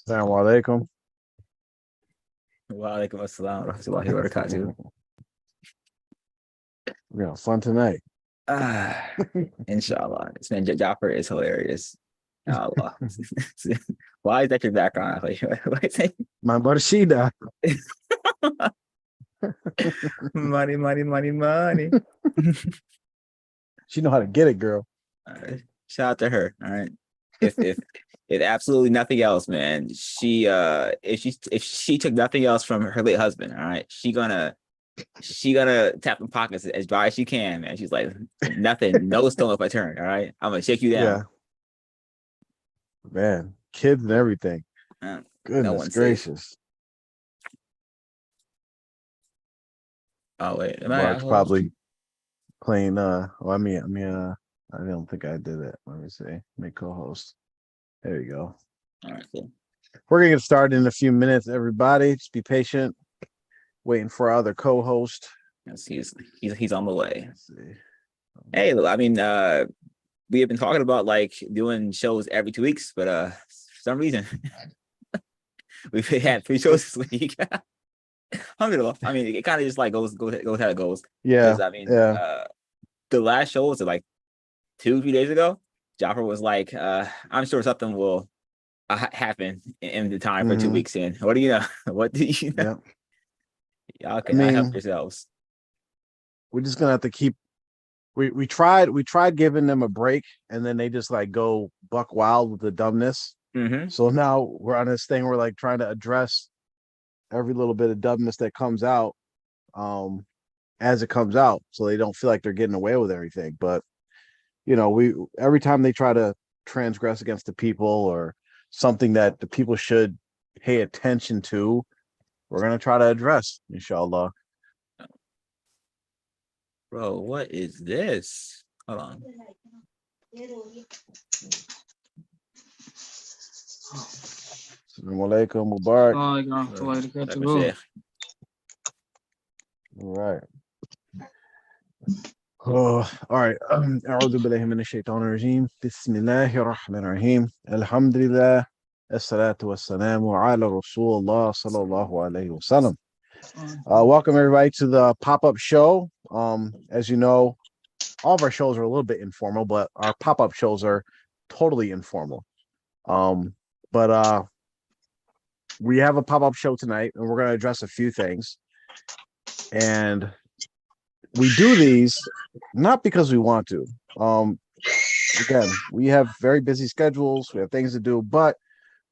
Assalamu alaikum. Wa alaikum assalam wa rahmatullahi wa barakatuh. We're gonna have fun tonight. Inshallah. This man Jaffer is hilarious. Allah. Why is that your background? My Barshida. Money. She know how to get it, girl. Shout out to her. All right. If absolutely nothing else, man, if she took nothing else from her late husband, all right, she gonna tap the pockets as dry as she can, man. She's like, nothing, no stone if I turn. All right, I'm gonna shake you down. Yeah, man, kids and everything. Goodness gracious. Safe. Oh wait, Mark's probably playing. I don't think I did it. Let me see. Make co-host. There you go. All right, cool. We're gonna get started in a few minutes, everybody. Just be patient. Waiting for our other co-host. Yes, he's on the way. Let's see. Hey, I mean, we have been talking about like doing shows every 2 weeks, but for some reason we've had 3 shows this week. Alhamdulillah. I mean, it kind of just like goes how it goes. Yeah. I mean, the last show was like 2-3 days ago. Jaffer was like, I'm sure something will happen in the time for 2 weeks in. What do you know? What do you know? Yeah. Y'all can help yourselves. We're just gonna have to keep. We tried giving them a break, and then they just like go buck wild with the dumbness. So now we're on this thing. We're like trying to address every little bit of dumbness that comes out, as it comes out, so they don't feel like they're getting away with everything. But every time they try to transgress against the people or something that the people should pay attention to, we're gonna try to address, inshallah. Bro, what is this? Hold on. Assalamu alaikum, Mubarak. All right. All right. أعوذ بالله من الشيطان الرجيم. بسم الله الرحمن الرحيم. الحمد لله. الصلاة والسلام على رسول الله صلى الله عليه وسلم. Welcome everybody to the pop-up show. As you know, all of our shows are a little bit informal, but our pop-up shows are totally informal. But we have a pop-up show tonight, and we're going to address a few things. And we do these not because we want to. Again, we have very busy schedules. We have things to do, but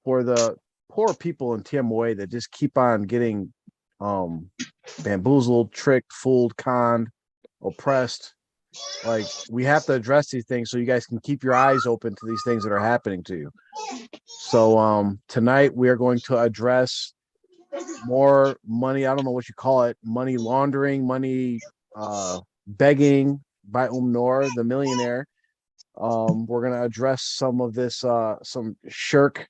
for the poor people in TMOA that just keep on getting bamboozled, tricked, fooled, conned, oppressed, like we have to address these things so you guys can keep your eyes open to these things that are happening to you. So tonight we are going to address more money, I don't know what you call it, money laundering, money begging by Noor, the millionaire. We're going to address some of this some shirk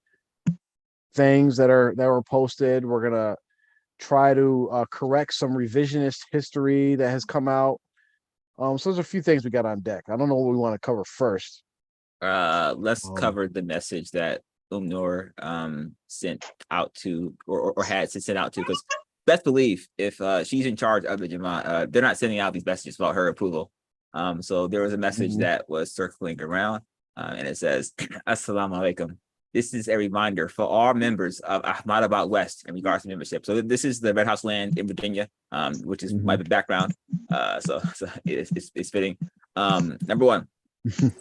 things that were posted. We're going to try to correct some revisionist history that has come out. So there's a few things we got on deck. I don't know what we want to cover first. Let's cover the message that Noor sent out to or had to send out to, because best believe if she's in charge of the Jamaat, they're not sending out these messages without her approval. So there was a message that was circling around, and it says, Assalamu alaikum. This is a reminder for all members of Ahmadabad West in regards to membership. So this is the Red House land in Virginia, which is my background. So it's fitting. Number one, the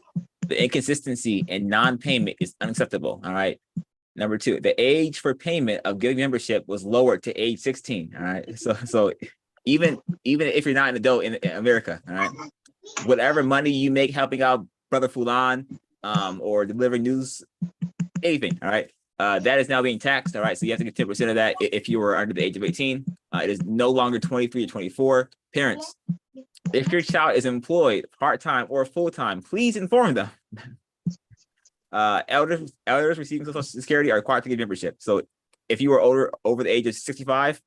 inconsistency and non-payment is unacceptable. All right. Number two, the age for payment of giving membership was lowered to age 16. All right. So even if you're not an adult in America, all right, whatever money you make helping out Brother Fulan, or delivering news, anything, all right, that is now being taxed. All right. So you have to get 10% of that if you were under the age of 18. It is no longer 23 or 24. Parents, if your child is employed part-time or full-time, please inform them. Elders receiving Social Security are required to give membership. So if you are over the age of 65,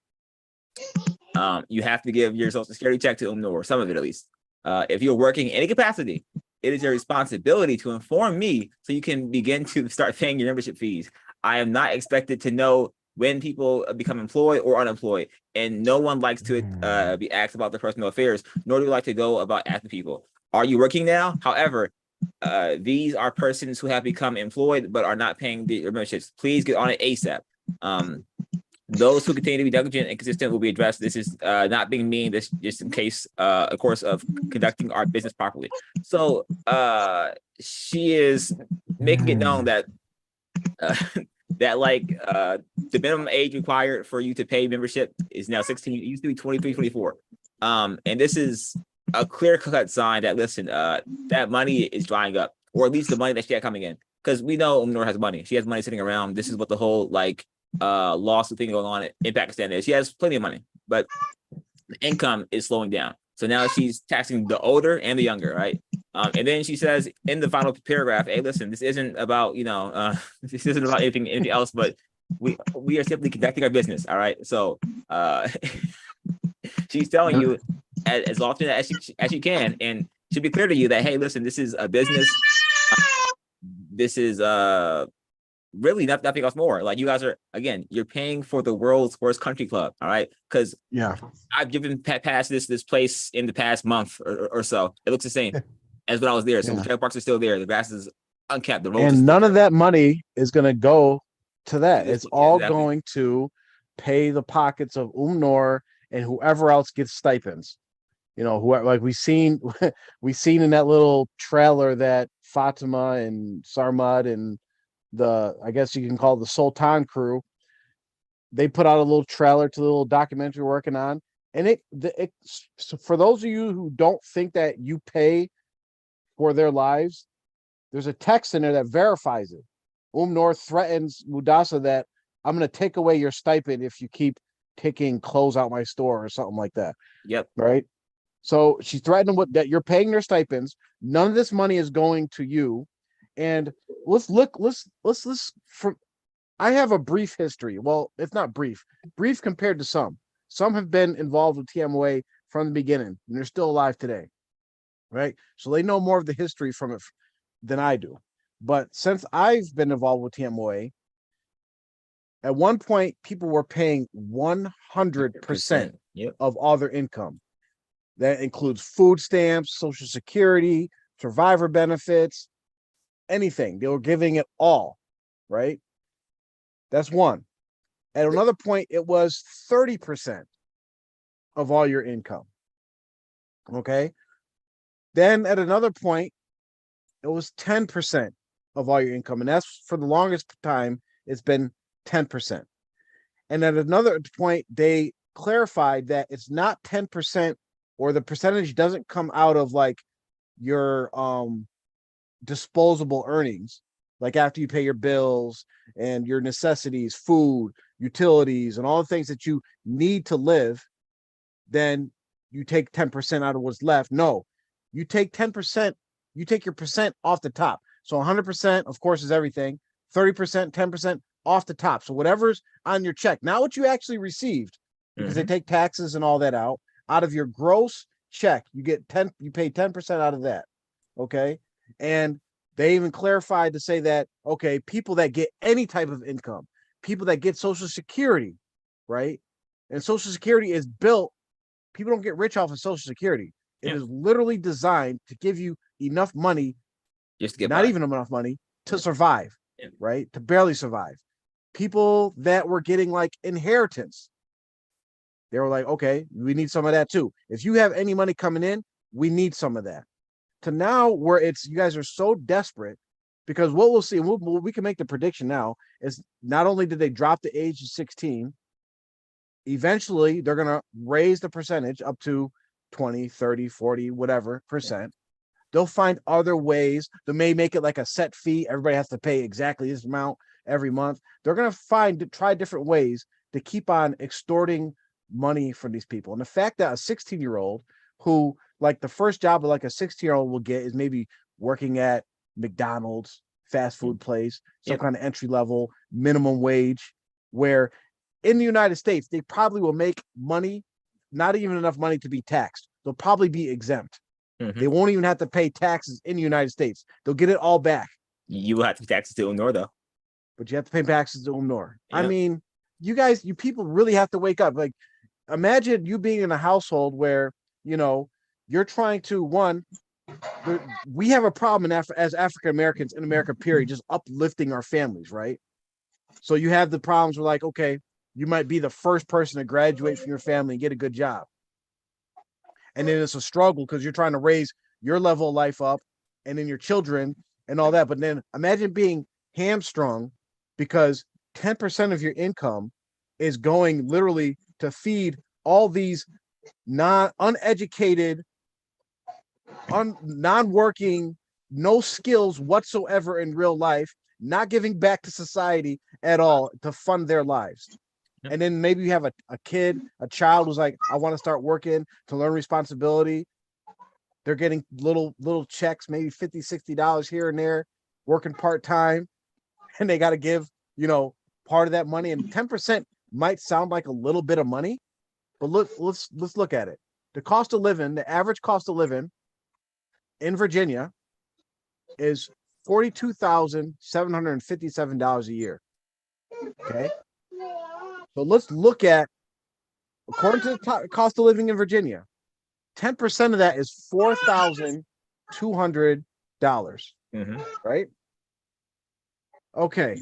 you have to give your Social Security check to Noor, some of it at least. If you're working in any capacity, it is your responsibility to inform me so you can begin to start paying your membership fees. I am not expected to know when people become employed or unemployed, and no one likes to be asked about their personal affairs, nor do we like to go about asking people, are you working now? However, these are persons who have become employed but are not paying the memberships. Please get on it ASAP. Those who continue to be negligent and consistent will be addressed. This is not being mean. This just in case, of course, of conducting our business properly. So she is making it known that that like the minimum age required for you to pay membership is now 16. It used to be 23, 24. And this is a clear-cut sign that, listen, that money is drying up, or at least the money that she had coming in. Because we know Umnor has money. She has money sitting around. This is what the whole like lawsuit thing going on in Pakistan is. She has plenty of money, but the income is slowing down. So now she's taxing the older and the younger, right? And then she says in the final paragraph, hey, listen, this isn't about, this isn't about anything else, but we are simply conducting our business. All right. So she's telling you as often as she can, and should be clear to you that, hey, listen, this is a business. This is really nothing else more. Like, you guys are, again, you're paying for the world's worst country club. All right. Because I've given past this place in the past month or so. It looks the same as when I was there. So the trailer parks are still there. The grass is unkept. The roads, and none of that money is going to go to that. It's all going to pay the pockets of Umnor and whoever else gets stipends. Whoever, like we seen in that little trailer that Fatima and Sarmad and I guess you can call it the Sultan crew, they put out a little trailer to the little documentary we're working on. And so for those of you who don't think that you pay for their lives, there's a text in there that verifies it. Umnor threatens Mudasa that I'm going to take away your stipend if you keep taking clothes out my store or something like that. Yep. Right. So she threatened that you're paying their stipends. None of this money is going to you. And let's I have a brief history. Well, it's not brief compared to some. Some have been involved with TMOA from the beginning, and they're still alive today. Right. So they know more of the history from it than I do. But since I've been involved with TMOA, at one point, people were paying 100% of all their income. That includes food stamps, Social Security, survivor benefits, anything. They were giving it all, right? That's one. At another point, it was 30% of all your income. Okay. Then at another point, it was 10% of all your income. And that's for the longest time, it's been 10%. And at another point, they clarified that it's not 10%, or the percentage doesn't come out of like your disposable earnings, like after you pay your bills and your necessities, food, utilities, and all the things that you need to live, then you take 10% out of what's left. No, you take 10%, you take your percent off the top. So 100%, of course, is everything. 30%, 10% off the top. So whatever's on your check, not what you actually received, because they take taxes and all that out of your gross check. You pay 10% out of that. Okay. And they even clarified to say that, okay, people that get any type of income, people that get Social Security, right? And Social Security is built, people don't get rich off of Social Security. It is literally designed to give you enough money, just to get not even enough money to survive, right? To barely survive. People that were getting like inheritance, they were like, okay, we need some of that too. If you have any money coming in, we need some of that. To now where you guys are so desperate, because what we'll see, and we can make the prediction now, is not only did they drop the age to 16, eventually they're going to raise the percentage up to 20, 30, 40, whatever percent. They'll find other ways. They may make it like a set fee. Everybody has to pay exactly this amount every month. They're going to try different ways to keep on extorting money from these people. And the fact that a 16-year-old who, like, the first job of like a 16-year-old will get is maybe working at McDonald's, fast food place, some kind of entry level minimum wage, where in the United States, they probably will make money, not even enough money to be taxed. They'll probably be exempt. They won't even have to pay taxes in the United States. They'll get it all back. You will have to pay taxes to Umnor, though. but you have to pay taxes to Noor. Yep. I mean, you people really have to wake up. Like, imagine you being in a household where, you're trying to, we have a problem as African Americans in America, period, just uplifting our families, right? So you have the problems where, like, okay, you might be the first person to graduate from your family and get a good job. And then it's a struggle because you're trying to raise your level of life up and then your children and all that. But then imagine being hamstrung because 10% of your income is going literally to feed all these uneducated, non-working, no skills whatsoever in real life, not giving back to society at all to fund their lives. Yep. And then maybe you have a child who's like, I want to start working to learn responsibility. They're getting little checks, maybe $50, $60 here and there, working part-time, and they got to give, part of that money. And 10% might sound like a little bit of money, but let's look at it. The cost of living, the average cost of living in Virginia is $42,757 a year. Okay. So let's look at, according to the cost of living in Virginia, 10% of that is $4,200. Right? Okay.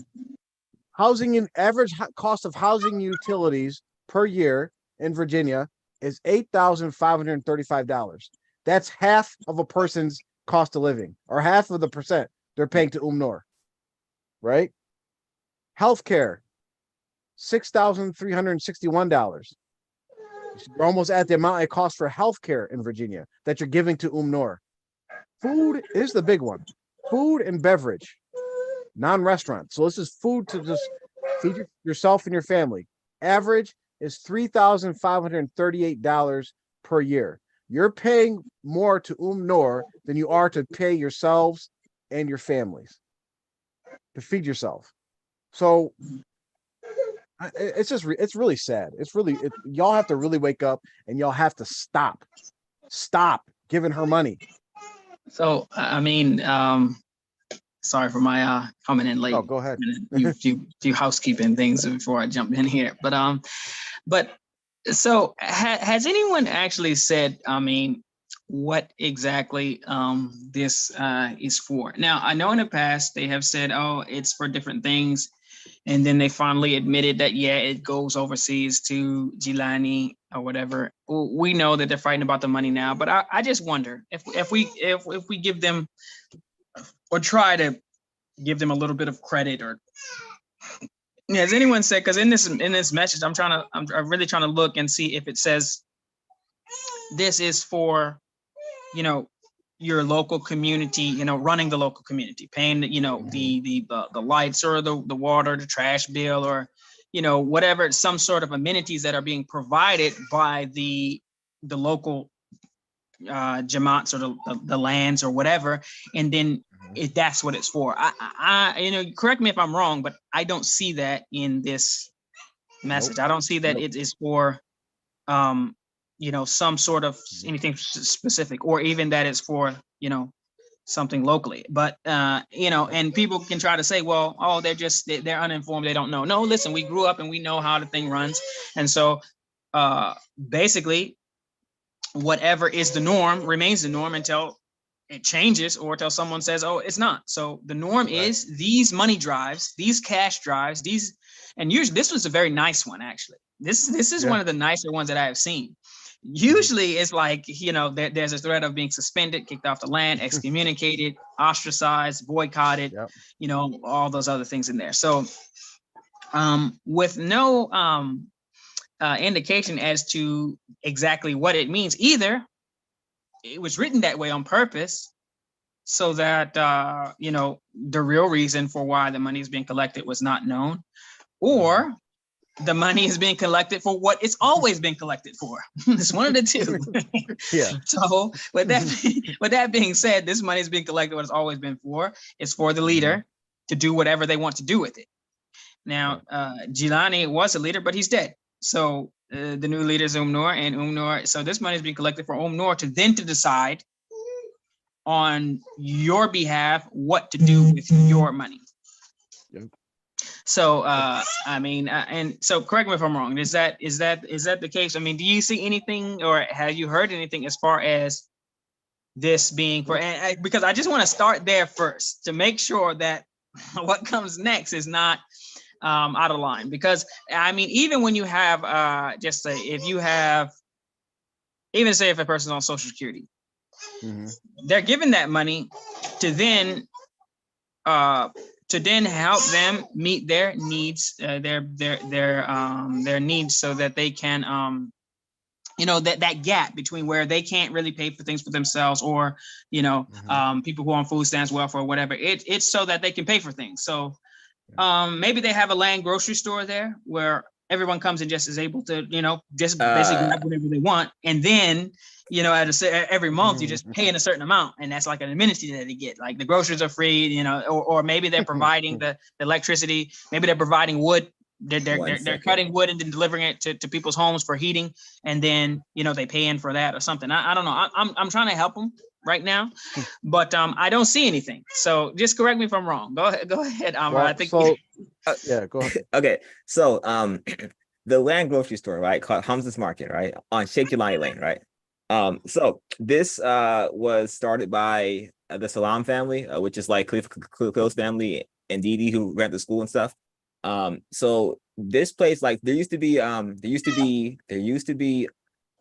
Housing and average cost of housing utilities per year in Virginia is $8,535. That's half of a person's cost of living, or half of the percent they're paying to Noor. Right? Healthcare, $6,361. You're almost at the amount it costs for healthcare in Virginia that you're giving to Noor. Food is the big one. Food and beverage, non-restaurant. So this is food to just feed yourself and your family. Average is $3,538 per year. You're paying more to Noor than you are to pay yourselves and your families to feed yourself. So it's really sad. Y'all have to really wake up, and y'all have to stop giving her money. So, I mean, sorry for my coming in late. Oh, go ahead. few housekeeping things before I jump in here. But so has anyone actually said, I mean, what exactly this is for? Now, I know in the past they have said, oh, it's for different things. And then they finally admitted that, yeah, it goes overseas to Gilani or whatever. We know that they're fighting about the money now, but I just wonder if we give them, or try to give them a little bit of credit, or has anyone said, because in this message, I'm really trying to look and see if it says this is for, your local community, running the local community, paying, the lights or the water, the trash bill, or, whatever, some sort of amenities that are being provided by the local jamaats or the lands or whatever. And then if that's what it's for. I correct me if I'm wrong, but I don't see that in this message. Nope. I don't see that it is for some sort of anything specific, or even that it's for, something locally. But, and people can try to say, well, oh, they're uninformed. They don't know. No, listen, we grew up and we know how the thing runs. And so basically, whatever is the norm remains the norm until it changes, or until someone says, oh, it's not. So the norm is these money drives, these cash drives, and usually this was a very nice one, actually. This is one of the nicer ones that I have seen. Usually it's like, there's a threat of being suspended, kicked off the land, excommunicated, ostracized, boycotted, all those other things in there. So with no indication as to exactly what it means, either it was written that way on purpose so that, the real reason for why the money is being collected was not known, or the money is being collected for what it's always been collected for. It's one of the two. Yeah. So with that being said, this money is being collected what it's always been for. It's for the leader to do whatever they want to do with it. Now, Gilani was a leader, but he's dead. So the new leader is Noor, so this money is being collected for Noor to decide on your behalf what to do with your money. Yep. So I mean, and so correct me if I'm wrong. Is that the case? I mean, do you see anything or have you heard anything as far as this being for? And because I just want to start there first to make sure that what comes next is not out of line. Because I mean, even when you have just say if you have, even say if a person's on Social Security, they're given that money to then help them meet their needs, their needs, so that they can that gap between where they can't really pay for things for themselves, or people who are on food stamps, welfare, or whatever. It's so that they can pay for things. So maybe they have a land grocery store there where everyone comes and just is able to just basically grab whatever they want, and then every month you just pay in a certain amount, and that's like an amenity that they get. Like the groceries are free, or maybe they're providing the electricity. Maybe they're providing wood. They're cutting wood and then delivering it to people's homes for heating, and then they pay in for that or something. I don't know. I'm trying to help them right now, but I don't see anything. So just correct me if I'm wrong. Go ahead, Amr. Well, I think so. Yeah, go ahead. Okay, so the land grocery store, right, called Hamza's Market, right, on Sheikh Jelani Lane, right. So this was started by the Salam family, which is like Khalil's family and Didi, who ran the school and stuff. So this place, like there used to be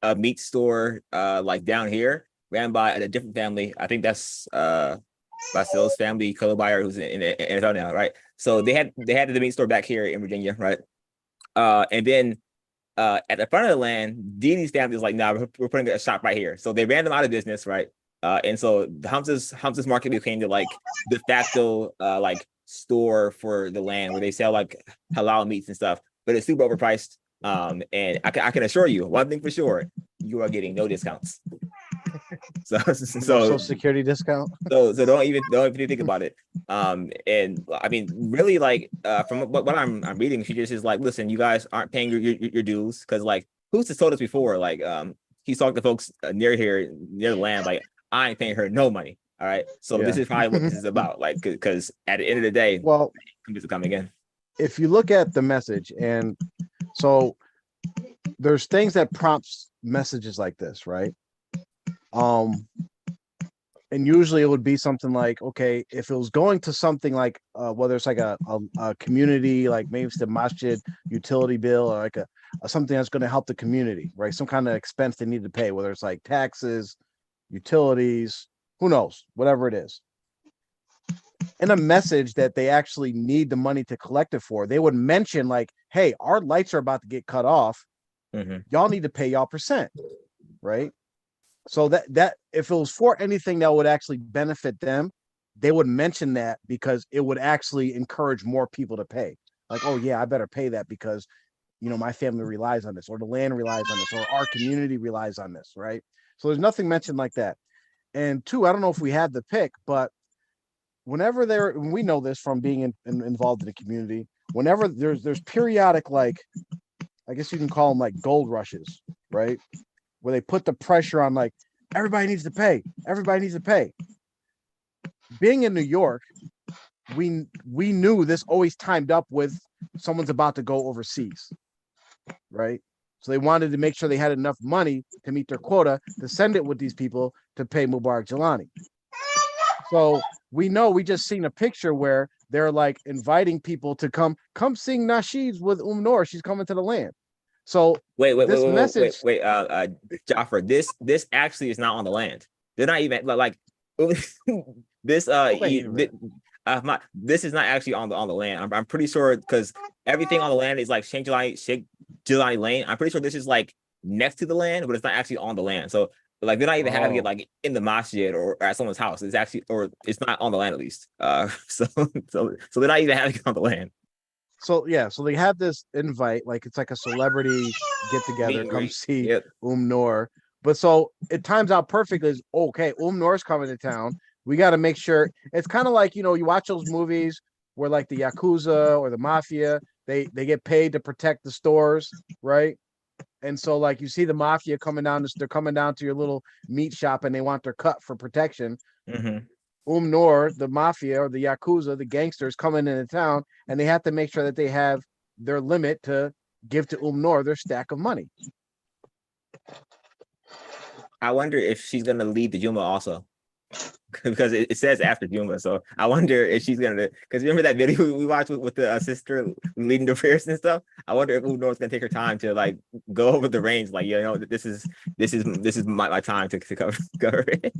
a meat store like down here, ran by a different family. I think that's Basil's family, Color Buyer, who's in NFL now, right? So they had the meat store back here in Virginia, right? And then at the front of the land, Didi's family was like, nah, we're putting a shop right here. So they ran them out of business, right? And so the Hamza's Market became the like de facto like store for the land, where they sell like halal meats and stuff, but it's super overpriced. And I can assure you one thing for sure: you are getting no discounts. So Social Security discount. So don't even think about it. And I mean, really, like from what I'm reading, she just is like, listen, you guys aren't paying your dues, because like who's just told us before, like he's talked to folks near the land, like I ain't paying her no money. All right, so this is probably what this is about, like because at the end of the day, well, it's coming in. If you look at the message, and so there's things that prompts messages like this, right? And usually it would be something like, okay, if it was going to something like whether it's like a community, like maybe it's the masjid utility bill, or like a something that's going to help the community, right? Some kind of expense they need to pay, whether it's like taxes, utilities, who knows, whatever it is. In a message that they actually need the money to collect it for, they would mention like, hey, our lights are about to get cut off. Y'all need to pay y'all percent, right? So that if it was for anything that would actually benefit them, they would mention that, because it would actually encourage more people to pay. Like, oh yeah, I better pay that because my family relies on this, or the land relies on this, or our community relies on this, right? So there's nothing mentioned like that. And two, I don't know if we had the pick, but whenever we know this from being involved in the community, whenever there's periodic, like, I guess you can call them like gold rushes, right? Where they put the pressure on, like, everybody needs to pay. Being in New York, we knew this always timed up with someone's about to go overseas, right? So they wanted to make sure they had enough money to meet their quota to send it with these people to pay Mubarak Jelani. So we just seen a picture where they're like inviting people to come sing nasheeds with Noor. She's coming to the land. So wait, Jaffer, this actually is not on the land. They're not even like this. This is not actually on the land. I'm pretty sure, because everything on the land is like Sheikh Jelani Lane. I'm pretty sure this is like next to the land, but it's not actually on the land. So like they're not even having it like in the masjid or at someone's house. It's actually, or it's not on the land at least. So they're not even having it on the land. So yeah, so they have this invite, like it's like a celebrity get together, come see Noor. But so it times out perfectly. Is okay, Noor's coming to town. We got to make sure. It's kind of like, you watch those movies where like the Yakuza or the Mafia, they get paid to protect the stores, right? And so like you see the Mafia coming down, they're coming down to your little meat shop and they want their cut for protection. Noor, the mafia or the Yakuza, the gangsters coming into town, and they have to make sure that they have their limit to give to Noor their stack of money. I wonder if she's gonna lead the Juma also. Because it says after Juma, so I wonder if she's gonna. Because remember that video we watched with the sister leading the prayers and stuff. I wonder if Noor's gonna take her time to like go over the range. Like, you know, this is my time to cover it.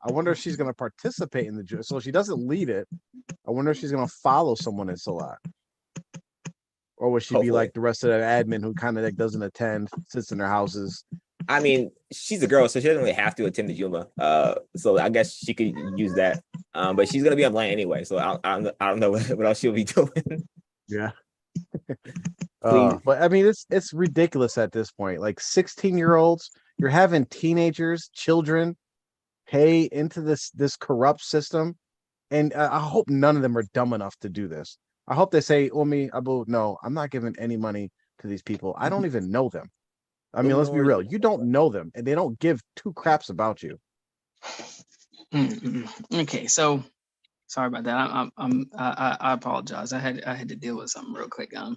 I wonder if she's going to participate in the. So she doesn't lead it. I wonder if she's going to follow someone in Salat, or would she be like the rest of the admin who kind of like doesn't attend, sits in their houses? I mean, she's a girl, so she doesn't really have to attend the Juma. So I guess she could use that. But she's gonna be on land anyway, so I don't know what else she'll be doing. Yeah. But I mean, it's ridiculous at this point. Like 16-year-olds, you're having teenagers, children, pay into this corrupt system, and I hope none of them are dumb enough to do this. I hope they say, "Umi, Abu, no, I'm not giving any money to these people. I don't even know them." I mean, let's be real. You don't know them, and they don't give two craps about you. Okay, so sorry about that. I apologize. I had to deal with something real quick. I'm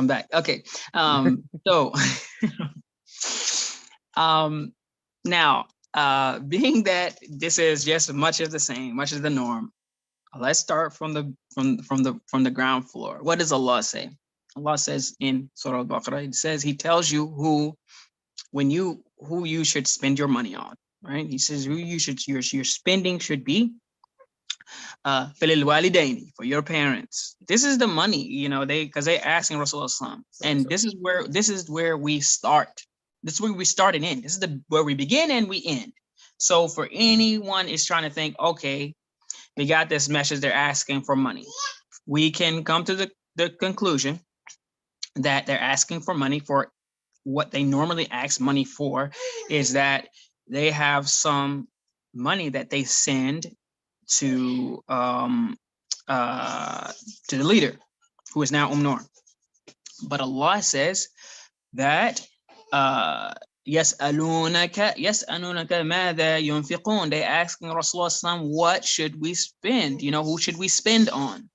back. Okay. So now being that this is just much of the same, much of the norm, let's start from the ground floor. What does Allah say? Allah says in Surah Al-Baqarah, it says He tells you who you should spend your money on, right? He says who your spending should be فَلِلْوَالِدَيْنِ, for your parents. This is the money, you know, because they're asking Rasulullah, and this is where we start. This is where we start and end. This is where we begin and we end. So for anyone is trying to think, okay, we got this message, they're asking for money, we can come to the conclusion that they're asking for money for what they normally ask money for, is that they have some money that they send to the leader, who is now Noor. But Allah says that يسألونك ماذا ينفقون. They asking Rasulullah, what should we spend? You know, who should we spend on?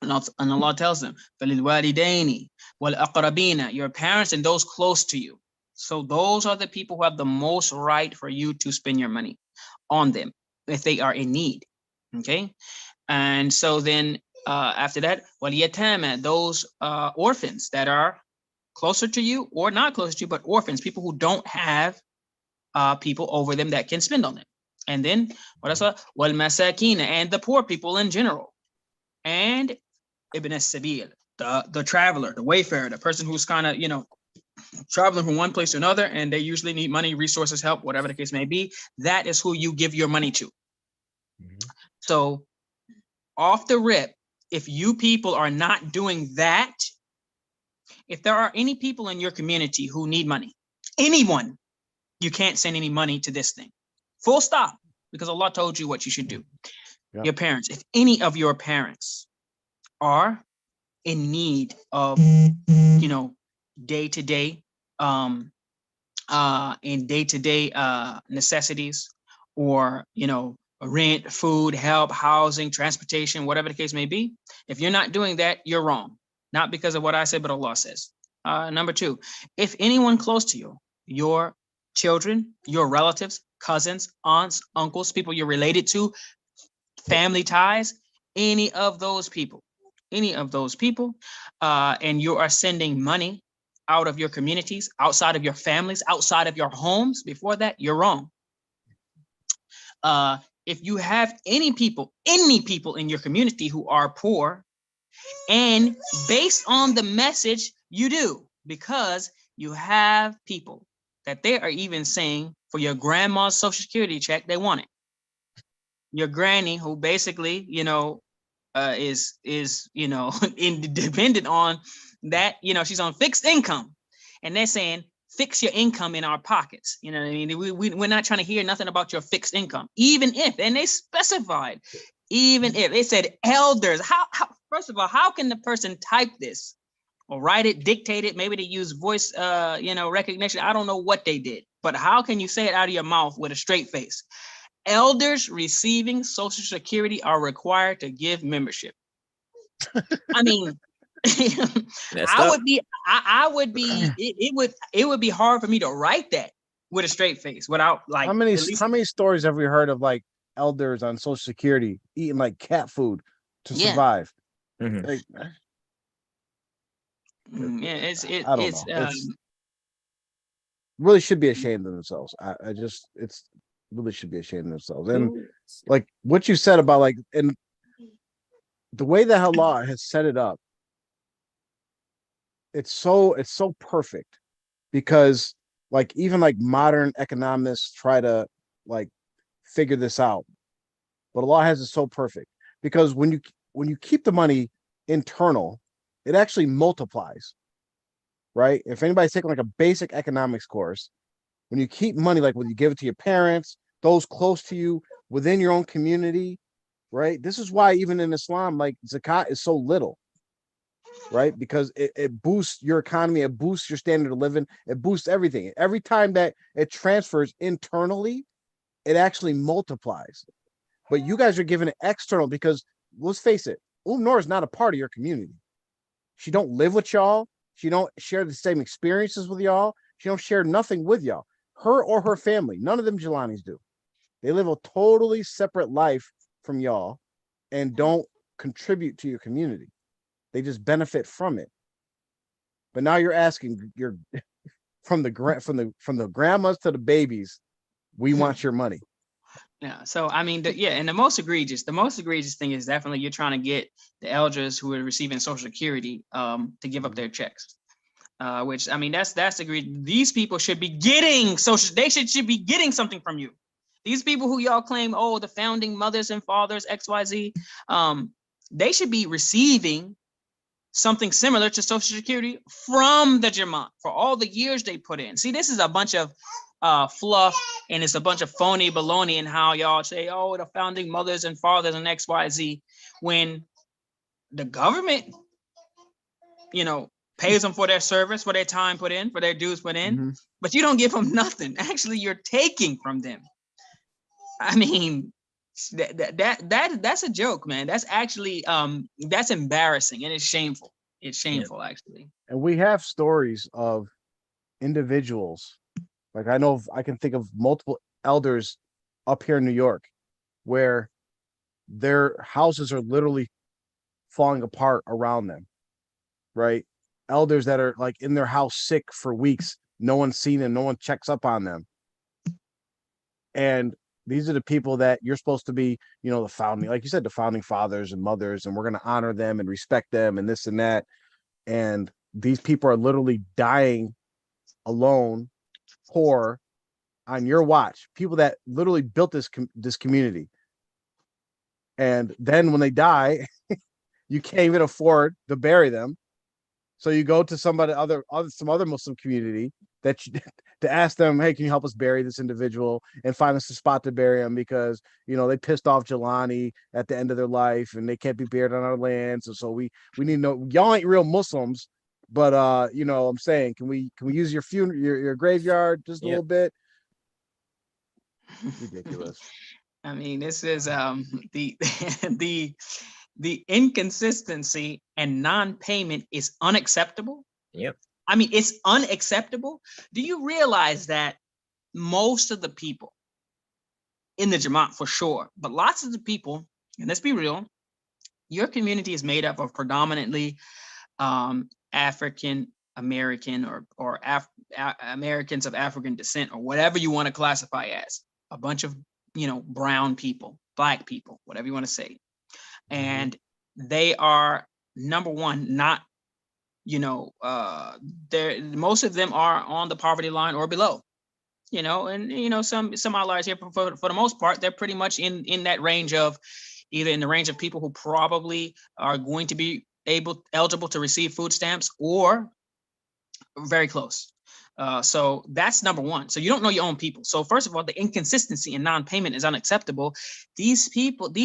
And Allah tells them, فَلِلْوَالِدَيْنِ وَالْأَقْرَبِينَ, your parents and those close to you. So those are the people who have the most right for you to spend your money on them if they are in need. Okay, and so then after that, وَالْيَتَامَ, those orphans that are closer to you or not closer to you, but orphans, people who don't have people over them that can spend on them. And then what else? وَالْمَسَاكِينَ, and the poor people in general. And Ibn as-Sabil, the traveler, the wayfarer, the person who's kind of, you know, traveling from one place to another, and they usually need money, resources, help, whatever the case may be. That is who you give your money to. So off the rip, if you people are not doing that, if there are any people in your community who need money, anyone, you can't send any money to this thing. Full stop, because Allah told you what you should do. Yep. Your parents, if any of your parents are in need of, you know, day-to-day necessities, or, you know, rent, food, help, housing, transportation, whatever the case may be, if you're not doing that, you're wrong. Not because of what I said, but Allah says. Number two, if anyone close to you, your children, your relatives, cousins, aunts, uncles, people you're related to, family ties, any of those people, and you are sending money out of your communities, outside of your families, outside of your homes, before that, you're wrong. If you have any people in your community who are poor, and based on the message, you do, because you have people that they are even saying for your grandma's social security check, they want it. Your granny, who basically, you know, is you know, dependent on that, you know, she's on fixed income, and they're saying, fix your income in our pockets. You know what I mean? We're not trying to hear nothing about your fixed income, even if, and they specified, even if they said elders. How first of all, how can the person type this or write it, dictate it? Maybe they use voice, you know, recognition. I don't know what they did, but how can you say it out of your mouth with a straight face? elders receiving Social Security are required to give membership. I mean, I would be, it would be hard for me to write that with a straight face without like. How many stories have we heard of like elders on Social Security eating like cat food to survive? Mhm. Like, I don't know. Really should be ashamed of themselves. It's really should be ashamed of themselves. And like what you said about like, and the way that Allah has set it up, it's so perfect, because like even like modern economists try to like figure this out, but Allah has it so perfect, because when you keep the money internal, it actually multiplies, right? If anybody's taking like a basic economics course, when you keep money, like when you give it to your parents, those close to you, within your own community, right? This is why even in Islam, like zakat is so little, right? Because it boosts your economy, it boosts your standard of living, it boosts everything. Every time that it transfers internally, it actually multiplies. But you guys are giving it external, because let's face it, Noor is not a part of your community. She don't live with y'all. She don't share the same experiences with y'all. She don't share nothing with y'all. Her or her family, none of them Jelanis do. They live a totally separate life from y'all and don't contribute to your community. They just benefit from it. But now you're asking your from the grandmas to the babies, we want your money. Yeah. So I mean, and the most egregious thing is definitely you're trying to get the elders who are receiving Social Security to give up their checks. Which I mean, that's agreed. These people should be getting social. They should be getting something from you. These people who y'all claim, oh, the founding mothers and fathers, XYZ, they should be receiving something similar to Social Security from the Jamaat for all the years they put in. See, this is a bunch of fluff, and it's a bunch of phony baloney in how y'all say, oh, the founding mothers and fathers and XYZ, when the government, pays them for their service, for their time put in, for their dues put in, but you don't give them nothing. Actually, you're taking from them. I mean, that's a joke, man. That's actually that's embarrassing, and it's shameful. It's shameful, actually. And we have stories of individuals, like I can think of multiple elders up here in New York, where their houses are literally falling apart around them, right? Elders that are like in their house sick for weeks, no one's seen them, no one checks up on them. And these are the people that you're supposed to be, the founding, like you said, the founding fathers and mothers, and we're going to honor them and respect them and this and that. And these people are literally dying alone, poor, on your watch. People that literally built this community. And then when they die, you can't even afford to bury them. So you go to some other Muslim community to ask them, hey, can you help us bury this individual and find us a spot to bury them, because they pissed off Jelani at the end of their life and they can't be buried on our land. So we need to know, y'all ain't real Muslims, but I'm saying, can we use your your graveyard just a little bit? Ridiculous. I mean, this is the inconsistency and non-payment is unacceptable. Yep. I mean, it's unacceptable. Do you realize that most of the people in the Jamaat, for sure, but lots of the people, and let's be real, your community is made up of predominantly African American or Americans of African descent, or whatever you want to classify as, a bunch of brown people, black people, whatever you want to say. And they are, number one, not, most of them are on the poverty line or below, and some outliers here, for the most part, they're pretty much in that range of, either in the range of people who probably are going to be eligible to receive food stamps, or very close. So that's number one. So you don't know your own people. So first of all, the inconsistency in non-payment is unacceptable. These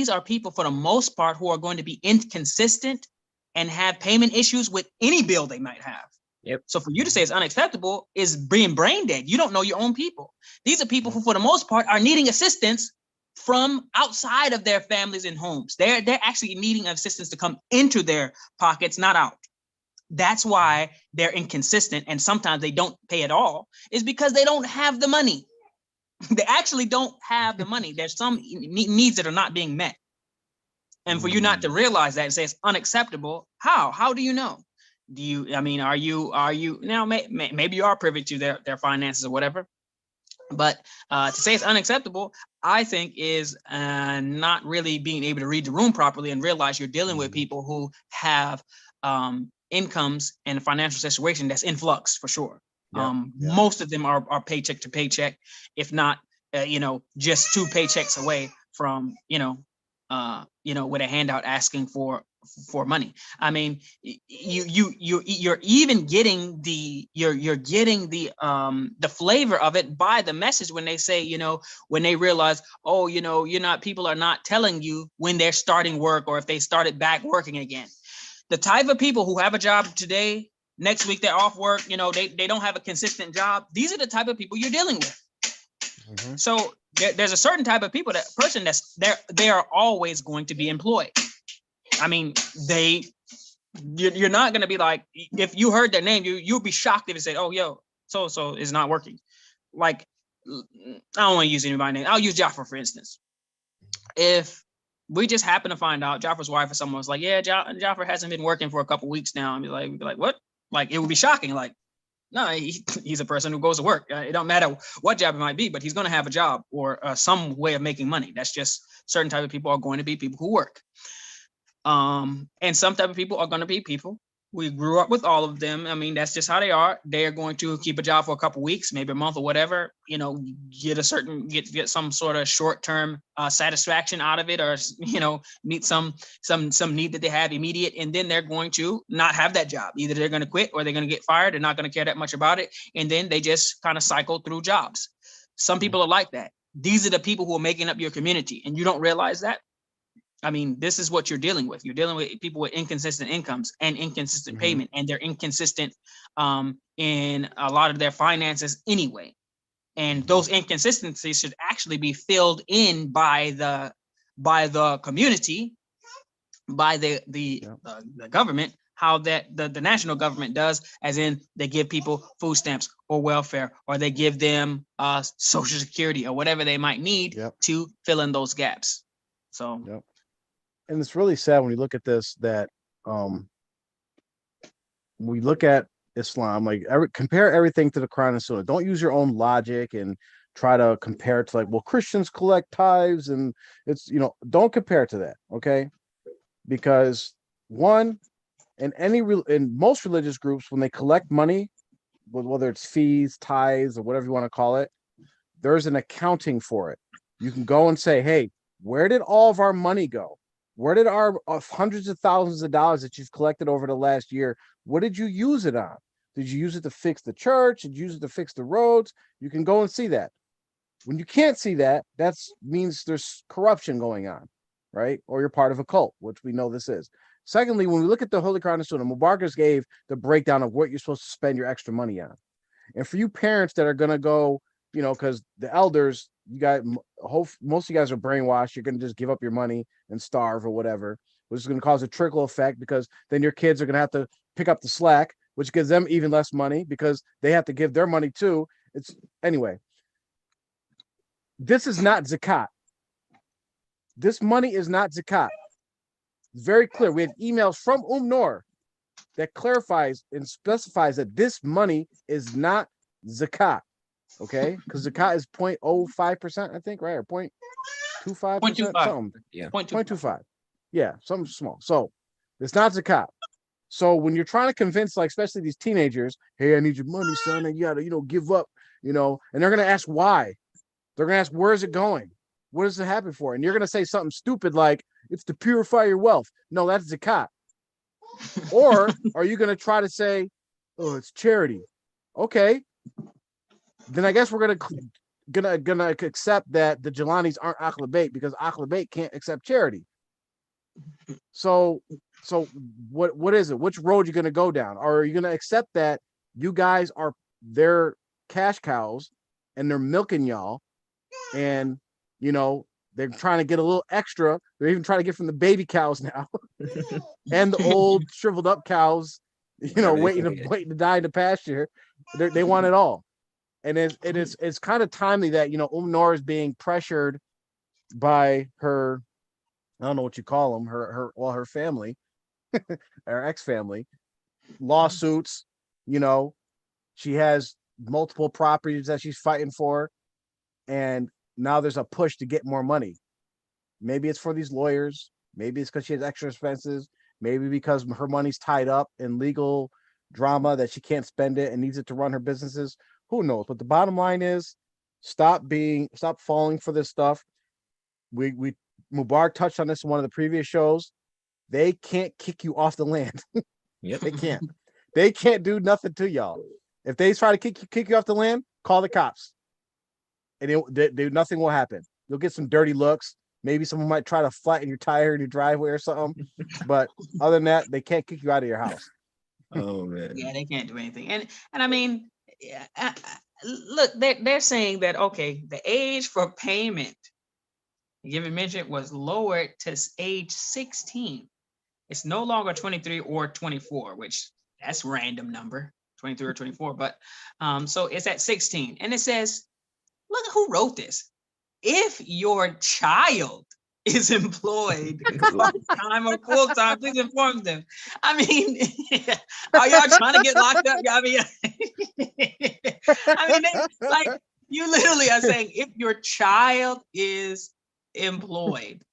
are people for the most part who are going to be inconsistent and have payment issues with any bill they might have. Yep. So for you to say it's unacceptable is being brain dead. You don't know your own people. These are people who, for the most part, are needing assistance from outside of their families and homes. They're actually needing assistance to come into their pockets, not out. That's why they're inconsistent, and sometimes they don't pay at all, is because they don't have the money. They actually don't have the money. There's some needs that are not being met. And for you not to realize that and say it's unacceptable, how do you know? Do you, I mean, are you now, maybe you are privy to their finances or whatever, but to say it's unacceptable, I think is not really being able to read the room properly and realize you're dealing with people who have incomes and a financial situation that's in flux for sure. Most of them are paycheck to paycheck, if not, just 2 paychecks away from, with a handout asking for money. I mean, you're even getting you're getting the flavor of it by the message when they say, when they realize, oh, people are not telling you when they're starting work or if they started back working again. The type of people who have a job today, next week they're off work, they don't have a consistent job. These are the type of people you're dealing with. Mm-hmm. So there's a certain type of people, they are always going to be employed. I mean, you're not going to be like, if you heard their name, you'll be shocked if it said, oh, yo, so is not working. Like, I don't want to use anybody's name. I'll use Jaffa, for instance. If we just happen to find out Jaffa's wife or someone was like, yeah, Jaffa hasn't been working for a couple weeks now. And we'd be like, what? Like, it would be shocking. Like, no, he's a person who goes to work. It don't matter what job it might be, but he's going to have a job or some way of making money. That's just certain type of people are going to be people who work. And some type of people are going to be people. We grew up with all of them. I mean, that's just how they are. They are going to keep a job for a couple of weeks, maybe a month or whatever, get some sort of short-term satisfaction out of it, or, meet some need that they have immediate. And then they're going to not have that job. Either they're going to quit or they're going to get fired. They're not going to care that much about it. And then they just kind of cycle through jobs. Some people are like that. These are the people who are making up your community, and you don't realize that. I mean, this is what you're dealing with. You're dealing with people with inconsistent incomes and inconsistent payment, and they're inconsistent in a lot of their finances anyway. And those inconsistencies should actually be filled in by the community, by the government, how that the national government does, as in they give people food stamps or welfare, or they give them Social Security or whatever they might need to fill in those gaps. So. And it's really sad when you look at this, that we look at Islam, like compare everything to the Quran and Sunnah. Don't use your own logic and try to compare it to like, well, Christians collect tithes, and it's, don't compare it to that. Okay. Because one, in most religious groups, when they collect money, whether it's fees, tithes, or whatever you want to call it, there's an accounting for it. You can go and say, hey, where did all of our money go? Where did our hundreds of thousands of dollars that you've collected over the last year, what did you use it on? Did you use it to fix the church? Did you use it to fix the roads? You can go and see that. When you can't see that, that means there's corruption going on, right? Or you're part of a cult, which we know this is. Secondly, when we look at the Holy Quran and Sunnah, Mubarak gave the breakdown of what you're supposed to spend your extra money on. And for you parents that are going to go, because the elders, most of you guys are brainwashed. You're going to just give up your money and starve or whatever, which is going to cause a trickle effect, because then your kids are going to have to pick up the slack, which gives them even less money because they have to give their money too. Anyway, this is not zakat. This money is not zakat. It's very clear. We have emails from Noor that clarifies and specifies that this money is not zakat. Okay, because zakat is 0.05%, I think, right? Or 0.25%, 0.25. something. Yeah. 0.25. Yeah, something small. So it's not zakat. So when you're trying to convince, like, especially these teenagers, hey, I need your money, son, and you gotta, give up, and they're gonna ask why. They're gonna ask, where is it going? What does it happen for? And you're gonna say something stupid like, it's to purify your wealth. No, that's zakat. Or are you gonna try to say, oh, it's charity? Okay. Then I guess we're gonna accept that the Jelanis aren't Ahlul Bayt, because Ahlul Bayt can't accept charity. So what is it? Which road are you gonna go down? Or are you gonna accept that you guys are their cash cows and they're milking y'all, and They're trying to get a little extra. They're even trying to get from the baby cows now and the old shriveled up cows, waiting to die in the pasture. They want it all. And it's kind of timely that, Noor is being pressured by her, I don't know what you call them, her family, her ex-family, lawsuits. She has multiple properties that she's fighting for, and now there's a push to get more money. Maybe it's for these lawyers, maybe it's because she has extra expenses, maybe because her money's tied up in legal drama that she can't spend it and needs it to run her businesses. Who knows? But the bottom line is, stop falling for this stuff. We Mubarak touched on this in one of the previous shows. They can't kick you off the land. Yep. They can't do nothing to y'all. If they try to kick you off the land, call the cops, and nothing will happen. You'll get some dirty looks. Maybe someone might try to flatten your tire in your driveway or something. But other than that, they can't kick you out of your house. Oh man. Yeah, they can't do anything. And I mean, look, they're saying that, okay, the age for payment, given mention, was lowered to age 16. It's no longer 23 or 24, which that's random number, 23 or 24. But so it's at 16. And it says, look who wrote this. If your child is employed part-time or full-time, please inform them. I mean, are y'all trying to get locked up? I mean, like, you literally are saying, if your child is employed,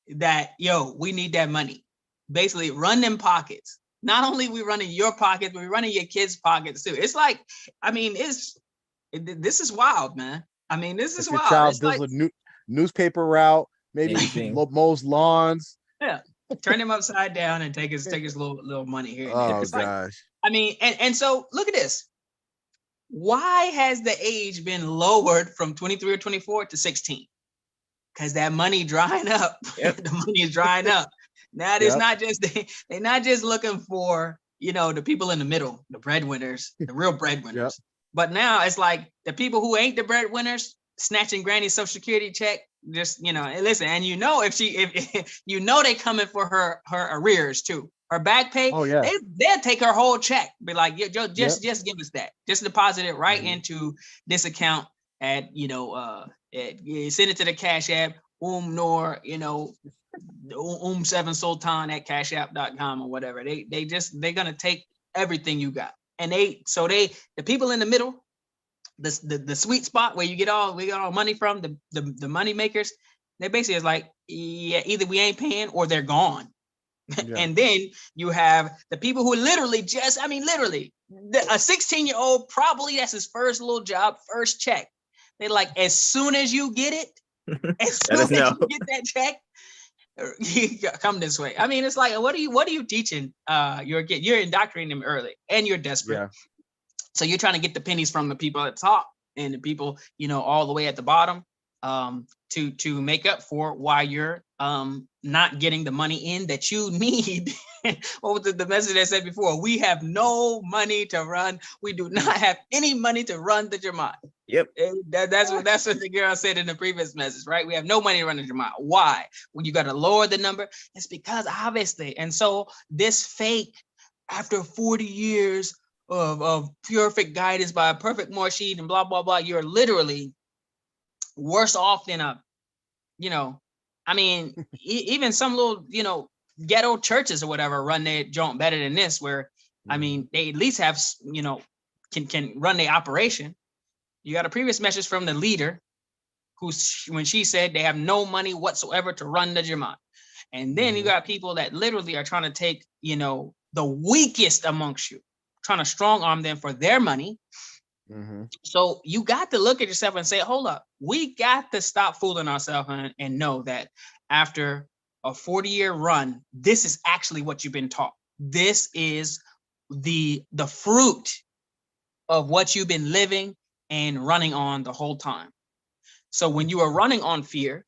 that, we need that money. Basically, run them pockets. Not only we running your pockets, but we're running your kids' pockets too. It's like, I mean, this is wild, man. I mean, this is if your wild. child it's does like, a newspaper route, maybe mows lawns. Yeah, turn him upside down and take his little money here and there. Oh It's gosh. like, I mean, and so look at this. Why has the age been lowered from 23 or 24 to 16? Because that money drying up. Yep. The money is drying up. Now it's not just they're not just looking for the people in the middle, the breadwinners, the real breadwinners. Yep. But now it's like the people who ain't the breadwinners snatching Granny's Social Security check. Just listen, and if they coming for her arrears too, her back pay. Oh yeah. They'll take her whole check. Be like, just give us that. Just deposit it right into this account at send it to the Cash App, Noor, 7 Sultan at cashapp.com or whatever. They're gonna take everything you got. And the people in the middle, the sweet spot where we get all money from, the money makers, they basically is like, yeah, either we ain't paying or they're gone. Yeah. And then you have the people who literally a 16-year-old, probably that's his first little job, first check. They're like, as soon as you get it, as soon as you get that check, come this way. I mean, it's like, what are you teaching your kid? You're indoctrinating them early, and you're desperate. Yeah. So you're trying to get the pennies from the people at the top and the people, all the way at the bottom, to make up for why you're not getting the money in that you need. What was the message I said before? We have no money to run. We do not have any money to run the Jamaat. Yep. That's what the girl said in the previous message, right? We have no money to run the Jamaat. Why? When you got to lower the number, it's because obviously. And so this fake, after 40 years of perfect guidance by a perfect Murshid and blah, blah, blah, you're literally worse off than even some little, ghetto churches or whatever run their joint better than this, where, I mean, they at least have, can run their operation. You got a previous message from the leader when she said they have no money whatsoever to run the Jamaat. And then you got people that literally are trying to take, the weakest amongst you, trying to strong arm them for their money. So you got to look at yourself and say, hold up, we got to stop fooling ourselves and know that after a 40-year run, this is actually what you've been taught. This is the fruit of what you've been living and running on the whole time. So when you are running on fear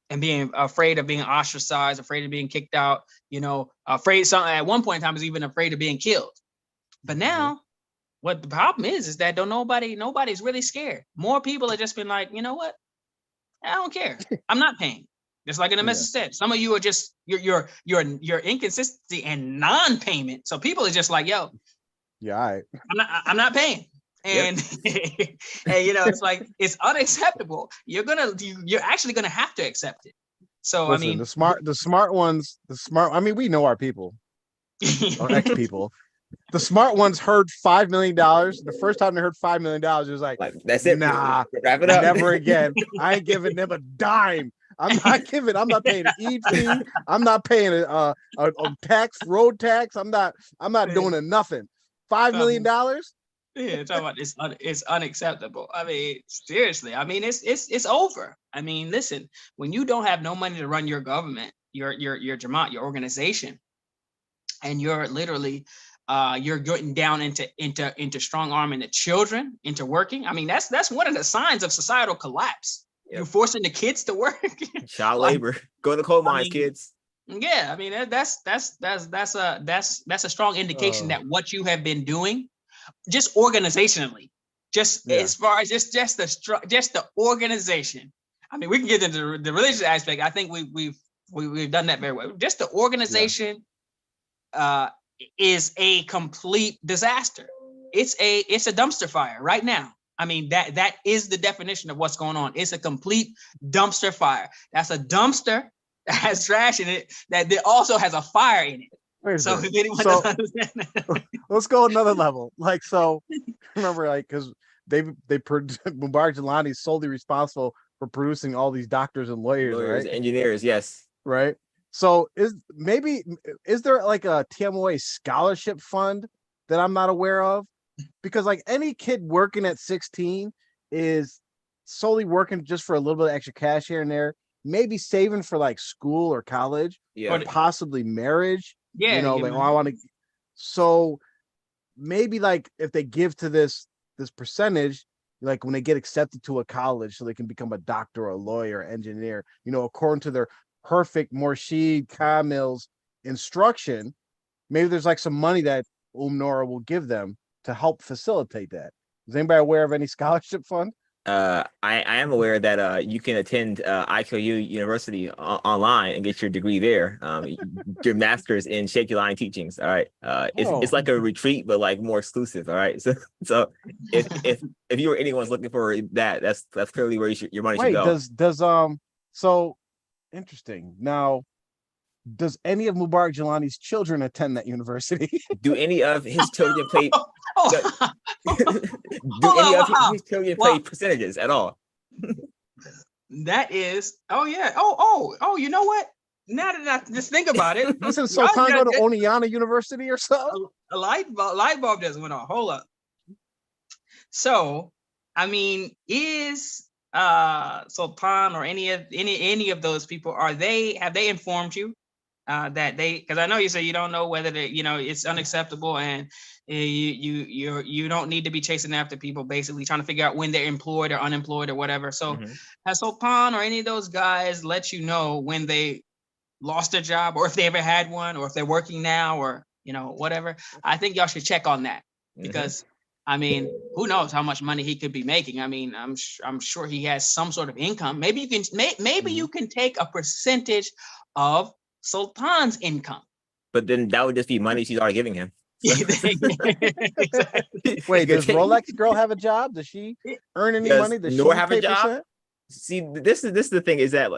and being afraid of being ostracized, afraid of being kicked out, afraid, at one point in time was even afraid of being killed. But now, what the problem is that nobody's really scared. More people have just been like, you know what? I don't care. I'm not paying. Just like in the message said, some of you are just your inconsistency and non-payment. So people are just like, yo, yeah, I'm not paying. And and it's like it's unacceptable. You're actually gonna have to accept it. So listen, I mean, the smart ones, I mean, we know our people, our ex people. The smart ones heard $5 million. The first time they heard $5 million, it was like that's it. Nah, wrap it up. Never again. I ain't giving them a dime. I'm not paying an E I'm not paying a tax, road tax. I'm not doing a nothing. $5 million. Yeah, talking about it's unacceptable. I mean, seriously. I mean, it's over. I mean, listen, when you don't have no money to run your government, your Jamaat, your organization, and you're literally you're getting down into strong arming the children into working. I mean, that's one of the signs of societal collapse. You're forcing the kids to work. Child labor. Go to the coal mines, kids. Yeah, I mean that's a strong indication that what you have been doing, just organizationally, as far as just the organization. I mean, we can get into the religious aspect. I think we've done that very well. Just the organization is a complete disaster. It's a dumpster fire right now. I mean, that is the definition of what's going on. It's a complete dumpster fire. That's a dumpster that has trash in it that also has a fire in it. So if anyone doesn't understand that. Let's go another level. Like, so remember, like, because Mubarak Jelani is solely responsible for producing all these doctors and lawyers, right? Engineers, yes. Right. So is there like a TMOA scholarship fund that I'm not aware of? Because like any kid working at 16 is solely working just for a little bit of extra cash here and there, maybe saving for like school or college, or possibly marriage. Yeah, like, I want to. So maybe like if they give to this percentage, like when they get accepted to a college, so they can become a doctor or a lawyer, or engineer, according to their perfect Morshid Kamil's instruction, maybe there's like some money that Nora will give them to help facilitate that. Is anybody aware of any scholarship fund? I am aware that you can attend IQU University online and get your degree there. Your master's in Shaky Line teachings. All right. It's like a retreat, but like more exclusive. All right. So if you or anyone's looking for that, that's clearly where your money should go. Does so interesting. Now, does any of Mubarak Jelani's children attend that university? Do any of his children play? His children play percentages at all? That is, you know what? Now that I just think about it, listen, Sultan go to Oneana University or something? A light bulb just went off. Hold up. So, I mean, is Sultan or any of those people, have they informed you that because I know you say you don't know whether it's unacceptable and you don't need to be chasing after people, basically trying to figure out when they're employed or unemployed or whatever. So has Sultan or any of those guys let you know when they lost their job, or if they ever had one, or if they're working now, or whatever? I think y'all should check on that, because I mean, who knows how much money he could be making? I mean, I'm sure he has some sort of income. Maybe you can take a percentage of Sultan's income. But then that would just be money she's already giving him. Exactly. Wait, does Rolex girl have a job? Does she earn any money? Does Nor have a job? See, this is the thing, is that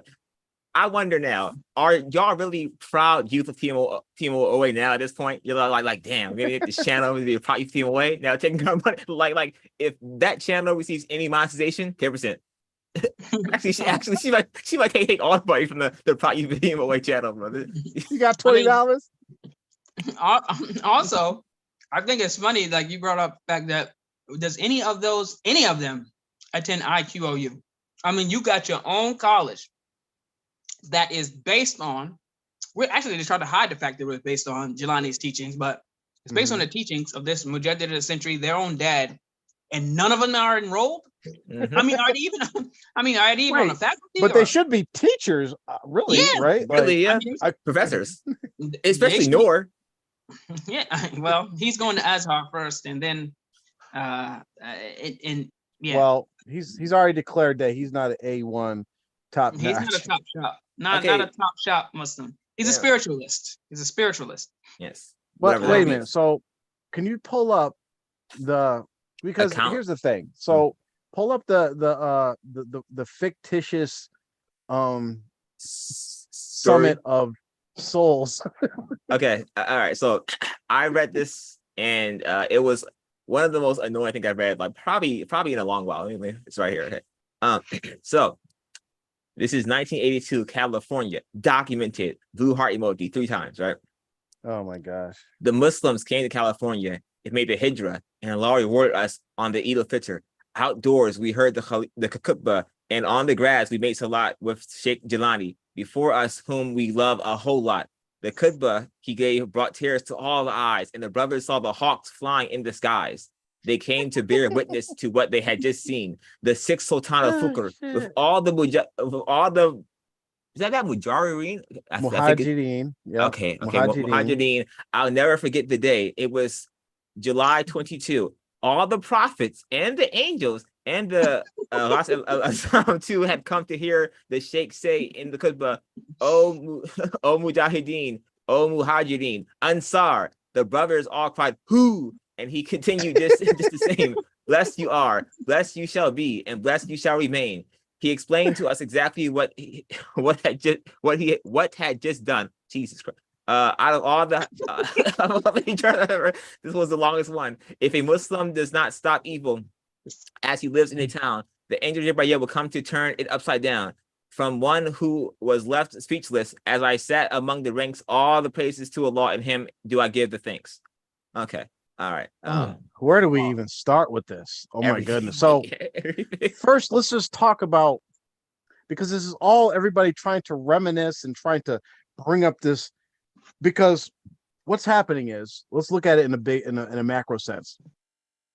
I wonder now, are y'all really proud youth of TMOA now at this point? You're like damn, maybe if this channel would be a proud youth TMOA now taking our money. Like if that channel receives any monetization, 10%. actually, she might take all the money from the proud youth TMOA channel, brother. You got $20. Also, I think it's funny, like you brought up the fact that does any of them attend IQOU? I mean, you got your own college that is based on, we're actually just trying to hide the fact that it was based on Jelani's teachings, but it's based on the teachings of this Mujaddid of the century, their own dad, and none of them are enrolled. I mean, are they even on the faculty? But they should be teachers, really, right? Really, yeah. Professors, especially Noor. Yeah, well, he's going to Azhar first, and then Well, he's already declared that he's not an A1 top He's not a notch. top shop. Not Okay. a top shop Muslim. He's a Yeah. spiritualist. He's a spiritualist. Yes. But Whatever wait that a minute. means. So can you pull up because Account? here's the thing. So pull up the fictitious Story. summit of souls. Okay. All right. So I read this and it was one of the most annoying things I've read, like probably in a long while. Anyway, it's right here. Okay. So this is 1982 California, documented, blue heart emoji 3 times, right? Oh my gosh. The Muslims came to California and made the Hijrah, and Allah rewarded us on the Eid al-Fitr. Outdoors, we heard the khutbah, and on the grass, we made salat with Sheikh Jilani, before us, whom we love a whole lot. The khutbah he gave brought tears to all the eyes, and the brothers saw the hawks flying in the skies. They came to bear witness to what they had just seen. The sixth Sultan of Fukr, with all the is that Mujahirin? I think Muhajirin. Yeah. Okay. Muhajirin. I'll never forget the day. It was July 22. All the prophets and the angels and the too had come to hear the Sheikh say in the khutbah, "Oh Mujahideen, oh Muhajirin, Ansar." The brothers all cried, "Who?" And he continued just the same. Blessed you are, blessed you shall be, and blessed you shall remain. He explained to us exactly what had just done. Jesus Christ. Out of all the this was the longest one. If a Muslim does not stop evil as he lives in a town, the angel Jibreel will come to turn it upside down. From one who was left speechless, as I sat among the ranks, all the praises to Allah, and him do I give the thanks. Okay. All right. Where do we even start with this? Oh my goodness. So first, let's just talk about, because this is all everybody trying to reminisce and trying to bring up this, because what's happening is, let's look at it in a macro sense.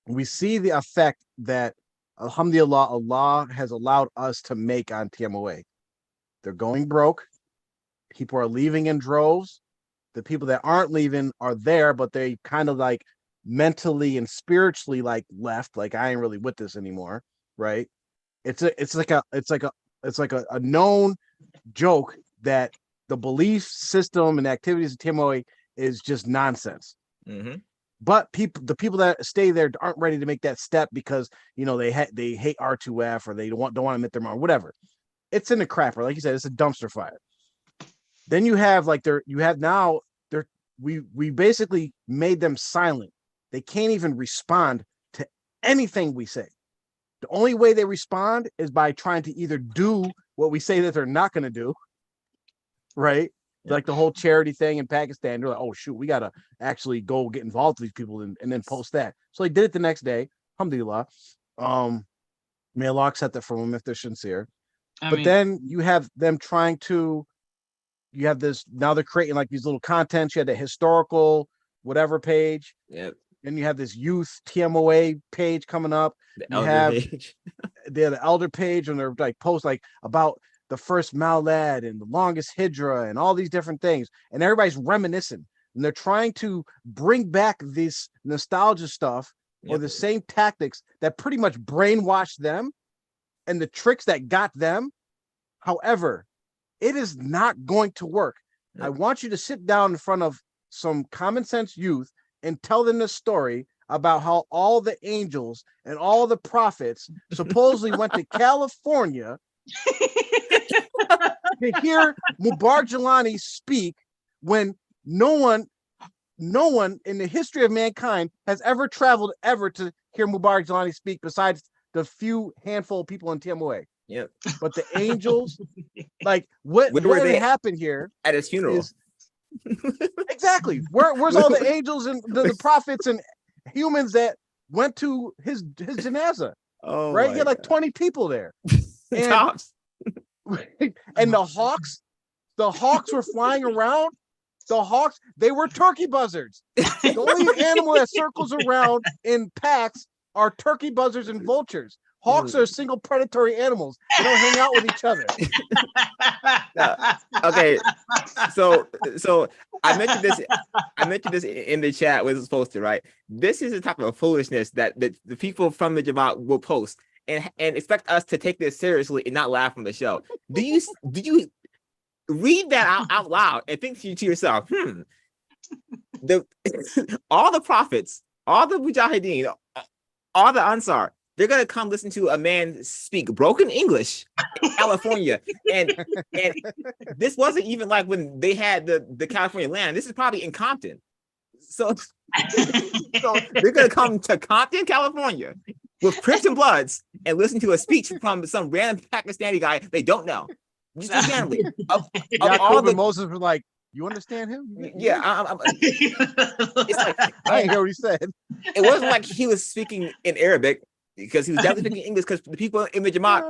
We see the effect that alhamdulillah Allah has allowed us to make on TMOA. They're going broke. People are leaving in droves. The people that aren't leaving are there, but they kind of like mentally and spiritually like left, like I ain't really with this anymore, right? It's like a known joke that the belief system and activities of TMOA is just nonsense. Mm-hmm. But the people that stay there aren't ready to make that step because they hate R2F, or they don't want to admit their mind, whatever. It's in the crapper, like you said, it's a dumpster fire. Then you have we basically made them silent. They can't even respond to anything we say. The only way they respond is by trying to either do what we say that they're not going to do, right? Yeah. Like the whole charity thing in Pakistan. They're like, oh, shoot, we got to actually go get involved with these people and then post that. So they did it the next day. Alhamdulillah. May Allah accept that from them if they're sincere. Then you have them trying to, you have this, now they're creating like these little contents. You had the historical whatever page. Yep. Then you have this youth TMOA page coming up. The you elder have page. the elder page, and they're like post like about the first Maulad and the longest Hijra and all these different things. And everybody's reminiscing. And they're trying to bring back this nostalgia stuff, or the same tactics that pretty much brainwashed them and the tricks that got them. However, it is not going to work. I want you to sit down in front of some common sense youth and tell them this story about how all the angels and all the prophets supposedly went to California to hear Mubarak Jilani speak, when no one in the history of mankind has ever traveled to hear Mubarak Jilani speak, besides the few handful of people in TMOA. Yep. But the angels, like what happened here at his funeral? Exactly. Where's all the angels and the prophets and humans that went to his janazah? Oh, right. He had like 20 people there. And, and the hawks were flying around. The hawks, they were turkey buzzards. The only animal that circles around in packs are turkey buzzards and vultures. Hawks are single predatory animals. They don't hang out with each other. Okay, so I mentioned this in the chat when it was posted, right? This is the type of foolishness that the people from the Jamaat will post. and expect us to take this seriously and not laugh on the show. Did you read that out loud and think to yourself, the all the prophets, all the mujahideen, all the Ansar, they're gonna come listen to a man speak broken English in California, and this wasn't even like when they had the California land. This is probably in Compton. So they're gonna come to Compton, California, with Crips and Bloods and listen to a speech from some random Pakistani guy they don't know. Just randomly. Of all the Moses were like, you understand him? Yeah, it's like I ain't hear what he said. It wasn't like he was speaking in Arabic, because he was definitely speaking English, because the people in the Jamaat,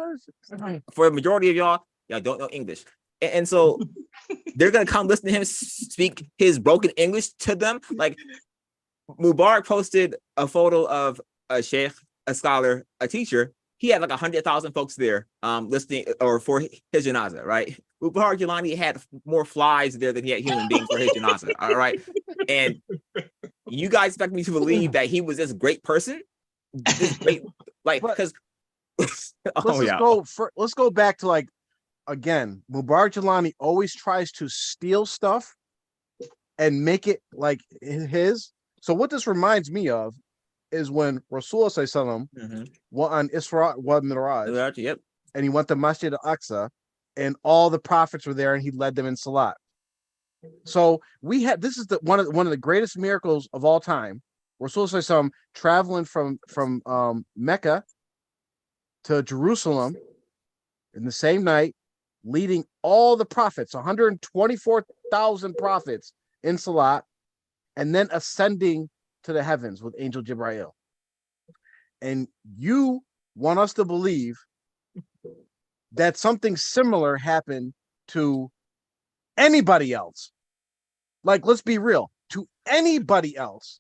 for a majority of y'all don't know English. And so they're gonna come listen to him speak his broken English to them. Like, Mubarak posted a photo of a sheikh, a scholar, a teacher. He had like 100,000 folks there listening or for his janazah, right? Mubarak Jelani had more flies there than he had human beings for his janazah, all right? And you guys expect me to believe that he was this great person? This great, like, because let's go back to, like, again, Mubarak Jelani always tries to steal stuff and make it like his. So what this reminds me of is when Rasulullah sallallahu alaihi wasallam went on Isra wa Miraj, yep, and he went to Masjid al-Aqsa, and all the prophets were there, and he led them in salat. So we had, this is one of the greatest miracles of all time. Rasulullah sallallahu alaihi wasallam traveling from Mecca to Jerusalem in the same night, leading all the prophets, 124,000 prophets in salat, and then ascending to the heavens with Angel Jibrail. And you want us to believe that something similar happened to anybody else. Like, let's be real, to anybody else,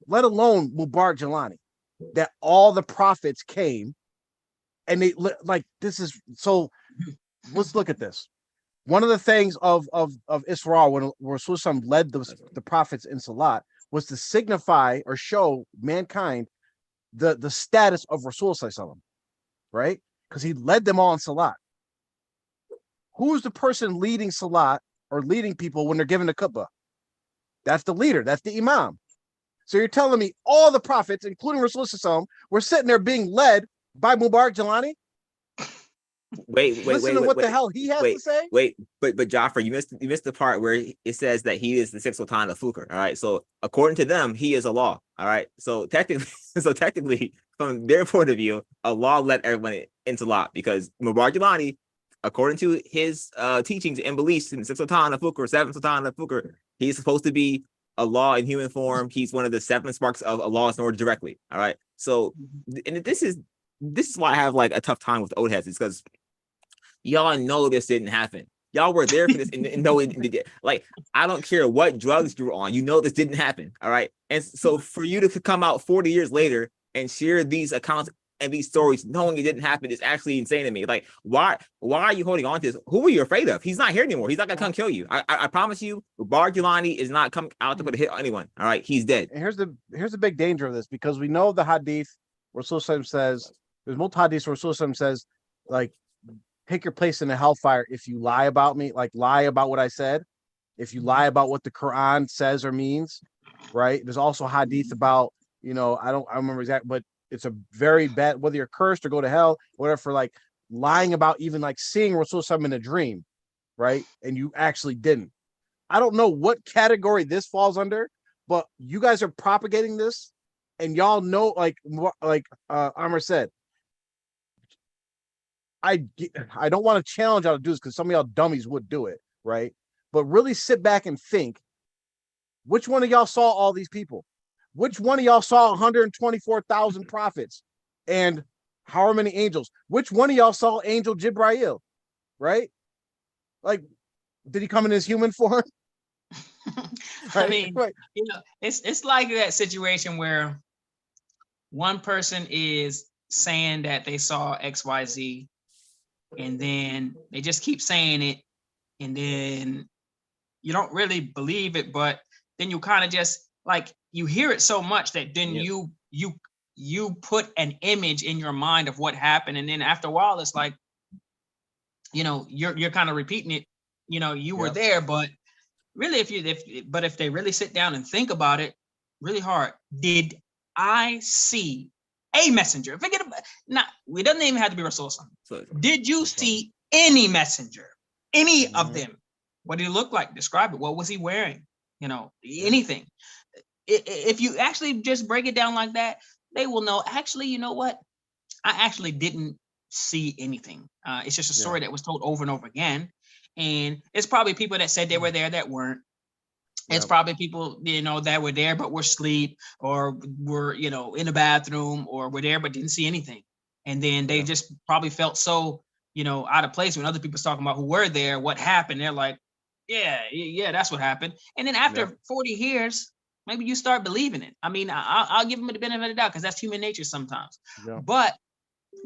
let alone Mubarak Jelani, that all the prophets came and they, like, this is so. Let's look at this. One of the things of Isra, when Rasulullah led the prophets in salat, was to signify or show mankind the status of Rasulullah, right? Because he led them all in salat. Who's the person leading salat or leading people when they're given the khutbah? That's the leader. That's the imam. So you're telling me all the prophets, including Rasulullah, were sitting there being led by Mubarak Jelani? Wait, what the hell he has to say? But Jafar, you missed the part where it says that he is the sixth sultan of Fukr. All right, so according to them, he is Allah. All right, so technically, from their point of view, Allah let everyone into lot, because Mubarak Jelani, according to his teachings and beliefs in the sixth sultan of Fukr, seventh sultan of Fukr, he's supposed to be Allah in human form. He's one of the 7 sparks of Allah's Lord directly. All right, so and this is why I have like a tough time with old heads, is because y'all know this didn't happen. Y'all were there for this and know it did. Like, I don't care what drugs you're on, you know this didn't happen. All right. And so for you to come out 40 years later and share these accounts and these stories knowing it didn't happen is actually insane to me. Like, why are you holding on to this? Who are you afraid of? He's not here anymore. He's not gonna come kill you. I promise you, Mubarak Jelani is not coming out to put a hit on anyone. All right, he's dead. And here's the big danger of this, because we know the hadith where Rasulullah says, there's multiple hadiths where Rasulullah says, like, take your place in the hellfire if you lie about me, like lie about what I said, if you lie about what the Quran says or means, right? There's also hadith about, I don't remember exactly, but it's a very bad, whether you're cursed or go to hell, whatever, for like lying about even like seeing Rasulullah in a dream, right? And you actually didn't. I don't know what category this falls under, but you guys are propagating this, and y'all know, like Amr said, I don't want to challenge y'all to do this, because some of y'all dummies would do it, right? But really sit back and think, which one of y'all saw all these people? Which one of y'all saw 124,000 prophets and how many angels? Which one of y'all saw Angel Jibrail, right? Like, did he come in his human form? I mean, right. It's like that situation where one person is saying that they saw XYZ, and then they just keep saying it, and then you don't really believe it, but then you kind of just like, you hear it so much that then you you put an image in your mind of what happened, and then after a while, it's like, you're kind of repeating it. You were there, but really, if they really sit down and think about it really hard, did I see a messenger? Forget about it doesn't even have to be Rasul. Did you see any messenger? Any of them? What did he look like? Describe it. What was he wearing? Anything. If you actually just break it down like that, they will know, actually, you know what? I actually didn't see anything. It's just a story that was told over and over again. And it's probably people that said they were there that weren't. It's probably people, that were there but were asleep, or were, in the bathroom, or were there but didn't see anything. And then they just probably felt so, out of place when other people's talking about who were there, what happened. They're like, yeah, that's what happened. And then after 40 years, maybe you start believing it. I mean, I'll give them the benefit of the doubt, because that's human nature sometimes. Yeah. But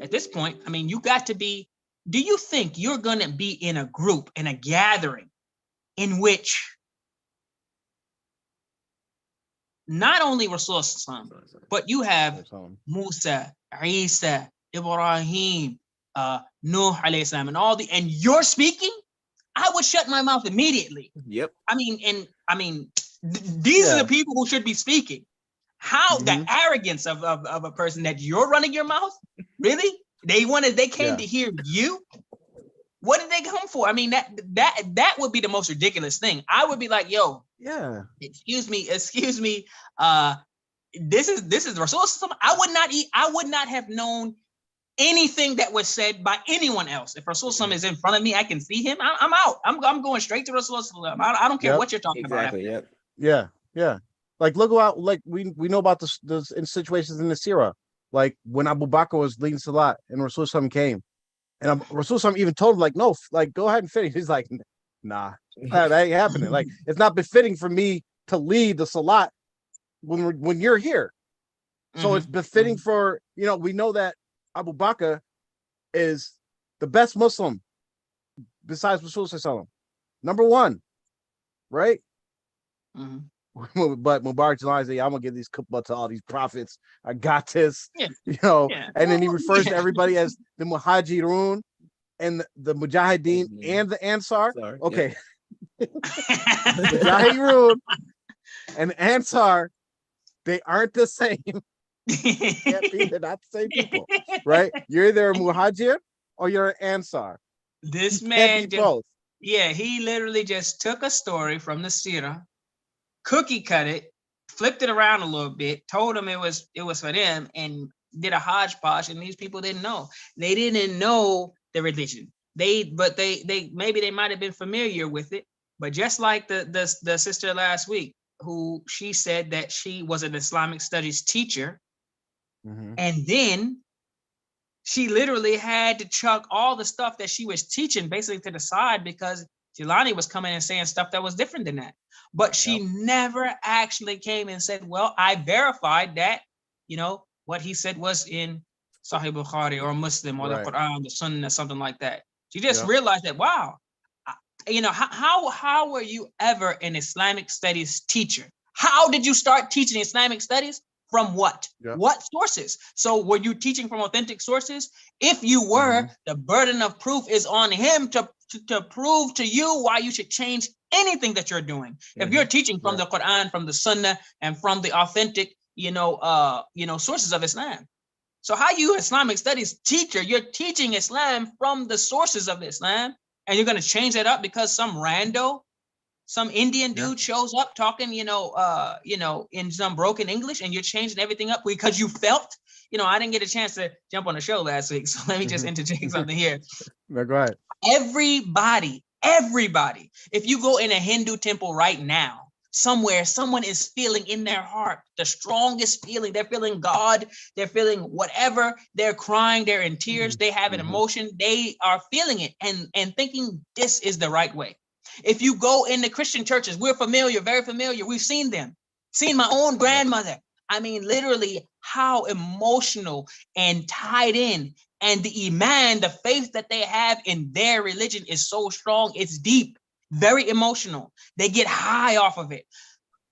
at this point, I mean, you got to be, do you think you're going to be in a group, in a gathering, in which not only Rasul, but you have Musa, Isa, Ibrahim, Nuh alayhi salam, and you're speaking? I would shut my mouth immediately. Yep. I mean, these are the people who should be speaking. How the arrogance of a person that you're running your mouth? Really? They came to hear you? What did they come for? I mean, that would be the most ridiculous thing. I would be like, yo, excuse me. This is Rasul. I would not have known anything that was said by anyone else. If Rasul is in front of me, I can see him. I'm out. I'm going straight to Rasul. I don't care what you're talking about. Yeah. Like, look out. Like, we know about the in situations in the Sirah, like when Abu Bakr was leading Salat and Rasul came, and Rasul even told him, like, no, like, go ahead and finish. He's like, nah, that ain't happening. Like, it's not befitting for me to lead the Salat when you're here. So it's befitting for, we know that Abu Bakr is the best Muslim besides Rasul sallallahu, number one, right? But Mubarak Jalani said, I'm gonna give these kubbah to all these prophets. I got this, and then he refers to everybody as the Muhajirun and the Mujahideen and the Ansar. Okay. Mujahideen and Ansar, they aren't the same. They're not the same people, right? You're either a Muhajir or you're an Ansar. This man both. Yeah, he literally just took a story from the Sirah, cookie cut it, flipped it around a little bit, told them it was for them, and did a hodgepodge. And these people didn't know. They didn't know the religion. They maybe they might have been familiar with it, but just like the sister last week, who she said that she was an Islamic studies teacher, and then she literally had to chuck all the stuff that she was teaching basically to the side, because Jelani was coming and saying stuff that was different than that. But she never actually came and said, well, I verified that, what he said was in Sahih Bukhari or Muslim or the Quran, the Sunnah, something like that. She just realized that, wow, how were you ever an Islamic studies teacher? How did you start teaching Islamic studies? From what? What sources? So were you teaching from authentic sources? If you were, the burden of proof is on him to prove to you why you should change anything that you're doing. If you're teaching from the Quran, from the Sunnah, and from the authentic, sources of Islam. So how you Islamic studies teacher, you're teaching Islam from the sources of Islam, and you're going to change that up because some Indian dude shows up talking, in some broken English, and you're changing everything up because you felt, I didn't get a chance to jump on the show last week. So let me just interject something here. No, go ahead. Everybody, if you go in a Hindu temple right now, somewhere, someone is feeling in their heart the strongest feeling. They're feeling God. They're feeling whatever. They're crying. They're in tears. They have an emotion. They are feeling it and thinking this is the right way. If you go in the Christian churches, we're familiar, very familiar. We've seen them, seen my own grandmother. I mean, literally how emotional and tied in, and the iman, the faith that they have in their religion is so strong. It's deep, very emotional. They get high off of it.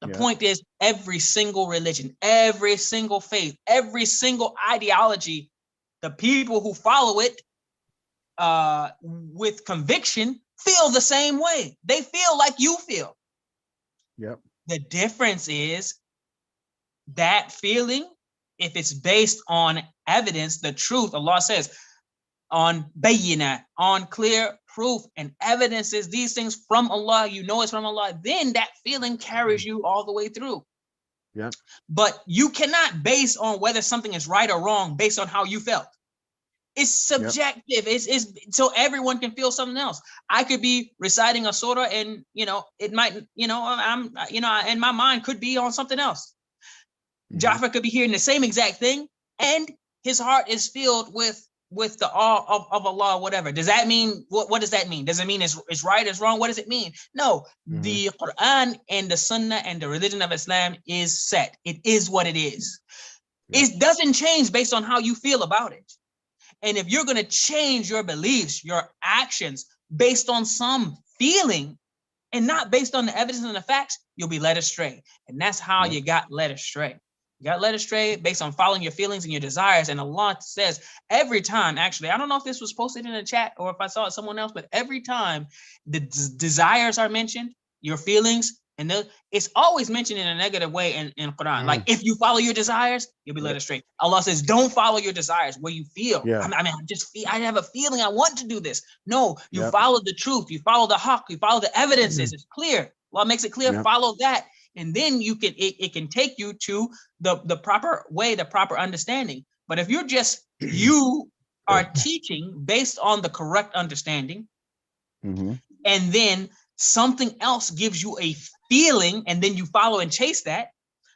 The point is, every single religion, every single faith, every single ideology, the people who follow it with conviction feel the same way. They feel like you feel. Yep. The difference is that feeling, if it's based on evidence, the truth, Allah says, on bayyinah, on clear proof and evidences, these things from Allah, you know it's from Allah, then that feeling carries you all the way through. Yeah. But you cannot base on whether something is right or wrong based on how you felt. It's subjective. Yep. It's so everyone can feel something else. I could be reciting a surah and, it might, and my mind could be on something else. Jafar could be hearing the same exact thing and his heart is filled with the awe of Allah, whatever. Does that mean, what does that mean? Does it mean it's right, it's wrong? What does it mean? No, the Quran and the Sunnah and the religion of Islam is set. It is what it is. It doesn't change based on how you feel about it. And if you're going to change your beliefs, your actions based on some feeling and not based on the evidence and the facts, you'll be led astray. And that's how you got led astray. You got led astray based on following your feelings and your desires. And Allah says every time, actually, I don't know if this was posted in the chat or if I saw it someone else, but every time the desires are mentioned, your feelings, and it's always mentioned in a negative way in Quran. Like, if you follow your desires, you'll be led astray. Allah says, don't follow your desires where you feel. I have a feeling I want to do this. No, you follow the truth. You follow the haqq. You follow the evidences. It's clear. Allah makes it clear. Follow that. And then you can, it can take you to the proper way, the proper understanding. But if you're just, you are teaching based on the correct understanding, and then something else gives you a feeling, and then you follow and chase that.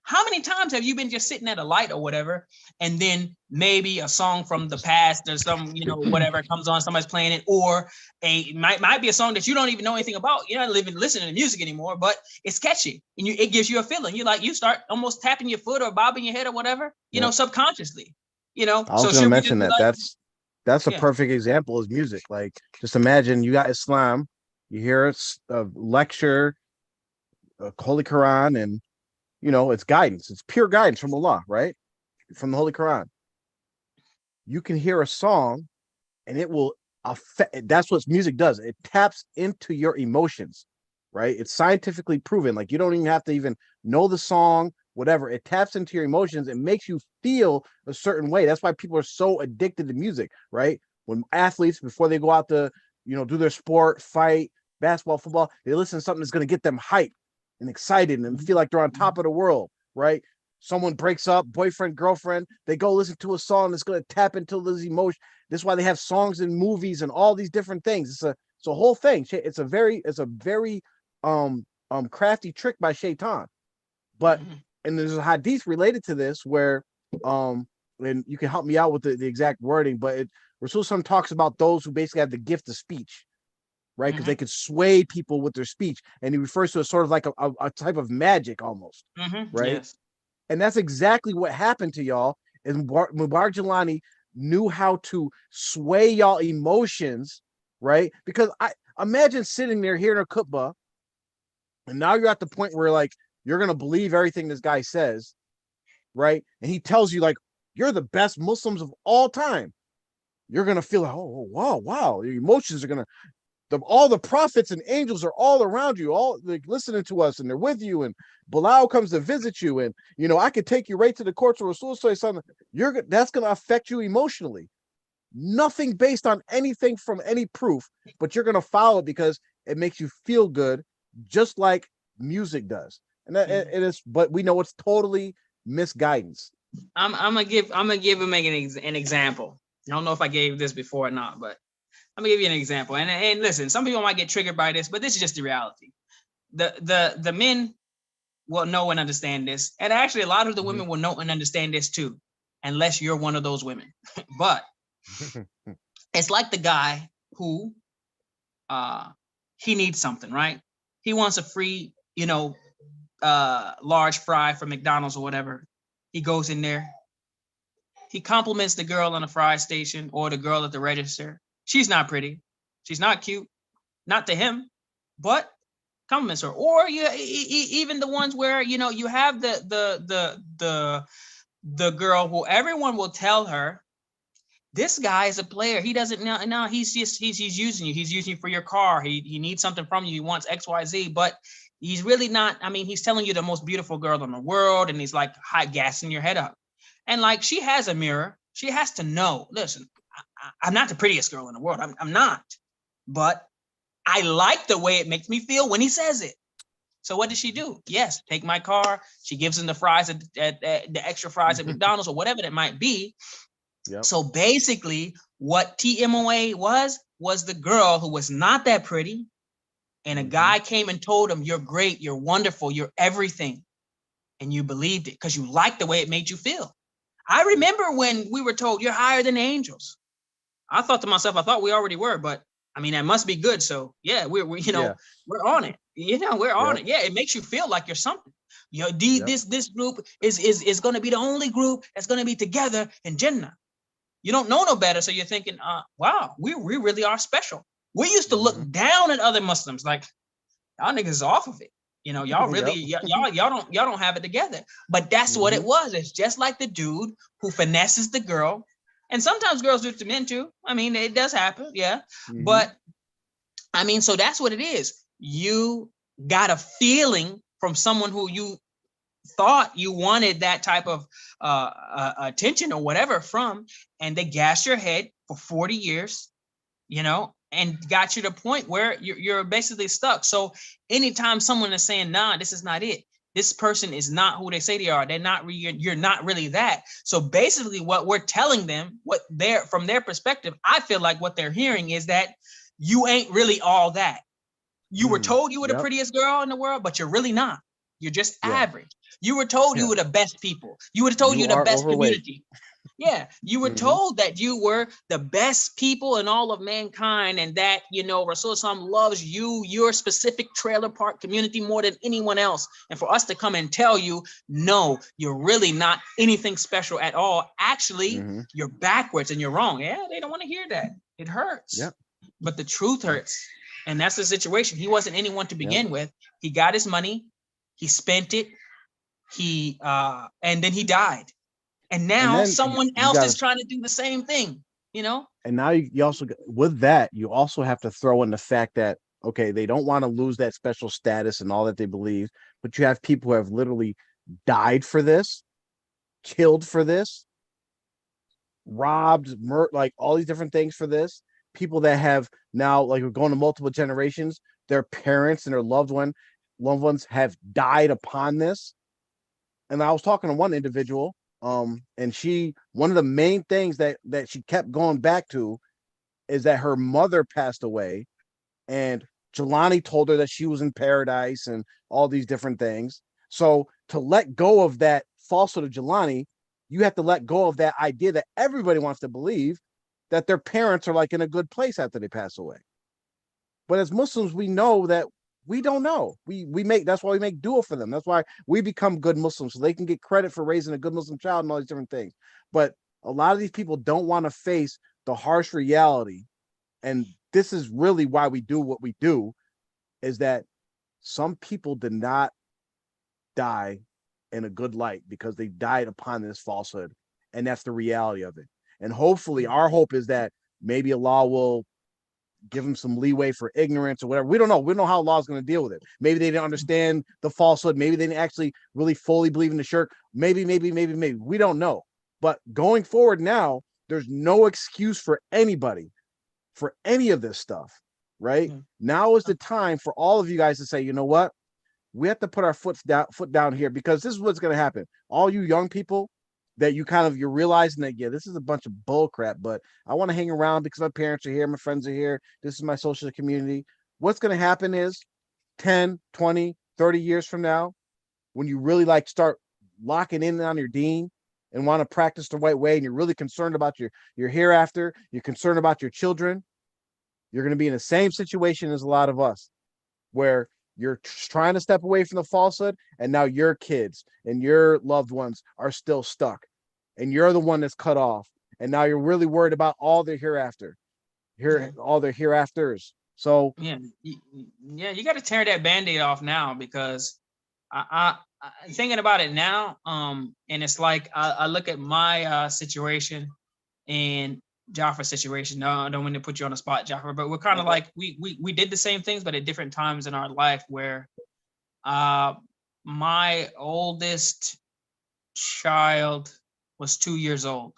How many times have you been just sitting at a light or whatever, and then maybe a song from the past or some, whatever comes on, somebody's playing it, or might be a song that you don't even know anything about. You're not even listening to music anymore, but it's catchy and it gives you a feeling. You start almost tapping your foot or bobbing your head or whatever, subconsciously. I was going to mention that. That's a perfect example is music. Like, just imagine you got Islam, you hear a lecture, a Holy Quran, and it's guidance. It's pure guidance from Allah, right? From the Holy Quran. You can hear a song and it will affect. That's what music does. It taps into your emotions, right? It's scientifically proven. Like, you don't even have to even know the song, whatever. It taps into your emotions and makes you feel a certain way. That's why people are so addicted to music, right? When athletes, before they go out to, do their sport, fight, basketball, football, they listen to something that's going to get them hyped and excited and feel like they're on top of the world, right? Someone breaks up, boyfriend, girlfriend, they go listen to a song that's going to tap into those emotions. This is why they have songs in movies and all these different things. It's a whole thing. It's a very crafty trick by Shaitan. But and there's a hadith related to this where and you can help me out with the exact wording, but Rasul talks about those who basically have the gift of speech, right? Because they could sway people with their speech, and he refers to it sort of like a type of magic almost, right? Yes. And that's exactly what happened to y'all. And Mubarak Jelani knew how to sway y'all emotions, right? Because I imagine sitting there hearing a khutbah, and now you're at the point where like you're gonna believe everything this guy says, right? And he tells you like you're the best Muslims of all time. You're gonna feel like, oh wow, your emotions are gonna. All the prophets and angels are all around you, all like listening to us, and they're with you. And Bilal comes to visit you, and I could take you right to the courts of Rasul. That's going to affect you emotionally. Nothing based on anything from any proof, but you're going to follow it because it makes you feel good, just like music does. And that it is, but we know it's totally misguidance. I'm gonna give him an example. I don't know if I gave this before or not, but I'm gonna give you an example. And listen, some people might get triggered by this, but this is just the reality. The men will know and understand this, and actually a lot of the women will know and understand this too, unless you're one of those women. But it's like the guy who he needs something, right? He wants a free, large fry from McDonald's or whatever. He goes in there. He compliments the girl on the fry station or the girl at the register. She's not pretty. She's not cute. Not to him, but compliments her. Or you even the ones where, you know, you have the girl who everyone will tell her, this guy is a player. He doesn't know. No, he's using you. He's using you for your car. He needs something from you. He wants XYZ, but he's really not. I mean, he's telling you the most beautiful girl in the world, and he's like high gassing your head up. And like, she has a mirror. She has to know, listen, I'm not the prettiest girl in the world. I'm not, but I like the way it makes me feel when he says it. So what does she do? Yes, take my car. She gives him the fries at the extra fries at McDonald's or whatever that might be. Yep. So basically, what TMOA was the girl who was not that pretty, and a guy came and told him, you're great, you're wonderful, you're everything. And you believed it because you liked the way it made you feel. I remember when we were told, you're higher than angels. I thought to myself, I thought we already were, but I mean, that must be good. So yeah, we're we're on it. You know, we're on it. Yeah, it makes you feel like you're something. You know, this group is going to be the only group that's going to be together in Jannah. You don't know no better, so you're thinking, wow, we really are special. We used to look down at other Muslims like, y'all niggas is off of it. You know, y'all really, y'all don't have it together. But that's what it was. It's just like the dude who finesses the girl. And sometimes girls do it to men too. I mean, it does happen, yeah. But I mean, so that's what it is. You got a feeling from someone who you thought you wanted that type of attention or whatever from, and they gas your head for 40 years, you know, and got you to the point where you're basically stuck. So anytime someone is saying, nah, this is not it, this person is not who they say they are, they're not, you're not really that. So basically what we're telling them, from their perspective, I feel like what they're hearing is that you ain't really all that. You were told you were the prettiest girl in the world, but you're really not. You're just average. You were told you were the best people. You were told you were the best community. Yeah, you were told that you were the best people in all of mankind, and that, you know, Rasulullah loves you, your specific trailer park community, more than anyone else. And for us to come and tell you, no, you're really not anything special at all. Actually, you're backwards and you're wrong. Yeah, they don't want to hear that. It hurts. Yep. But the truth hurts. And that's the situation. He wasn't anyone to begin with. He got his money. He spent it. And then he died. And now someone else is trying to do the same thing, you know? And now you also, with that, you also have to throw in the fact that, okay, they don't want to lose that special status and all that they believe, but you have people who have literally died for this, killed for this, robbed, like all these different things for this. People that have now, like, we're going to multiple generations, their parents and their loved ones have died upon this. And I was talking to one individual, and one of the main things that she kept going back to is that her mother passed away, and Jelani told her that she was in paradise and all these different things. So to let go of that falsehood of Jelani, you have to let go of that idea that everybody wants to believe that their parents are like in a good place after they pass away. But as Muslims, we know that we don't know. That's why we make dua for them. That's why we become good Muslims, so they can get credit for raising a good Muslim child and all these different things. But a lot of these people don't want to face the harsh reality. And this is really why we do what we do, is that some people did not die in a good light because they died upon this falsehood. And that's the reality of it. And hopefully our hope is that maybe Allah will give them some leeway for ignorance or whatever. We don't know. We don't know how Allah is going to deal with it. Maybe they didn't understand the falsehood. Maybe they didn't actually really fully believe in the shirk. Maybe. We don't know. But going forward now, there's no excuse for anybody for any of this stuff, right? Now is the time for all of you guys to say, you know what? We have to put our foot down here, because this is what's going to happen. All you young people that you're realizing that, yeah, this is a bunch of bull crap, but I want to hang around because my parents are here, my friends are here, this is my social community. What's going to happen is 10, 20, 30 years from now, when you really start locking in on your deen and want to practice the right way, and you're really concerned about your hereafter, you're concerned about your children, you're going to be in the same situation as a lot of us, where you're trying to step away from the falsehood, and now your kids and your loved ones are still stuck, and you're the one that's cut off, and now you're really worried about all their hereafters, So yeah, you got to tear that Band-Aid off now, because I thinking about it now, and it's like I look at my situation and Jaffar's situation. No, I don't want to put you on the spot, Jaffer, but we're kind of like we did the same things, but at different times in our life. Where my oldest child was 2 years old,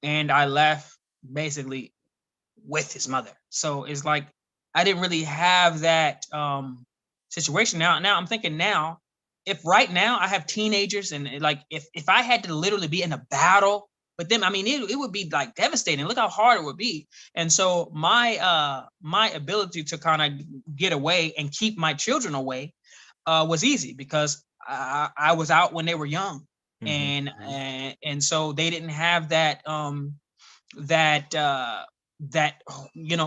and I left basically with his mother. So it's like I didn't really have that situation. Now I'm thinking now, if right now I have teenagers, and like if I had to literally be in a battle with them, I mean it would be like devastating. Look how hard it would be. And so my ability to kind of get away and keep my children away was easy, because I was out when they were young. And so they didn't have that that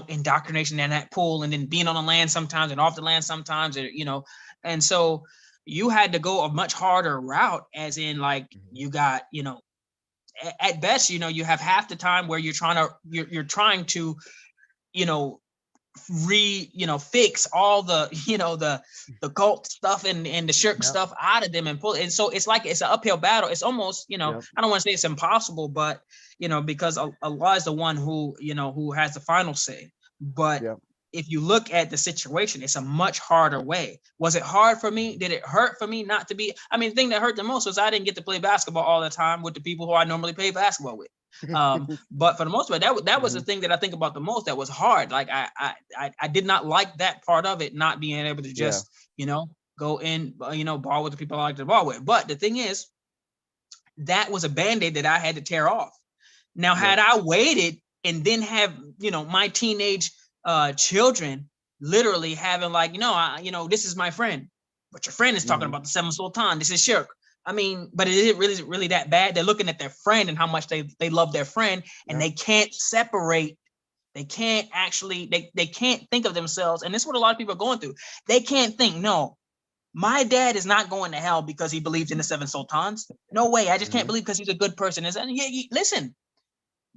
indoctrination and that pull, and then being on the land sometimes and off the land sometimes, and so you had to go a much harder route, as in like you got, at best, you have half the time where you're trying to fix all the the cult stuff and the shirk stuff out of them and pull. And so it's like it's an uphill battle. It's almost I don't want to say it's impossible, but because Allah is the one who who has the final say. But if you look at the situation, it's a much harder way. Was it hard for me? Did it hurt for me not to be? I mean, the thing that hurt the most was I didn't get to play basketball all the time with the people who I normally play basketball with. But for the most part, that was the thing that I think about the most. That was hard. Like I did not like that part of it, not being able to just go in ball with the people I like to ball with. But the thing is, that was a Band-Aid that I had to tear off. Now, had I waited and then have my teenage children literally having like this is my friend, but your friend is talking about the seven sultan, this is shirk. I mean, but is it really that bad? They're looking at their friend and how much they love their friend, and they can't separate. They can't actually, they can't think of themselves. And this is what a lot of people are going through. They can't think, no, my dad is not going to hell because he believes in the seven sultans. No way. I just can't believe because he's a good person. Listen,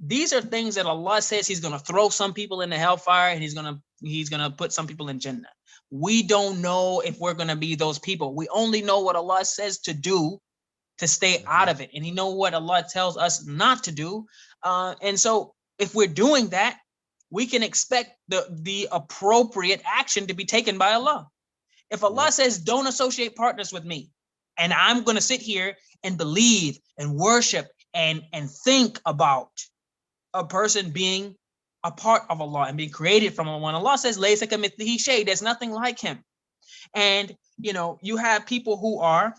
these are things that Allah says he's going to throw some people in the hellfire, and he's going to put some people in Jannah. We don't know if we're going to be those people. We only know what Allah says to do to stay out of it. And you know what Allah tells us not to do. And so if we're doing that, we can expect the appropriate action to be taken by Allah. If Allah says, don't associate partners with me, and I'm going to sit here and believe and worship and think about a person being a part of Allah and being created from Allah. When Allah says, "Laysa kamithlihi shay," there's nothing like him. And you have people who are. I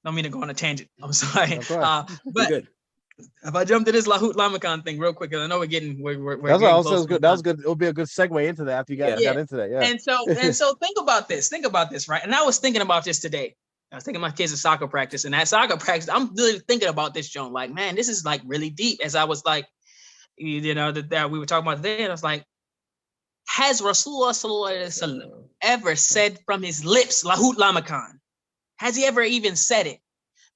don't mean to go on a tangent. I'm sorry. But good. If I jump to this Lahut Lamakan thing real quick, because I know we're getting that's what I was good. That was good. It'll be a good segue into that after you got into that. Yeah. And so think about this, right? And I was thinking about this today. I was thinking my kids' soccer practice, and that soccer practice, I'm really thinking about this, Joan. Like, man, this is like really deep. As I was like, that we were talking about today, and I was like, has Rasulullah sallallahu alaihi wasallam ever said from his lips, Lahut Lamakan? Has he ever even said it?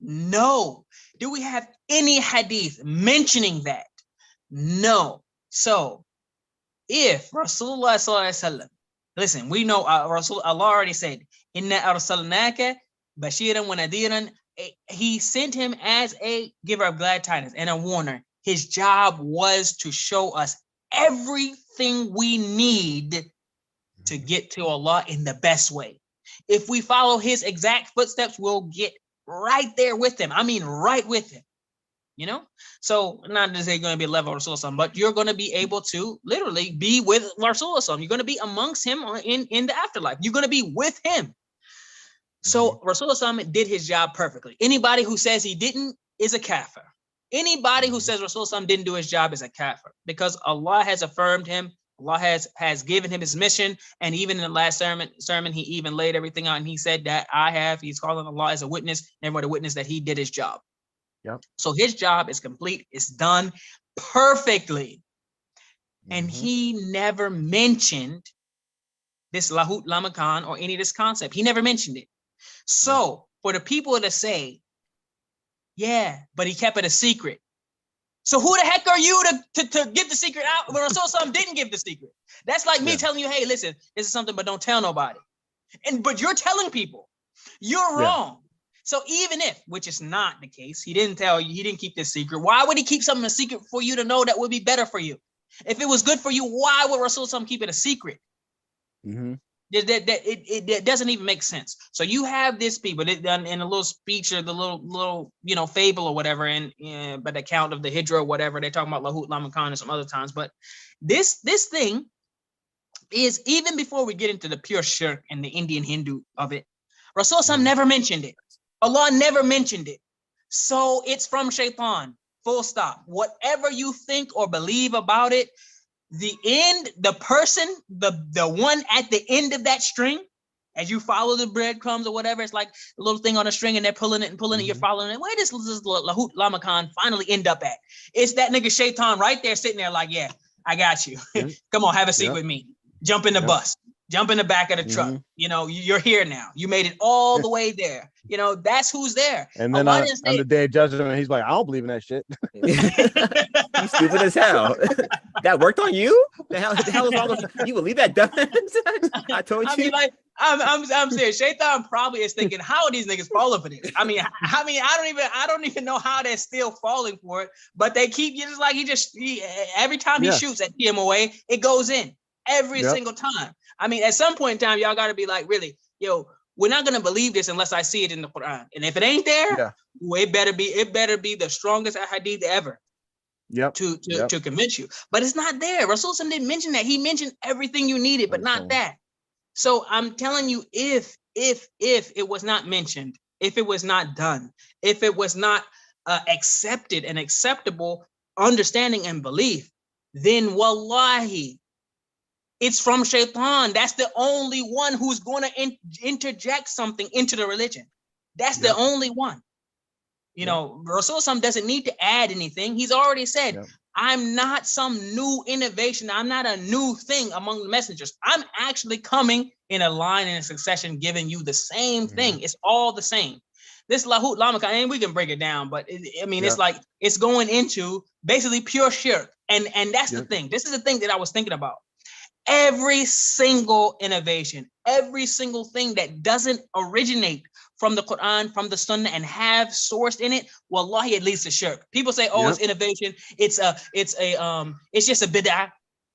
No. Do we have any hadith mentioning that? No. So if Rasulullah sallallahu alaihi wasallam, listen, we know Allah already said, "Inna arsalnaka bashiran wa nadiran." He sent him as a giver of glad tidings and a warner. His job was to show us everything we need to get to Allah in the best way. If we follow his exact footsteps, we'll get right there with him. I mean, right with him. So not to say you're going to be a level of Rasulullah, but you're going to be able to literally be with Rasulullah. You're going to be amongst him in the afterlife. You're going to be with him. So Rasulullah did his job perfectly. Anybody who says he didn't is a kafir. Anybody who says Rasulullah didn't do his job is a kafir, because Allah has affirmed him. Allah has given him his mission. And even in the last sermon, he even laid everything out. And he said that he's calling Allah as a witness, and everybody to witness that he did his job. Yep. So his job is complete. It's done perfectly. And he never mentioned this Lahut Lamakan or any of this concept. He never mentioned it. So for the people to say, yeah, but he kept it a secret. So who the heck are you to get the secret out when Rasul didn't give the secret? That's like me telling you, hey, listen, this is something, but don't tell nobody. But you're telling people. You're wrong. So even if, which is not the case, he didn't tell you, he didn't keep this secret. Why would he keep something a secret for you to know that would be better for you? If it was good for you, why would Rasul keep it a secret? Mm-hmm. It doesn't even make sense. So you have this people in a little speech or the little fable or whatever, and by the account of the Hijra or whatever, they're talking about Lahut Lamakan and some other times. But this thing is, even before we get into the pure shirk and the Indian Hindu of it, Rasul never mentioned it. Allah never mentioned it. So it's from Shaitan. Full stop. Whatever you think or believe about it, the person, the one at the end of that string, as you follow the breadcrumbs or whatever, it's like a little thing on a string and they're pulling it and pulling it, you're following it. Where does Lahut Lamakan finally end up at? It's that nigga Shaitan right there sitting there like, yeah, I got you. Come on, have a seat with me. Jump in the bus. Jump in the back of the truck. You're here now. You made it all the way there. That's who's there. And then on the day of judgment, he's like, I don't believe in that shit. You stupid as hell. That worked on you? The hell is wrong with you? Believe that done? I told you. I'm serious. Shaitan probably is thinking, how are these niggas falling for this? I don't even know how they're still falling for it. But they keep every time he shoots at TMOA, it goes in every single time. At some point in time, y'all got to be like, really, we're not gonna believe this unless I see it in the Quran. And if it ain't there, it better be the strongest hadith ever. To convince you. But it's not there. Rasul didn't mention that. He mentioned everything you needed, but not that. So I'm telling you, if it was not mentioned, if it was not done, if it was not accepted and acceptable understanding and belief, then wallahi, it's from Shaitan. That's the only one who's going to interject something into the religion. That's the only one. Rasul doesn't need to add anything. He's already said, I'm not some new innovation. I'm not a new thing among the messengers. I'm actually coming in a line and a succession, giving you the same thing. It's all the same. This Lahut Lamakan, and we can break it down, but it's like it's going into basically pure shirk. And that's the thing. This is the thing that I was thinking about. Every single innovation, every single thing that doesn't originate from the Quran, from the Sunnah, and have sourced in it, wallahi, it leads to shirk. People say, "Oh, it's innovation. It's just a bid'ah."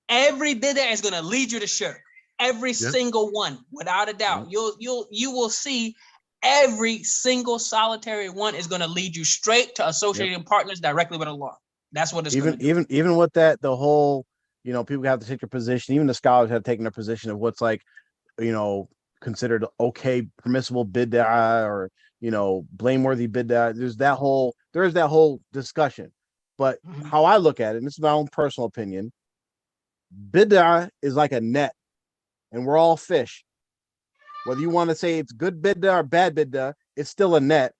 Every bid'ah is gonna lead you to shirk. Every single one, without a doubt. You will see every single solitary one is gonna lead you straight to associating partners directly with Allah. That's what it's even with that, the whole. People have to take their position. Even the scholars have taken their position of what's like, considered okay, permissible bid'ah or, blameworthy bid'ah. There is that whole discussion. But how I look at it, and this is my own personal opinion, bid'ah is like a net, and we're all fish. Whether you want to say it's good bid'ah or bad bid'ah, it's still a net,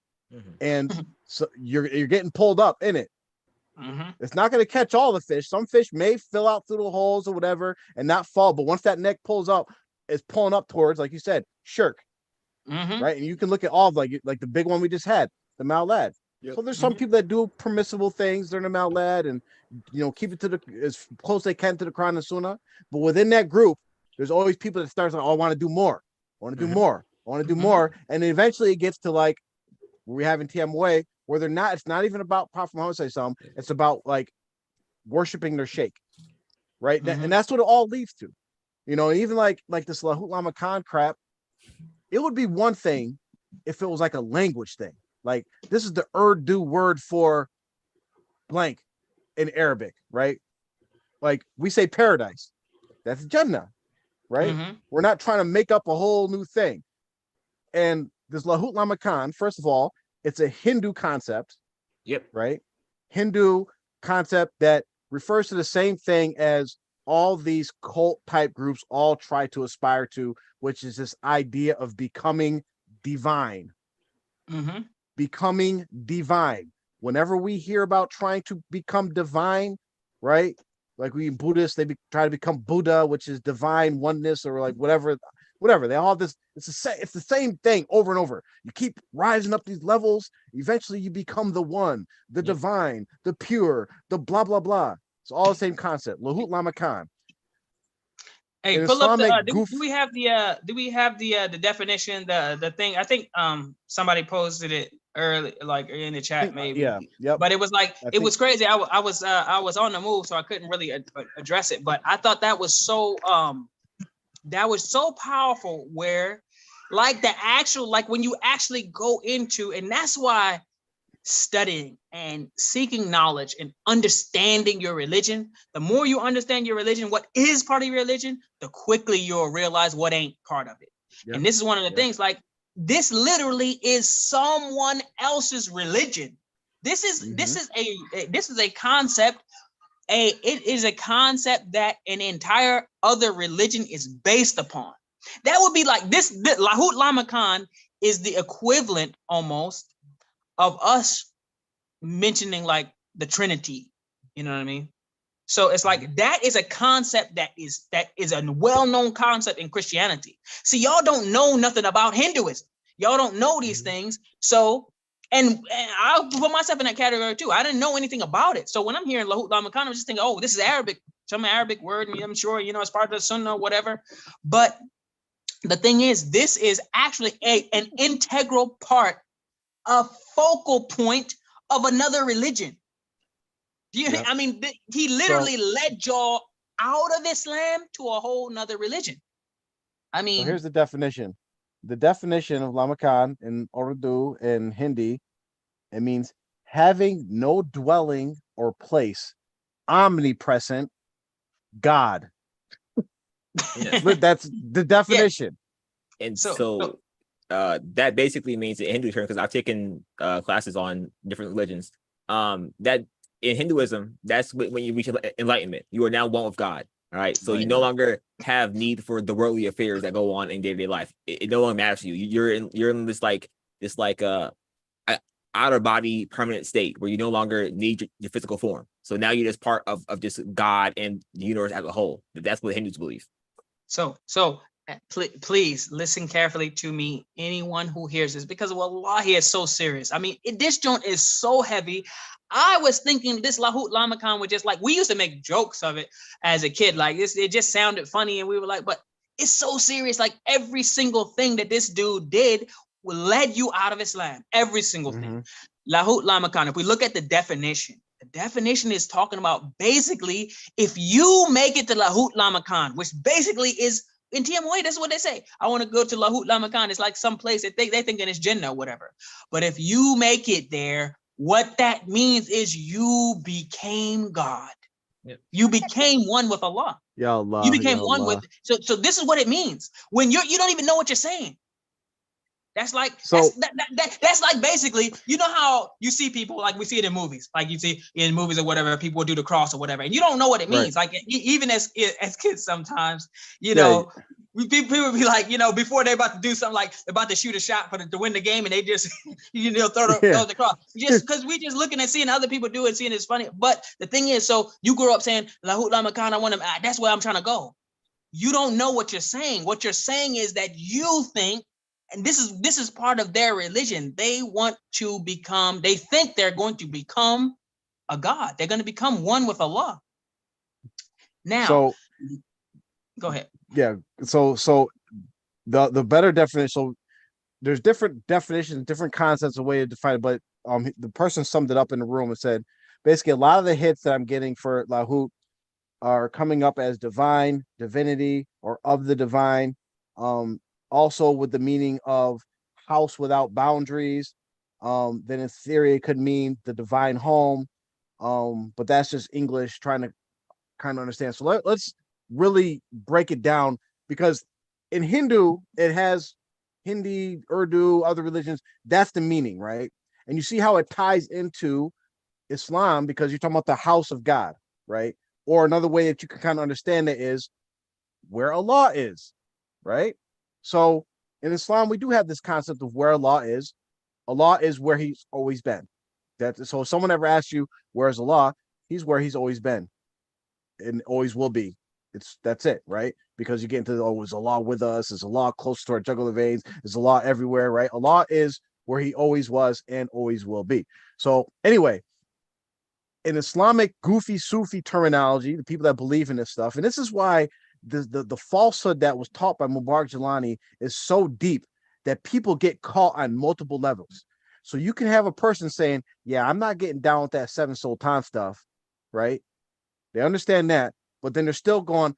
and so you're getting pulled up in it. It's not going to catch all the fish. Some fish may fill out through the holes or whatever and not fall. But once that neck pulls up, it's pulling up towards, like you said, shirk. Right. And you can look at all of like the big one we just had, the Mawlad. So there's some people that do permissible things during the Mawlad and, keep it to as close as they can to the Quran and Sunnah. But within that group, there's always people that start like, oh, I want to do more. I want to do more. I want to do more. And then eventually it gets to like we have in TMOA, where it's not even about Prophet Muhammad sallallahu alaihi wasallam, it's about like worshiping their sheikh, right? And that's what it all leads to. Even like this Lahut Lamakan crap, it would be one thing if it was like a language thing. Like this is the Urdu word for blank in Arabic, right? Like we say paradise. That's Jannah, right? We're not trying to make up a whole new thing. And this Lahut Lamakan, first of all, it's a Hindu concept. Right? Hindu concept that refers to the same thing as all these cult type groups all try to aspire to, which is this idea of becoming divine. Becoming divine. Whenever we hear about trying to become divine, right? Like we Buddhists, try to become Buddha, which is divine oneness or like whatever whatever. They all have this. It's the same thing over and over. You keep rising up these levels. Eventually, you become the one, the divine, the pure, the blah blah blah. It's all the same concept. Lahut Lamakan. Hey, In pull up the. Islamic Do we have the definition? The thing. I think somebody posted it early, like in the chat maybe. Yeah. Yep. But it was like it was crazy. I was on the move, so I couldn't really address it. But I thought that was so powerful. Where like the actual, like when you actually go into, and that's why studying and seeking knowledge and understanding your religion, the more you understand your religion, what is part of your religion, the quickly you'll realize what ain't part of it. Yep. And this is one of the things, like this literally is someone else's religion. This is a concept. It is a concept that an entire other religion is based upon. That would be like this Lahut Lamakan is the equivalent almost of us mentioning like the Trinity, you know what I mean? So it's like that is a concept that is a well-known concept in Christianity. See, y'all don't know nothing about Hinduism. Y'all don't know these things. So, and I'll put myself in that category too. I didn't know anything about it. So when I'm hearing Lahut Lamakan, I'm just thinking, oh, this is Arabic, some Arabic word, and I'm sure, you know, it's part of the Sunnah, whatever. But the thing is, this is actually an integral part, a focal point of another religion. I mean, he literally led y'all out of Islam to a whole nother religion. I mean, here's the definition. The definition of Lamakan in Urdu and Hindi, it means having no dwelling or place, omnipresent God. That's the definition. Yeah. And so that basically means in Hindu term, because I've taken classes on different religions, that in Hinduism, that's when you reach enlightenment. You are now one with God. All right. So you no longer have need for the worldly affairs that go on in day-to-day life. It no longer matters to you. You're in this outer body permanent state where you no longer need your physical form. So now you're just part of just God and the universe as a whole. That's what Hindus believe. So please listen carefully to me, anyone who hears this, because wallahi is so serious. I mean, this joint is so heavy. I was thinking this Lahut Lamakan was just like, we used to make jokes of it as a kid. Like this, it just sounded funny. And we were like, but it's so serious. Like every single thing that this dude did led you out of Islam. Every single thing. Lahut Lamakan, if we look at the definition is talking about basically, if you make it to Lahut Lamakan, which basically is in TMOA, that's what they say. I want to go to Lahut Lamakan. It's like some place that they thinking it's Jannah or whatever. But if you make it there, what that means is you became God. Yep. You became one with Allah. Ya Allah. You became one with. So this is what it means when you don't even know what you're saying. That's like that's like basically, you know how you see people, like we see it in movies, like you see in movies or whatever, people do the cross or whatever, and you don't know what it means. Right. Like even as kids, sometimes, you know, people be like, you know, before they're about to do something, like about to shoot a shot to win the game, and they just throw the cross, just because we just looking and seeing other people do it, seeing it's funny. But the thing is, so you grew up saying Lahut Lamakan, I want to, that's where I'm trying to go. You don't know what you're saying. What you're saying is that you think. And this is part of their religion. They think they're going to become a God. They're going to become one with Allah. Now, go ahead. Yeah. So the better definition. So there's different definitions, different concepts, a way to define it. But the person summed it up in the room and said, basically, a lot of the hits that I'm getting for Lahut are coming up as divine, divinity, or of the divine. Also with the meaning of house without boundaries. Then in theory, it could mean the divine home. But that's just English trying to kind of understand. So let's really break it down, because in Hindu, it has Hindi, Urdu, other religions. That's the meaning, right? And you see how it ties into Islam, because you're talking about the house of God, right? Or another way that you can kind of understand it is where Allah is, right? So in Islam, we do have this concept of where Allah is. Allah is where he's always been. So if someone ever asks you, where's Allah? He's where he's always been and always will be. That's it, right? Because you get into, oh, is Allah with us? Is Allah close to our jugular veins? Is Allah everywhere, right? Allah is where he always was and always will be. So anyway, in Islamic goofy Sufi terminology, the people that believe in this stuff, and this is why the falsehood that was taught by Mubarak Jelani is so deep that people get caught on multiple levels. So you can have a person saying, yeah, I'm not getting down with that 7 Sultan stuff, right? They understand that, but then they're still going,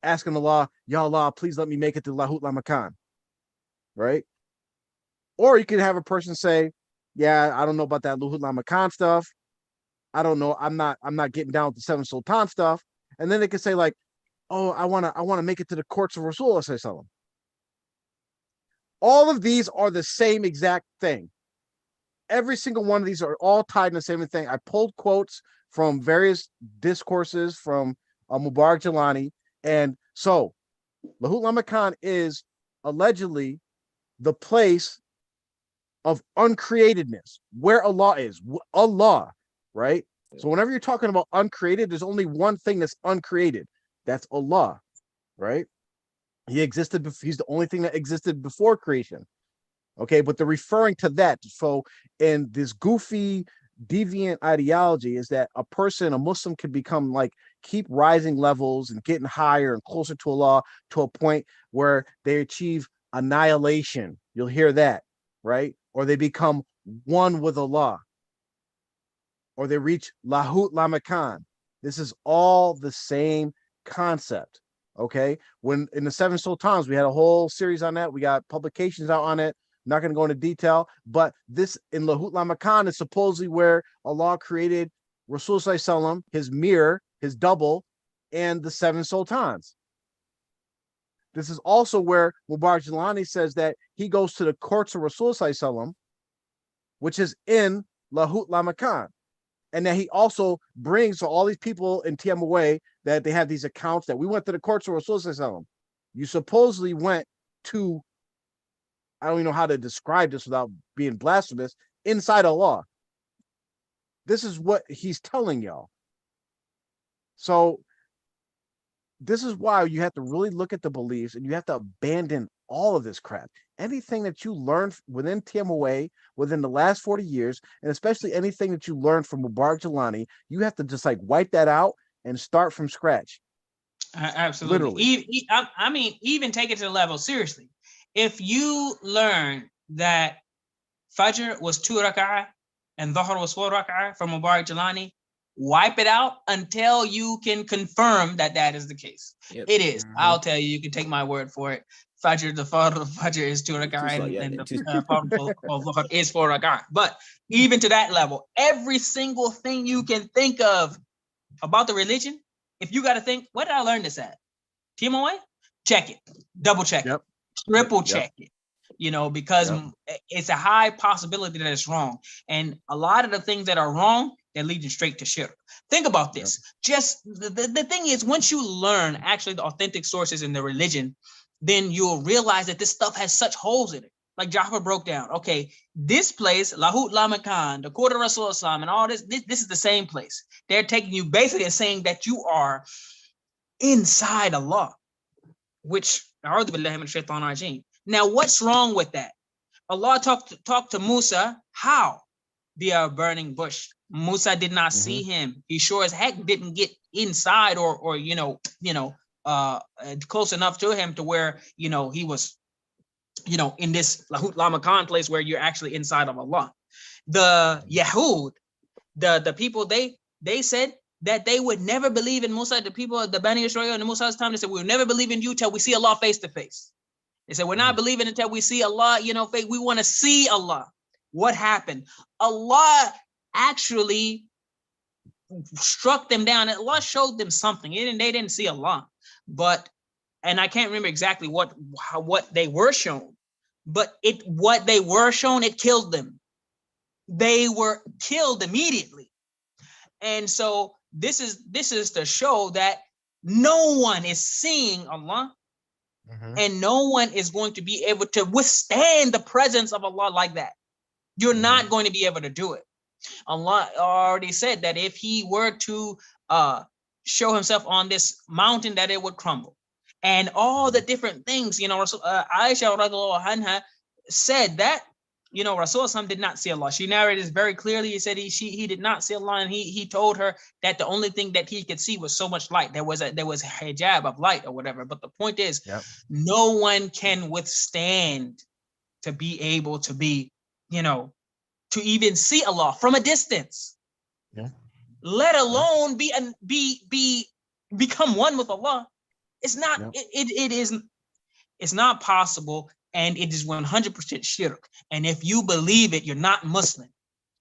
asking Allah, Ya Allah, please let me make it to Lahut Lamakan, right? Or you can have a person say, yeah, I don't know about that Lahut Lamakan stuff. I don't know. I'm not getting down with the 7 Sultan stuff. And then they can say like, oh, I want to make it to the courts of Rasulullah Sallallahu Alaihi Wasallam. All of these are the same exact thing. Every single one of these are all tied in the same thing. I pulled quotes from various discourses from Mubarak Jelani. And so Lahut Lamakan is allegedly the place of uncreatedness, where Allah is. Allah, right? So whenever you're talking about uncreated, there's only one thing that's uncreated. That's Allah, right? He existed. He's the only thing that existed before creation. Okay, but they're referring to that. So in this goofy, deviant ideology is that a person, a Muslim, could become like, keep rising levels and getting higher and closer to Allah to a point where they achieve annihilation. You'll hear that, right? Or they become one with Allah. Or they reach Lahut Lamakan. This is all the same concept. Okay, when in the 7 Sultans, we had a whole series on that. We got publications out on it. I'm not going to go into detail, but this in Lahut Lamakan is supposedly where Allah created Rasul Sallallahu Alaihi Wasallam, his mirror, his double, and the 7 Sultans. This is also where Mubarak Jelani says that he goes to the courts of Rasul Sallallahu Alaihi Wasallam, which is in Lahut Lamakan. And that he also brings, so all these people in TMOA, that they have these accounts that we went to the courts of Rasul Sallallahu Alaihi Wasallam. You supposedly went to, I don't even know how to describe this without being blasphemous, inside Allah. This is what he's telling y'all. So this is why you have to really look at the beliefs and you have to abandon all of this crap. Anything that you learned within TMOA within the last 40 years, and especially anything that you learned from Mubarak Jelani, you have to just like wipe that out and start from scratch. Absolutely. Literally. I mean, even take it to the level, seriously. If you learn that Fajr was 2 rak'ah and Dhuhr was 4 rak'ah from Mubarak Jelani, wipe it out until you can confirm that that is the case. Yep. It is. I'll tell you, you can take my word for it. Fajr, the Fajr is 2 rak'ah and the Dhuhr is 4 rak'ah. But even to that level, every single thing you can think of about the religion, if you got to think, where did I learn this at? TMOA? Check it. Double check it. Triple check it. You know, because it's a high possibility that it's wrong. And a lot of the things that are wrong, they're leading straight to shirk. Think about this. Just the thing is, once you learn actually the authentic sources in the religion, then you'll realize that this stuff has such holes in it. Like Jafar broke down. Okay, this place, Lahut Lamakan, the court of Rasulullah, and all this is the same place. They're taking you basically and saying that you are inside Allah, which now, what's wrong with that? Allah talked to Musa. How? Via a burning bush. Musa did not see him. He sure as heck didn't get inside or close enough to him to where he was in this Lahut Lamakan place where you're actually inside of Allah. The Yahud, the people, they said that they would never believe in Musa. The people of the Bani Israel in Musa's time, they said, we'll never believe in you till we see Allah face to face. They said, we're not believing until we see Allah, we want to see Allah. What happened? Allah actually struck them down. Allah showed them something. They didn't see Allah. And I can't remember exactly what they were shown, but what they were shown, it killed them. They were killed immediately. And so this is to show that no one is seeing Allah. And no one is going to be able to withstand the presence of Allah like that. You're not going to be able to do it. Allah already said that if he were to show himself on this mountain that it would crumble. And all the different things, Aisha radiallahu anha said that, Rasul did not see Allah. She narrated this very clearly. He said he did not see Allah, and he told her that the only thing that he could see was so much light. There was a hijab of light or whatever. But the point is, no one can withstand to be able to be, to even see Allah from a distance. Yeah. Let alone become one with Allah. It's not. It's not possible. And it is 100% shirk. And if you believe it, you're not Muslim.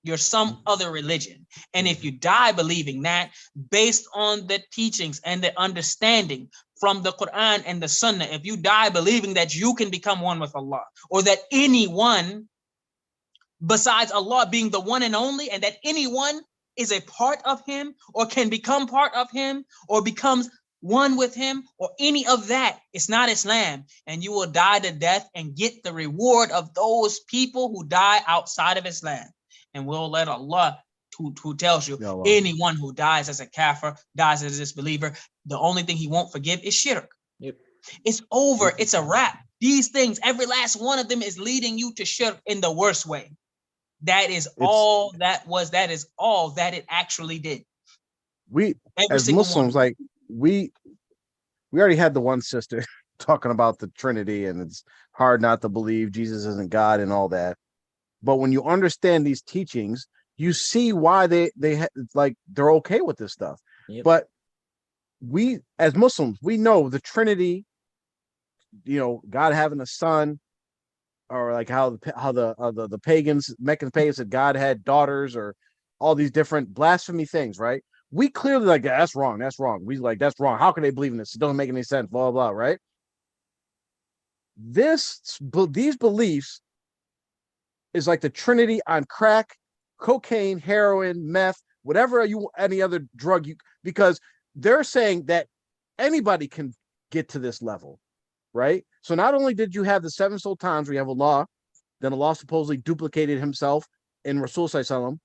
You're some other religion. And if you die believing that, based on the teachings and the understanding from the Quran and the Sunnah, if you die believing that you can become one with Allah, or that anyone besides Allah being the one and only, and that anyone is a part of him, or can become part of him, or becomes one with him, or any of that, it's not Islam. And you will die to death and get the reward of those people who die outside of Islam. And we'll let Allah, who tells you, anyone who dies as a kafir, dies as a disbeliever, the only thing he won't forgive is shirk. Yep. It's over. It's a wrap. These things, every last one of them is leading you to shirk in the worst way. That is all that it actually did. We, as Muslims, we already had the one sister talking about the Trinity, and it's hard not to believe Jesus isn't God and all that. But when you understand these teachings, you see why they're okay with this stuff. Yep. But we, as Muslims, we know the Trinity, God having a son, or like how the pagans, Meccan pagans, said God had daughters, or all these different blasphemy things, right? We clearly that's wrong. That's wrong. We that's wrong. How can they believe in this? It doesn't make any sense. Blah, blah, blah, right? These beliefs is like the Trinity on crack, cocaine, heroin, meth, whatever any other drug because they're saying that anybody can get to this level, right? So not only did you have the 7 sultans where you have Allah, then Allah supposedly duplicated himself in Rasul Sallallahu Alaihi Wasallam,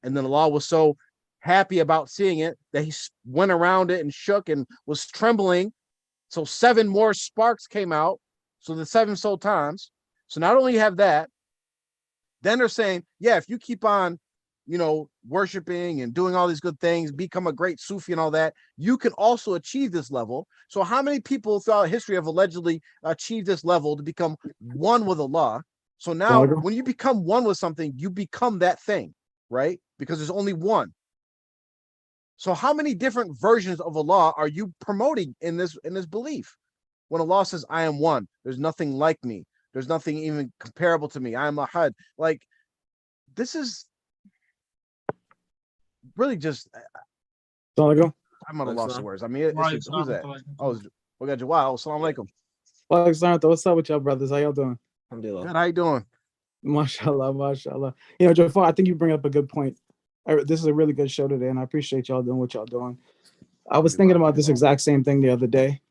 and then Allah was so happy about seeing it that he went around it and shook and was trembling. So 7 more sparks came out. So the 7 sultans. So not only you have that, then they're saying, if you keep on, worshiping and doing all these good things, become a great Sufi and all that, you can also achieve this level. So how many people throughout history have allegedly achieved this level to become one with Allah? So now when you become one with something, you become that thing, right? Because there's only one. So how many different versions of Allah are you promoting in this belief? When Allah says, I am one, there's nothing like me. There's nothing even comparable to me. I am Ahad. This is really just, I'm at a loss of words. I mean, who's that? Oh, we got Jawad. Assalamu alaikum. What's up with y'all brothers? How y'all doing? Good. How you doing? Mashallah, mashallah. Jafar, I think you bring up a good point. This is a really good show today, and I appreciate y'all doing what y'all doing. I was thinking about this exact same thing the other day.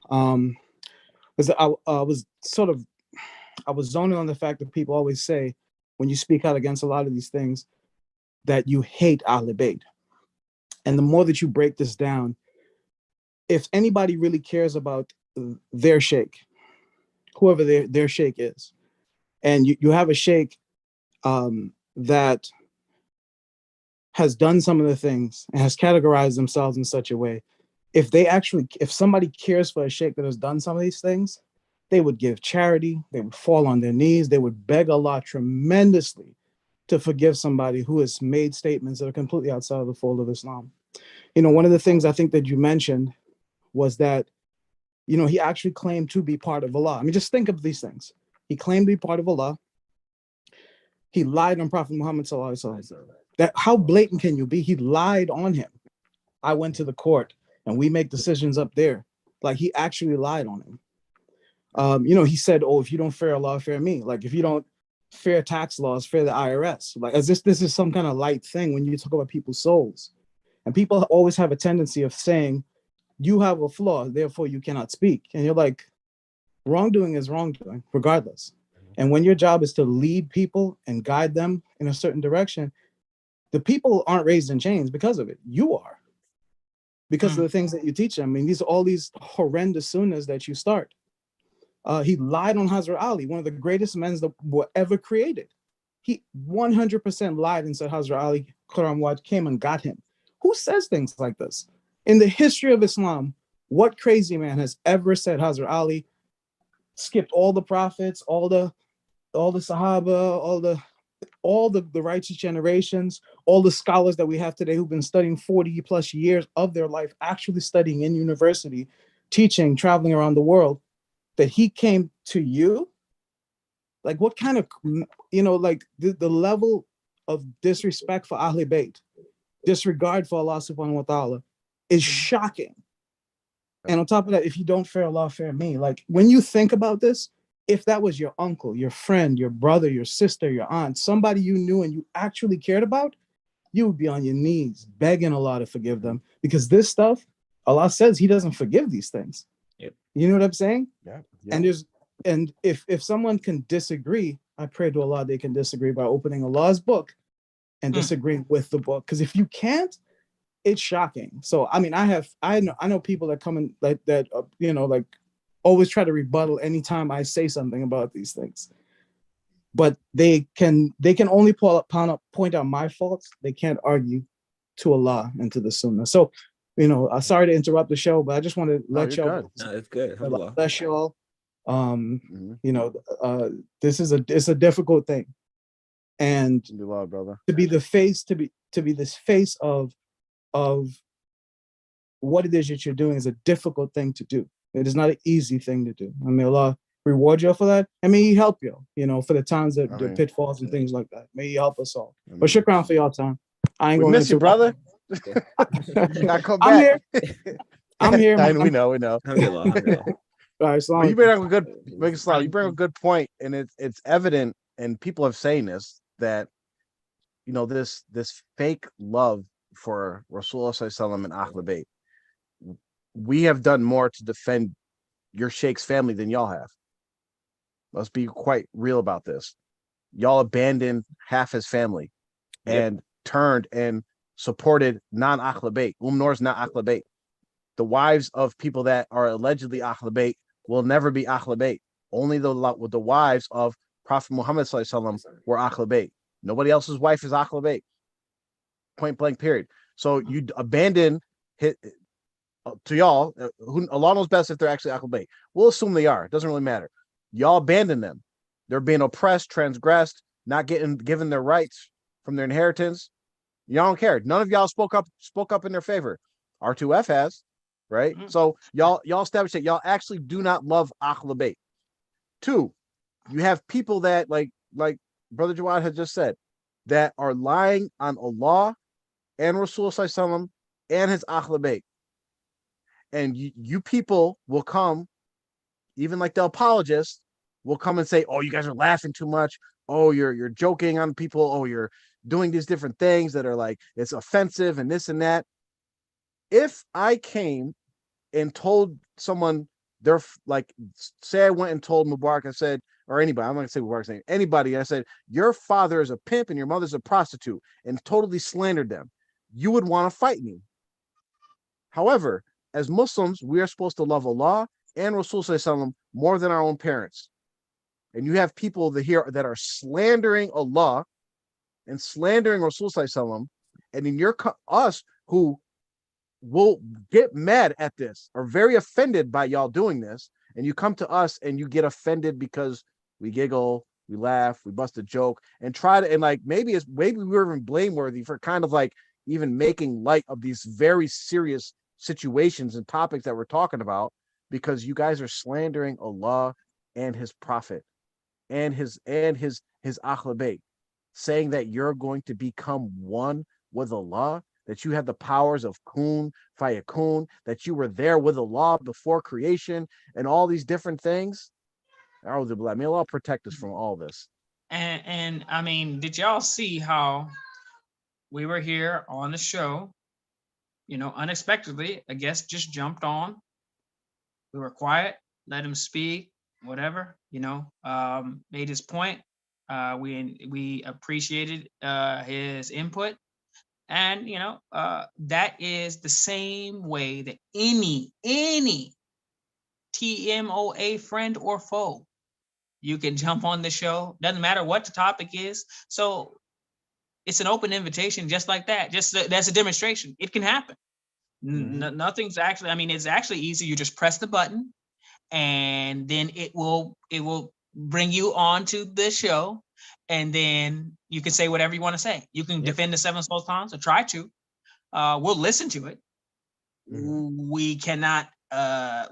Because I was zoning on the fact that people always say, when you speak out against a lot of these things, that you hate Ahlul Bayt. And the more that you break this down, if anybody really cares about their sheikh, whoever their sheikh is, and you have a sheikh that has done some of the things and has categorized themselves in such a way, if somebody cares for a sheikh that has done some of these things, they would give charity, they would fall on their knees, they would beg Allah tremendously to forgive somebody who has made statements that are completely outside of the fold of Islam. One of the things I think that you mentioned was that, he actually claimed to be part of Allah. I mean, just think of these things. He claimed to be part of Allah. He lied on Prophet Muhammad Sallallahu Alaihi Wasallam. How blatant can you be? He lied on him. I went to the court and we make decisions up there. He actually lied on him. He said, if you don't fear Allah, fear me. If you don't fear tax laws, fear the IRS. As if this is some kind of light thing when you talk about people's souls. And people always have a tendency of saying, you have a flaw, therefore you cannot speak. And you're like, wrongdoing is wrongdoing, regardless. And when your job is to lead people and guide them in a certain direction, the people aren't raised in chains because of it. You are. because of the things that you teach them. I mean, these are all these horrendous sunnahs that you start. He lied on Hazrat Ali, one of the greatest men that were ever created. He 100% lied and said Hazrat Ali Quran Waj came and got him. Who says things like this? In the history of Islam, what crazy man has ever said Hazrat Ali skipped all the prophets, all the Sahaba, all the righteous generations, all the scholars that we have today who've been studying 40 plus years of their life, actually studying in university, teaching, traveling around the world, that he came to you? Like, what kind of, like the level of disrespect for Ahlul Bayt, disregard for Allah subhanahu wa ta'ala is shocking. And on top of that, if you don't fear Allah, fear me. Like, when you think about this, if that was your uncle, your friend, your brother, your sister, your aunt, somebody you knew and you actually cared about, you would be on your knees begging Allah to forgive them, because this stuff, Allah says He doesn't forgive these things. Yep. You know what I'm saying? Yeah. And if someone can disagree, I pray to Allah they can disagree by opening Allah's book and disagreeing with the book. Because if you can't, it's shocking. So I mean, I know people that come in that like always try to rebuttal anytime I say something about these things. But they can only point out my faults. They can't argue to Allah and to the Sunnah. So, sorry to interrupt the show, but I just want to let y'all know. No, it's good. Alhamdulillah. Bless y'all. This is a difficult thing, and brother, to be this face of what it is that you're doing is a difficult thing to do. It is not an easy thing to do. I mean, Allah reward you for that. I mean, He help you, for the times that the pitfalls and things like that. May He help us all. But shukran for y'all time. I ain't we gonna miss you, brother. I'm here. I'm here. We know. Alhamdulillah. All right, well, you bring up a good point, and it's evident, and people are saying this, that this fake love for Rasulullah Sallallahu Alaihi Wasallam and Ahlul Bayt. We have done more to defend your Sheikh's family than y'all have. Let's be quite real about this. Y'all abandoned half his family and turned and supported non-Ahlul Bayt. Noor's not Ahlul Bayt. The wives of people that are allegedly Ahlul Bayt will never be Ahlul Bayt. Only the wives of Prophet Muhammad Sallallahu Alaihi Wasallam were Ahlul Bayt. Nobody else's wife is Ahlul Bayt. Point blank, period. So you abandon to y'all, who Allah knows best if they're actually Ahlul Bayt. We'll assume they are. It doesn't really matter. Y'all abandon them. They're being oppressed, transgressed, not given their rights from their inheritance. Y'all don't care. None of y'all spoke up in their favor. R2F has, right? So y'all established that y'all actually do not love Ahlul Bayt. 2, you have people that like Brother Jawad had just said, that are lying on Allah and Rasulullah Sallallahu Alaihi Wasallam and his Ahlul Bayt. And you people will come, even like the apologists will come and say, oh, you guys are laughing too much. Oh, you're joking on people. Oh, you're doing these different things that are like, it's offensive and this and that. If I came and told someone, they're like, say I went and told Mubarak, I said, or anybody, I'm not gonna say Mubarak's name, anybody, I said, your father is a pimp and your mother's a prostitute, and totally slandered them, you would want to fight me. However, as Muslims, we are supposed to love Allah and Rasul Sallallahu Alaihi Wasallam more than our own parents. And you have people that are slandering Allah and slandering Rasul Sallallahu Alaihi Wasallam, and in us who will get mad at this, are very offended by y'all doing this, and you come to us and you get offended because we giggle, we laugh, we bust a joke, and try to, and like maybe we're even blameworthy for kind of like even making light of these very serious situations and topics that we're talking about, because you guys are slandering Allah and his prophet and his Ahlul Bayt, saying that you're going to become one with Allah, that you have the powers of kun fayakun, that you were there with Allah before creation, and all these different things. May Allah protect us from all this. And I mean, did y'all see how we were here on the show? Unexpectedly, a guest just jumped on. We were quiet, let him speak, whatever, made his point. We appreciated his input. And that is the same way that any TMOA friend or foe, you can jump on the show. Doesn't matter what the topic is. So it's an open invitation, just like that. Just that's a demonstration. It can happen. Nothing's actually. I mean, it's actually easy. You just press the button, and then it will bring you on to the show, and then you can say whatever you want to say. You can defend the seven sultans or try to. We'll listen to it. We cannot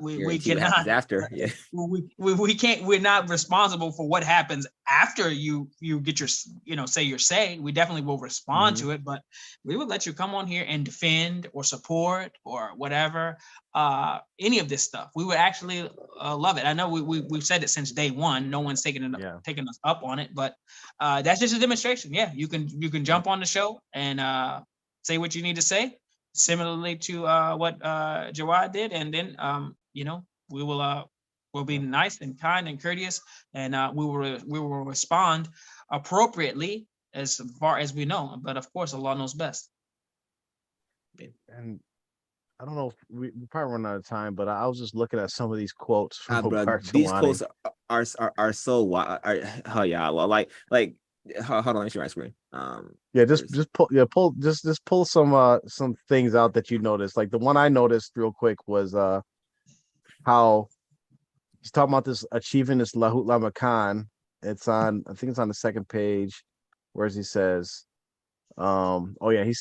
we cannot after we can't, we're not responsible for what happens after you get your say your say. We definitely will respond to it, but we would let you come on here and defend or support or whatever, any of this stuff. We would actually love it. I know we've said it since day one. No one's taking us up on it, but that's just a demonstration. You can jump on the show and say what you need to say, similarly to what Jawad did, and then we'll be nice and kind and courteous, and we will respond appropriately as far as we know. But of course, Allah knows best. And I don't know if we probably run out of time, but I was just looking at some of these quotes from these quotes are so wild. Hold on, let me share my screen. Just pull some things out that you noticed. Like the one I noticed real quick was how he's talking about this achieving this lahut lamakan. It's on, I think it's on the second page, where he says, he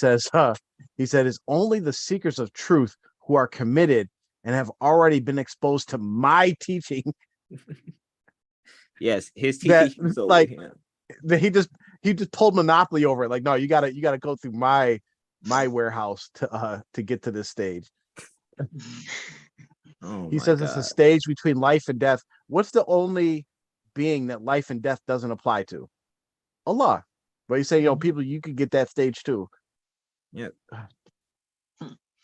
said it's only the seekers of truth who are committed and have already been exposed to my teaching. Yes, his teaching. He just pulled monopoly over it. Like, no, you gotta go through my warehouse to get to this stage. He says it's a stage between life and death. What's the only being that life and death doesn't apply to? Allah. But he's saying, people, you could get that stage too. Yeah.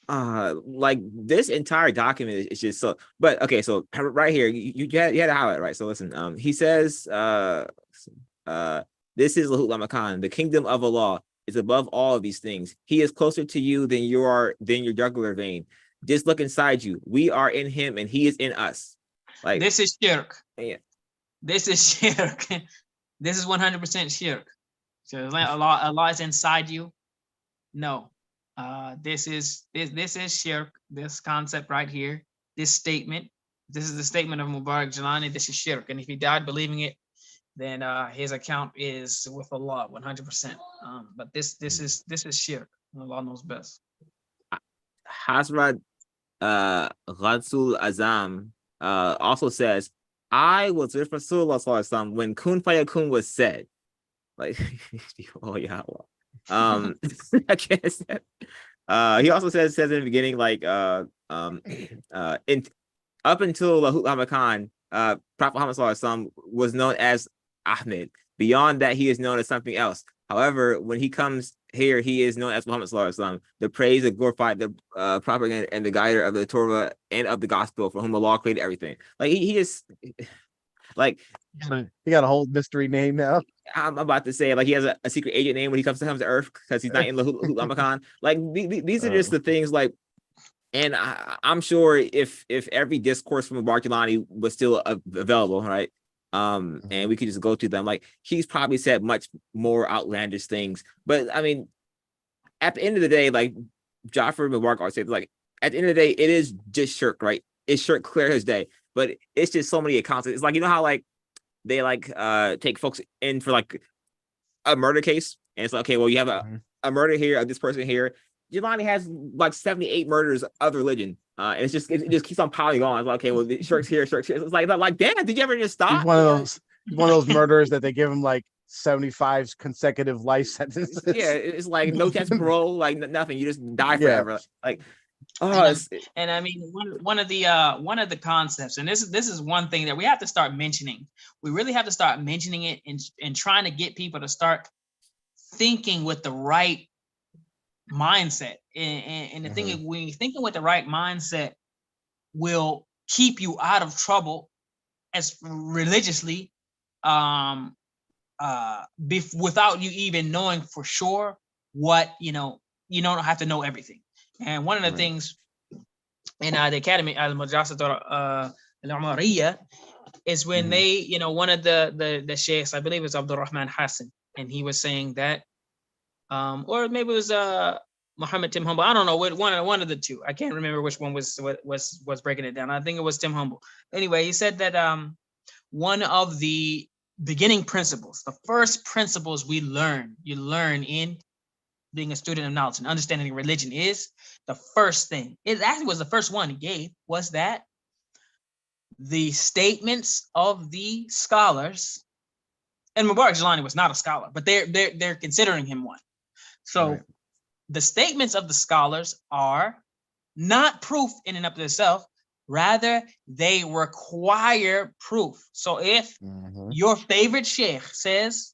Like this entire document is just so. But okay, so right here, you had to highlight, right? So listen, he says, this is Lahut Lamakan, the kingdom of Allah is above all of these things. He is closer to you than your jugular vein. Just look inside you. We are in him and he is in us. Like, this is shirk. Yeah. This is shirk. This is 100% shirk. So Allah is inside you. No. This is shirk. This concept right here. This statement. This is the statement of Mubarak Jalani. This is shirk. And if he died believing it, then his account is with Allah 100%. But this is shirk. Allah knows best. Hazrat Ghadsul Azam also says, I was with Rasulullah when Kun Fayakun was said. Like, oh yeah. I can't say. He also says in the beginning, like up until Lahut Lamakan, Prophet Muhammad was known as Ahmed. Beyond that, he is known as something else. However, when he comes here, he is known as Muhammad Sallallahu Alaihi Wasallam, the praise, the glorified, the propaganda, and the guider of the Torah and of the gospel, for whom Allah created everything. Like he is, like he got a whole mystery name now. I'm about to say, like he has a secret agent name when he comes to Earth because he's not in Lahut Lamakan. Like these are just the things. Like, and I'm sure if every discourse from Barkelani was still available, right? And we could just go to them. Like he's probably said much more outlandish things, but I mean, at the end of the day, like Jafar Mubarak always said, like at the end of the day, it is just shirk, right? It's shirk clear as day, but it's just so many accounts. It's like, you know how like they like take folks in for like a murder case, and it's like, okay, well, you have a murder here of this person here. Jelani has like 78 murders of religion. And it just keeps on piling on. It's like, okay, well, shirks here, shirks here. It's like, damn, did you ever just stop? He's one of those murderers that they give him like 75 consecutive life sentences. Yeah, it's like no chance of parole, like nothing. You just die forever. Like, and I mean, one of the concepts, and this is one thing that we have to start mentioning. We really have to start mentioning it and trying to get people to start thinking with the right mindset. And the thing is, when you're thinking with the right mindset, will keep you out of trouble as religiously, without you even knowing for sure what you don't have to know everything. And one of the things in the academy, al-Madrasat al-Umariya, is when they, one of the sheikhs, I believe it was Abdul Rahman Hassan, and he was saying that, or maybe it was Muhammad Tim Humble. I don't know, one of the two. I can't remember which one was breaking it down. I think it was Tim Humble. Anyway, he said that one of the beginning principles, the first principles you learn in being a student of knowledge and understanding religion, is the first thing. It actually was the first one he gave, was that the statements of the scholars, and Mubarak Jilani was not a scholar, but they're considering him one. So the statements of the scholars are not proof in and of itself, rather they require proof. So if your favorite sheikh says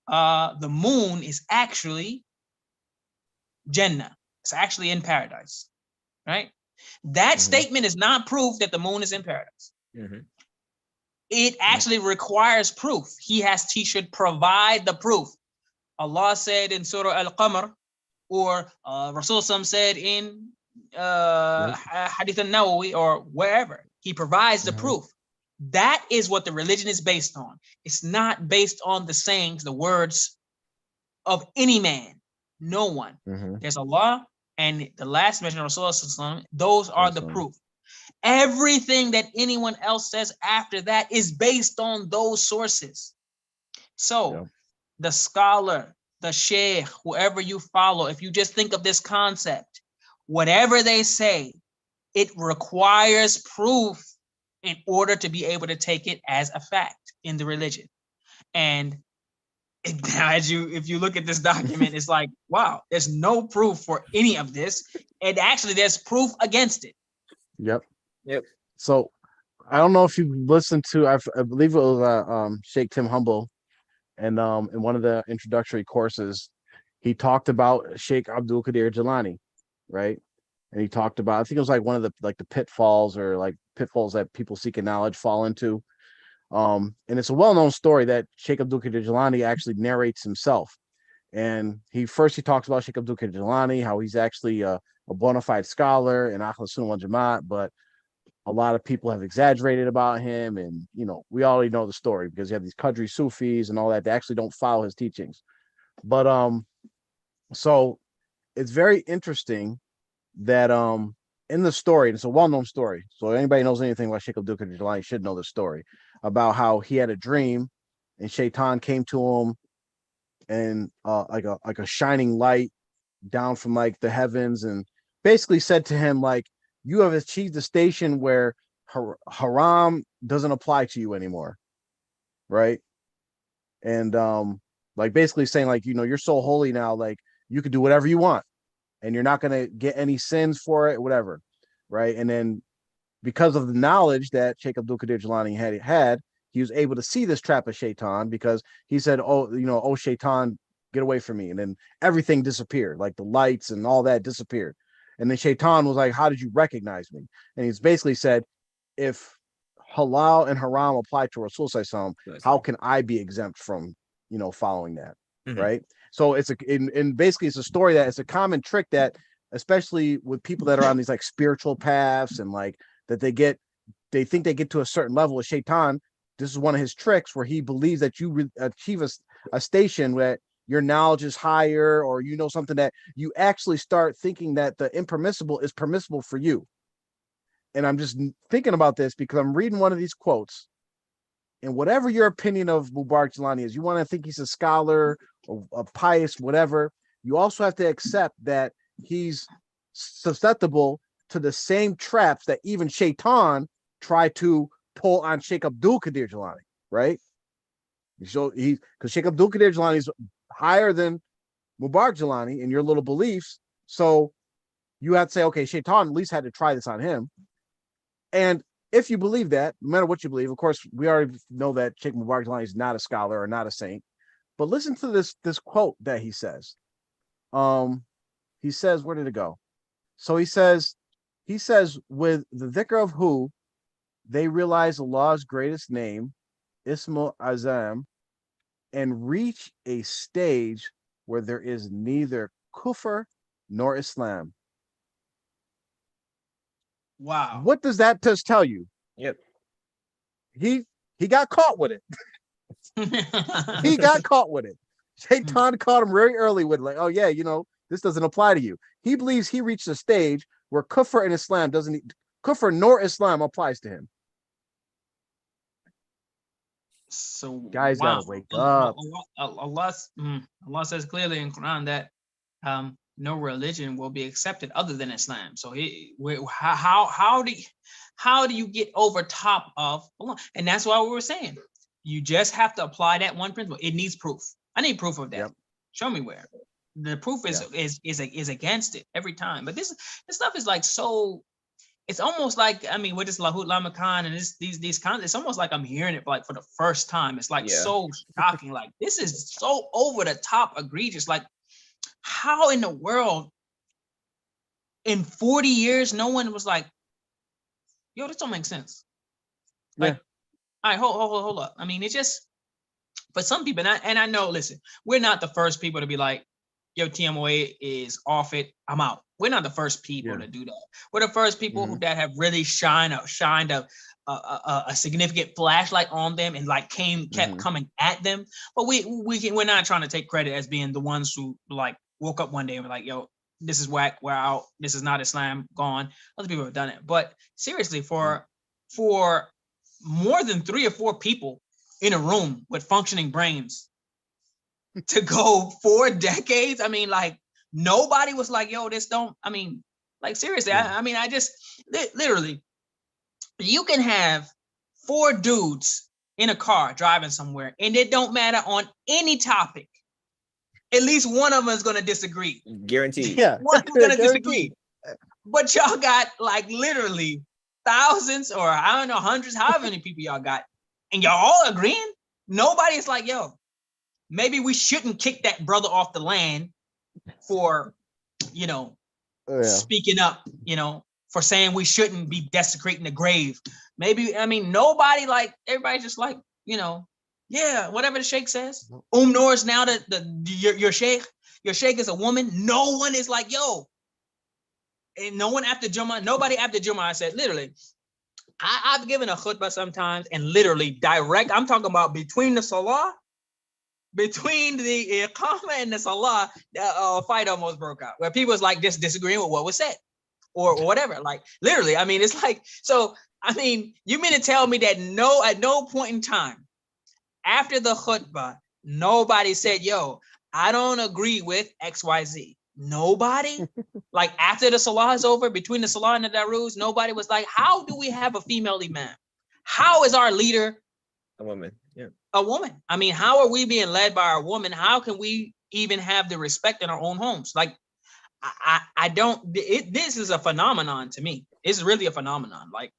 the moon is actually Jannah, it's actually in paradise, right? That statement is not proof that the moon is in paradise. It actually requires proof. He should provide the proof. Allah said in Surah Al-Qamar, or Rasul said in Hadith al-Nawawi, or wherever. He provides the proof. That is what the religion is based on. It's not based on the sayings, the words of any man. No one. There's Allah and the last mention of Rasulullah. Those are the proof. Everything that anyone else says after that is based on those sources. So the scholar, the sheikh, whoever you follow, if you just think of this concept, whatever they say, it requires proof in order to be able to take it as a fact in the religion. And if you look at this document, it's like, wow, there's no proof for any of this. And actually there's proof against it. Yep. So I don't know if you listened to, I believe it was Sheikh Tim Humble, and in one of the introductory courses, he talked about Sheikh Abdul Qadir Jilani, right? And he talked about, I think it was like one of the pitfalls that people seeking knowledge fall into. And it's a well-known story that Sheikh Abdul Qadir Jilani actually narrates himself. And he talks about Sheikh Abdul Qadir Jilani, how he's actually a bona fide scholar in Ahl Sunnah wal Jamaat, but a lot of people have exaggerated about him. And, we already know the story because you have these Qadri Sufis and all that. They actually don't follow his teachings. But so it's very interesting that in the story, and it's a well-known story, so anybody knows anything about Sheikh Abdul Qadir Jilani should know the story about how he had a dream and Shaitan came to him and like a shining light down from like the heavens, and basically said to him, like, you have achieved the station where haram doesn't apply to you anymore, right? And like basically saying, like, you're so holy now, like you could do whatever you want and you're not going to get any sins for it, whatever, right? And then because of the knowledge that Sheikh Abdul Qadir Jilani had, he was able to see this trap of Shaitan, because he said, oh Shaitan, get away from me. And then everything disappeared, like the lights and all that disappeared. And then Shaitan was like, how did you recognize me? And he's basically said, if halal and haram apply to Rasul Sallallahu Alaihi Wasallam, how can I be exempt from, following that? Right. So basically it's a story that it's a common trick that, especially with people that are on these like spiritual paths and like that they think they get to a certain level with Shaitan. This is one of his tricks where he believes that you achieve a station where your knowledge is higher, or something, that you actually start thinking that the impermissible is permissible for you. And I'm just thinking about this because I'm reading one of these quotes, and whatever your opinion of Mubarak Jilani is, you want to think he's a scholar or a pious, whatever, you also have to accept that he's susceptible to the same traps that even Shaitan tried to pull on Sheikh Abdul Qadir Jilani, right? So because Sheikh Abdul Qadir Jilani is higher than Mubarak Jilani in your little beliefs, so you have to say, okay, Shaitan at least had to try this on him. And if you believe that, no matter what you believe, of course, we already know that Sheikh Mubarak Jilani is not a scholar or not a saint. But listen to this quote that he says. He says, where did it go? So he says, with the dhikr of who they realize Allah's greatest name, Ismul Azam, and reach a stage where there is neither kufr nor Islam. Wow. What does that just tell you? Yep. He got caught with it. He got caught with it. Shaitan caught him very early with like, oh yeah, this doesn't apply to you. He believes he reached a stage where kufr and Islam kufr nor Islam applies to him. So Guys gotta wake up. Allah says clearly in Quran that no religion will be accepted other than Islam. So how do you get over top of Allah? And that's why we were saying you just have to apply that one principle. It needs proof. I need proof of that. Yep. Show me where. The proof is against it every time. But this stuff is like so. It's almost like, I mean, with this Lahut Lamakan and these kinds, it's almost like I'm hearing it like for the first time. It's like so shocking. Like this is so over the top egregious. Like how in the world in 40 years, no one was like, yo, this don't make sense. Like, all right, hold up. I mean, it's just, for some people, and I know, listen, we're not the first people to be like, yo, TMOA is off it, I'm out. We're not the first people to do that. We're the first people who that have really shined a significant flashlight on them and like kept coming at them. But we're not trying to take credit as being the ones who like woke up one day and were like, yo, this is whack, we're out, this is not Islam, gone. Other people have done it. But seriously, for more than 3 or 4 people in a room with functioning brains to go 4 decades, I mean, like nobody was like, yo, this don't, I mean, like seriously, I mean, I just literally, you can have 4 dudes in a car driving somewhere and it don't matter on any topic. At least one of them is going to disagree. Guaranteed. Yeah. One is going to disagree. But y'all got like literally thousands or I don't know, hundreds, however many people y'all got. And y'all all agreeing? Nobody's like, yo, maybe we shouldn't kick that brother off the land for, speaking up, for saying we shouldn't be desecrating the grave. Maybe, I mean, nobody like, everybody just like, yeah, whatever the sheikh says. Noor is now your sheikh. Your sheikh is a woman. No one is like, yo. And no one after Jummah, nobody after Jummah, I said, literally, I've given a khutbah sometimes and literally I'm talking about between the salah, between the iqamah and the salah, a fight almost broke out where people was like just disagreeing with what was said or whatever. Like literally, I mean, it's like, so, I mean, you mean to tell me that at no point in time after the khutbah, nobody said, yo, I don't agree with XYZ. Nobody? Like after the salah is over, between the salah and the daruz, nobody was like, how do we have a female imam? How is our leader a woman? Yeah. A woman? I mean, how are we being led by our woman? How can we even have the respect in our own homes? Like, I don't, this is a phenomenon to me. It's really a phenomenon. Like,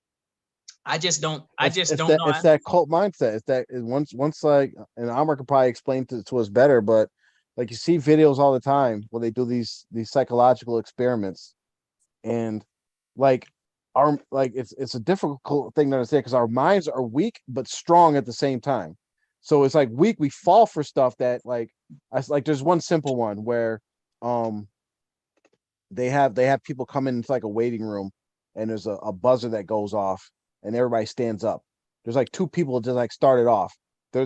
I just don't know. It's that cult mindset. It's that once like, and Amr could probably explain to us better, but like you see videos all the time when they do these psychological experiments, and like it's a difficult thing to understand because our minds are weak but strong at the same time. So it's like weak, we fall for stuff that like there's one simple one where they have people come into like a waiting room and there's a buzzer that goes off and everybody stands up. There's like 2 people just like started off. They're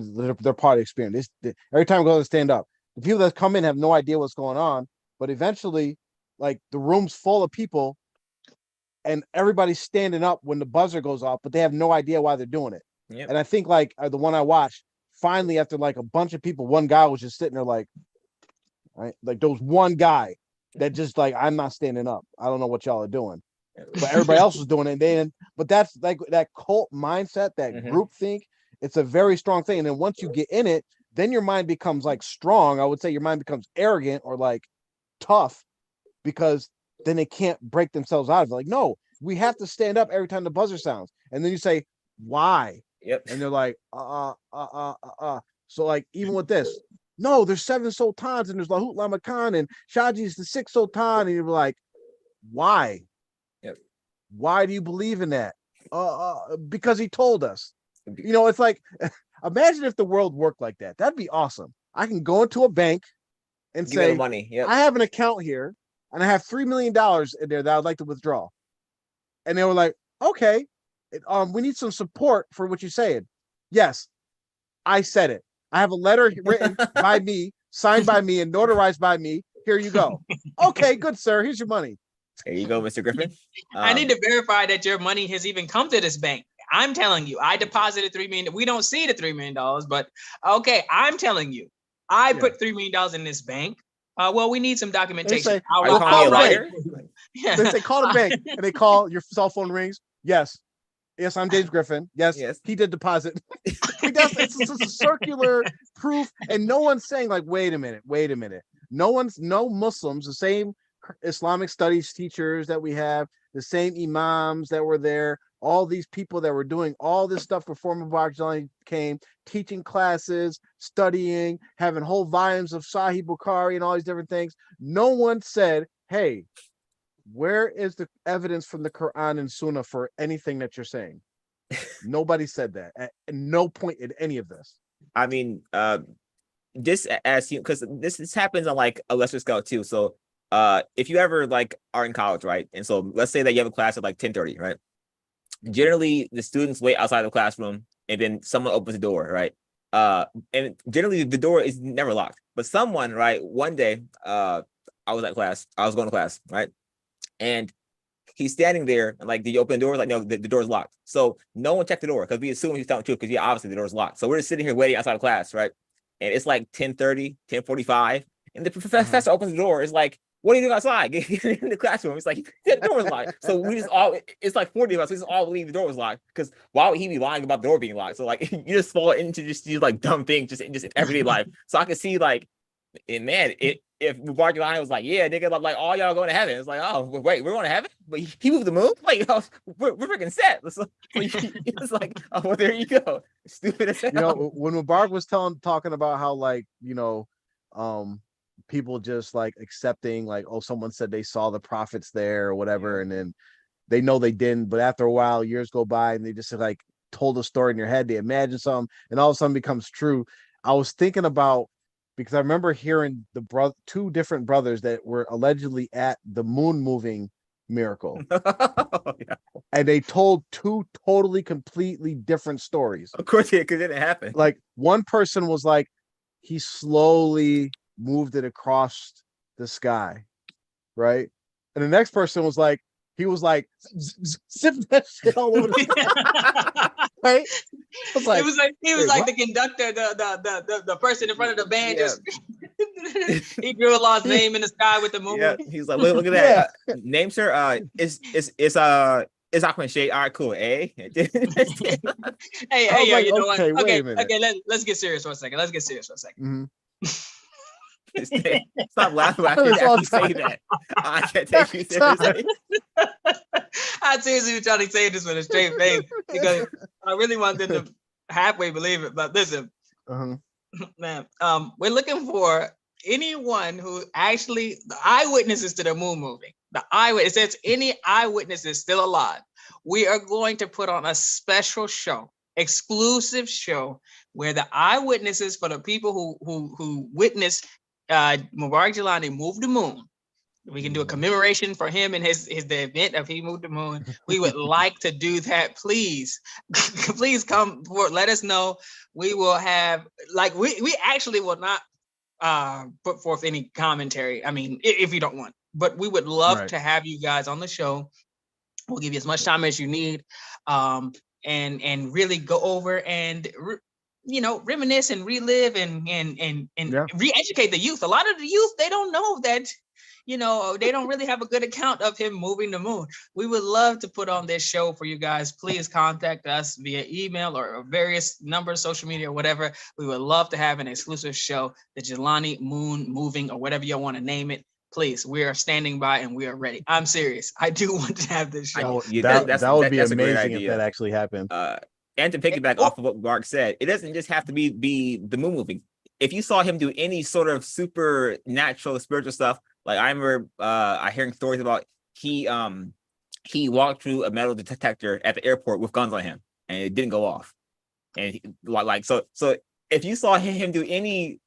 part of the experience. Every time we go to stand up, the people that come in have no idea what's going on, but eventually, like the room's full of people, and everybody's standing up when the buzzer goes off, but they have no idea why they're doing it. Yep. And I think like the one I watched, finally after like a bunch of people, one guy was just sitting there like, right, like there was one guy that just like, I'm not standing up. I don't know what y'all are doing, but everybody else was doing it. But that's like that cult mindset, that group think. It's a very strong thing. And then once you get in it, then your mind becomes like strong. I would say your mind becomes arrogant or like tough, because then they can't break themselves out of it. Like, no, we have to stand up every time the buzzer sounds. And then you say, why? Yep. And they're like, So like, even with this, no, there's 7 sultans and there's Lahut Lamakan and Shaji is the 6th sultan. And you're like, why? Yep. Why do you believe in that? Because he told us. It's like, imagine if the world worked like that. That'd be awesome. I can go into a bank and Give me the say, money. Yep. I have an account here and I have $3 million in there that I'd like to withdraw. And they were like, okay, we need some support for what you're saying. Yes, I said it. I have a letter written by me, signed by me, and notarized by me. Here you go. Okay, good, sir. Here's your money. There you go, Mr. Griffin. I need to verify that your money has even come to this bank. I'm telling you, I deposited $3 million. We don't see the $3 million, but okay, I'm telling you, I put $3 million in this bank. Well, we need some documentation. Say, are you calling me a liar? Yeah. They say, call the bank, and they call, your cell phone rings. Yes, I'm James Griffin. Yes, he did deposit. It's a circular proof, and no one's saying like, wait a minute. No Muslims, the same Islamic studies teachers that we have, the same imams that were there, all these people that were doing all this stuff before Mubarak Jalani came, teaching classes, studying, having whole volumes of Sahih Bukhari and all these different things. No one said, hey, where is the evidence from the Quran and Sunnah for anything that you're saying? Nobody said that at no point in any of this. I mean, this as you, because this happens on like a lesser scale too. So if you ever like are in college, right? And so let's say that you have a class at like 10:30, right? Generally the students wait outside the classroom and then someone opens the door, right? And generally the door is never locked, but someone, right, one day I was going to class, right? And he's standing there and like, did you open the door? Like, no, the door's locked. So no one checked the door because we assume he's telling the truth because yeah, obviously the door's locked. So we're just sitting here waiting outside of class, right? And it's like 10:30, 10:45, and the professor opens the door. It's like, what are you doing outside? Get in the classroom. It's like, the door was locked. So we just all, it's like 40 of us. We just all believe the door was locked because why would he be lying about the door being locked? So like, you just fall into just these like dumb things just in everyday life. So I can see like, and man, if Mubarak Jalani was like, yeah, nigga, like all y'all going to heaven. It's like, oh, wait, we're going to heaven? But he moved the moon? Like, oh, we're freaking set. It's like, oh, well, there you go. Stupid as hell. You know, when Mubarak was talking about how like, you know, people just like accepting like, oh, someone said they saw the prophets there or whatever, and then they know they didn't, but after a while, years go by and they just like told a story in your head, they imagine something, and all of a sudden becomes true. I was thinking about, because I remember hearing two different brothers that were allegedly at the moon moving miracle. Yeah. And they told two totally, completely different stories. Of course, yeah, because it didn't happen. Like one person was like, he slowly moved it across the sky, right? And the next person was like, he was like zipping that shit all over the sky. Right? He was like the conductor, the person in front of the band. Just he drew Allah's name in the sky with the moon. Yeah, he's like, look at that. Name, sir. It's Aquaman Shade. All right, cool. Hey, hey, you know what? Okay, let's get serious for a second. Mm-hmm. Stop laughing after you say that. I can't take you seriously. I seriously was trying to say this with a straight face because I really wanted them to halfway believe it. But listen, man, we're looking for anyone who actually the eyewitnesses to the moon moving. It says any eyewitnesses still alive. We are going to put on a special show, exclusive show, where the eyewitnesses for the people who witnessed Mubarak Jalani move the moon. We can do a commemoration for him and the event of he moved the moon. We would like to do that. Please come forward. Let us know. We will have we actually will not put forth any commentary. I mean, if you don't want, but we would love to have you guys on the show. We'll give you as much time as you need, and really go over and reminisce and relive and re-educate the youth. A lot of the youth, they don't know that, they don't really have a good account of him moving the moon. We would love to put on this show for you guys. Please contact us via email or various numbers, social media, or whatever. We would love to have an exclusive show, the Jalani Moon Moving, or whatever you want to name it. Please, we are standing by and we are ready. I'm serious. I do want to have this show. That would be amazing if that actually happened. And to piggyback off of what Mark said, it doesn't just have to be the moon moving. If you saw him do any sort of supernatural spiritual stuff, like I remember I hearing stories about he walked through a metal detector at the airport with guns on him and it didn't go off. And so if you saw him do any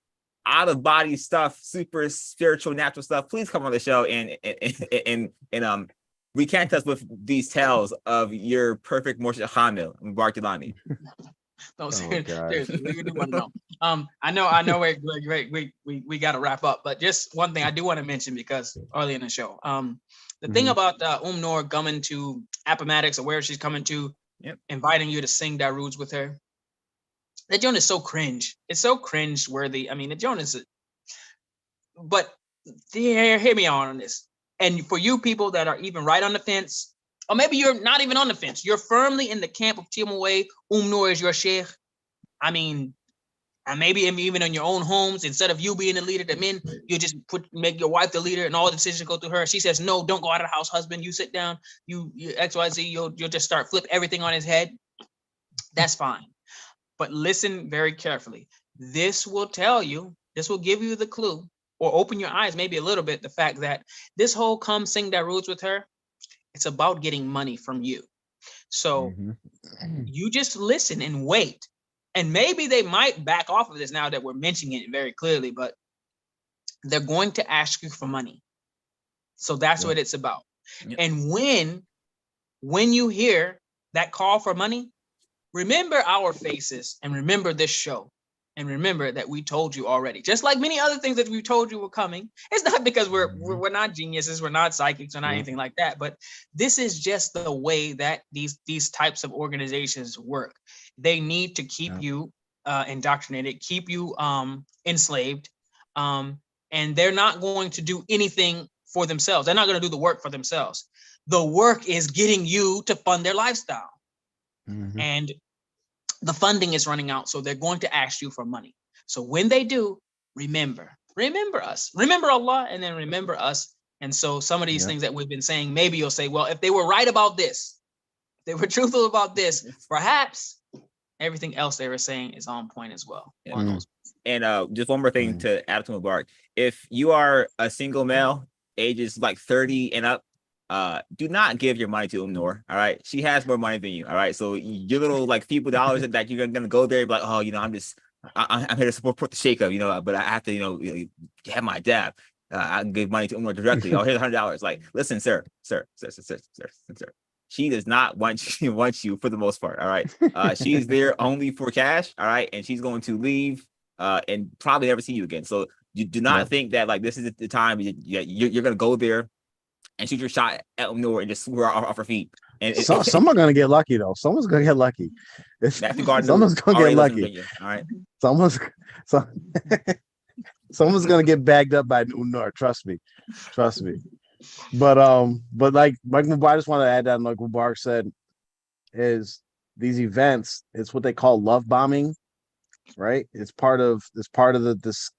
out of body stuff, super spiritual, natural stuff, please come on the show and recant us with these tales of your perfect Morsha Hamil and Bartilani. Don't Oh, say God. seriously, we do want to know. I know we got to wrap up, but just one thing I do want to mention because early in the show, the thing about Noor coming to Appomattox or where she's coming to, inviting you to sing Darudes with her. That joint is so cringe. It's so cringe worthy. I mean, the joint is, but hear me out on this. And for you people that are even right on the fence, or maybe you're not even on the fence, you're firmly in the camp of Timaway, Noor is your sheikh. I mean, and maybe even in your own homes, instead of you being the leader, the men, you just make your wife the leader and all the decisions go through her. She says, no, don't go out of the house, husband. You sit down, you XYZ, you'll just start flip everything on his head. That's fine. But listen very carefully. This will tell you, this will give you the clue or open your eyes maybe a little bit, the fact that this whole come sing Darudes with her, it's about getting money from you. So you just listen and wait. And maybe they might back off of this now that we're mentioning it very clearly, but they're going to ask you for money. So that's what it's about. And when you hear that call for money, remember our faces and remember this show. And remember that we told you already, just like many other things that we told you were coming. It's not because we're not geniuses, we're not psychics, we're not anything like that. But this is just the way that these types of organizations work. They need to keep you indoctrinated, keep you enslaved, and they're not going to do anything for themselves. They're not going to do the work for themselves. The work is getting you to fund their lifestyle, and the funding is running out, so they're going to ask you for money. So when they do, remember us, remember Allah, and then remember us. And so some of these things that we've been saying, maybe you'll say, well, if they were right about this, if they were truthful about this, perhaps everything else they were saying is on point as well. And just one more thing to add to Mubarak. If you are a single male, ages like 30 and up, do not give your money to Noor. All right, she has more money than you. All right, so your little like few dollars that you're gonna go there, and be like, oh, I'm here to support the sheikh, but I have to, have my dab. I can give money to Noor directly. Oh, here's $100. Like, listen, sir. She does not want you for the most part. All right, she's there only for cash. All right, and she's going to leave and probably never see you again. So you do not think that like this is the time you're gonna go there and shoot your shot at Noor and just swear off her feet. And someone's gonna get lucky though. Someone's gonna get lucky. Someone's gonna get lucky. All right. Someone's gonna get bagged up by Noor. Trust me. But like Mubarak, I just want to add that, like Mubarak said, is these events, it's what they call love bombing, right? It's part of the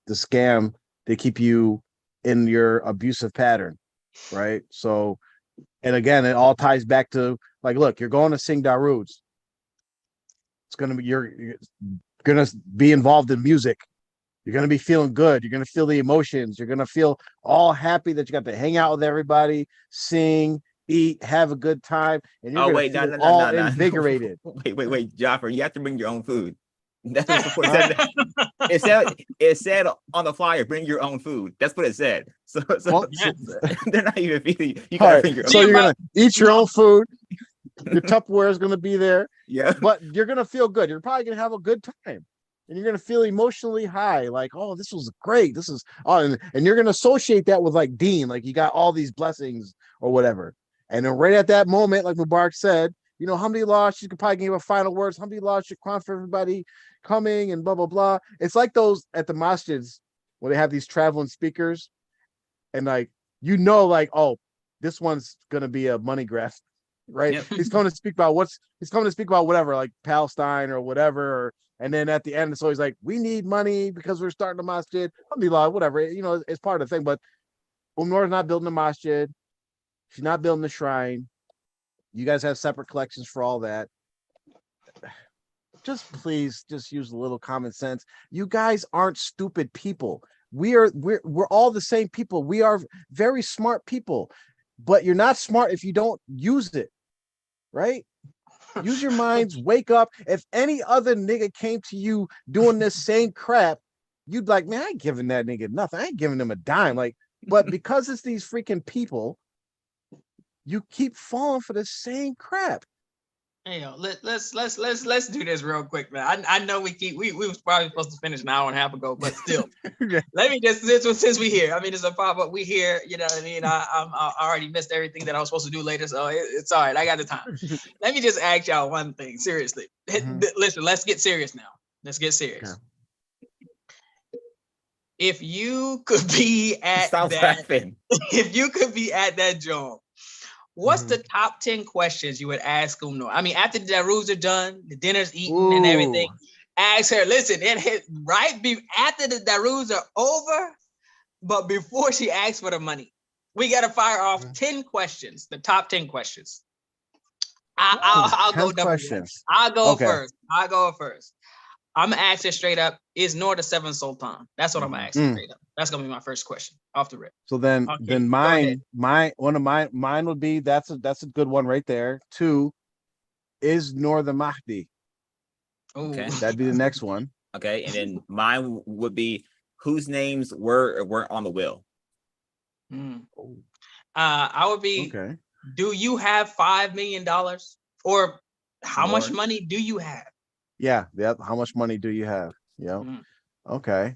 scam. They keep you in your abusive pattern. Right. So, and again, it all ties back to like, look, you're going to sing Darudes. It's going to be, you're going to be involved in music. You're going to be feeling good. You're going to feel the emotions. You're going to feel all happy that you got to hang out with everybody, sing, eat, have a good time. And you're invigorated. Wait, Jaffer, you have to bring your own food. That's what it said. It said on the flyer, bring your own food. That's what it said. So they're not even feeding you. You gotta bring your own. So you're gonna eat your own food. Your Tupperware is gonna be there. Yeah. But you're gonna feel good. You're probably gonna have a good time. And you're gonna feel emotionally high, like, oh, this was great. This is and you're gonna associate that with like Dean, like you got all these blessings or whatever. And then right at that moment, like Mubarak said, alhamdulillah, she could probably give a final words. Alhamdulillah, shukran for everybody coming and blah, blah, blah. It's like those at the masjids where they have these traveling speakers and like, like, oh, this one's going to be a money grab, right? Yep. He's coming to speak about whatever, like Palestine or whatever. And then at the end, it's always like, we need money because we're starting a masjid. Alhamdulillah, whatever, it's part of the thing. But Noor's not building a masjid. She's not building a shrine. You guys have separate collections for all that. Just please, just use a little common sense. You guys aren't stupid people. We're all the same people. We are very smart people, but you're not smart if you don't use it, right? Use your minds. Wake up. If any other nigga came to you doing this same crap, you'd like, man, I ain't giving that nigga nothing. I ain't giving him a dime. Like, but because it's these freaking people, you keep falling for the same crap. Hey, yo, let's do this real quick, man. I know we was probably supposed to finish an hour and a half ago, but still, let me just since we here. I mean, it's a pop-up. We here. You know what I mean? I already missed everything that I was supposed to do later, so it's all right. I got the time. Let me just ask y'all one thing, seriously. Listen, let's get serious now. Let's get serious. Okay. If you could be at if you could be at that job, what's the top 10 questions you would ask Umno? I mean, after the Daroos are done, the dinner's eaten and everything, ask her, listen, it hit after the Daroos are over, but before she asks for the money, we got to fire off 10 questions, the top 10 questions. I'll go questions. I'll go first. I'll go first. I'm gonna ask it straight up. Is Noor the seventh sultan? That's what I'm gonna ask straight up. That's gonna be my first question off the rip. So then mine would be that's a good one right there. 2, is Noor the Mahdi? Okay, that'd be the next one. Okay, and then mine would be whose names weren't on the will. I would be. Okay. Do you have $5 million, or how much money do you have? Yeah. How much money do you have? Yeah. Okay.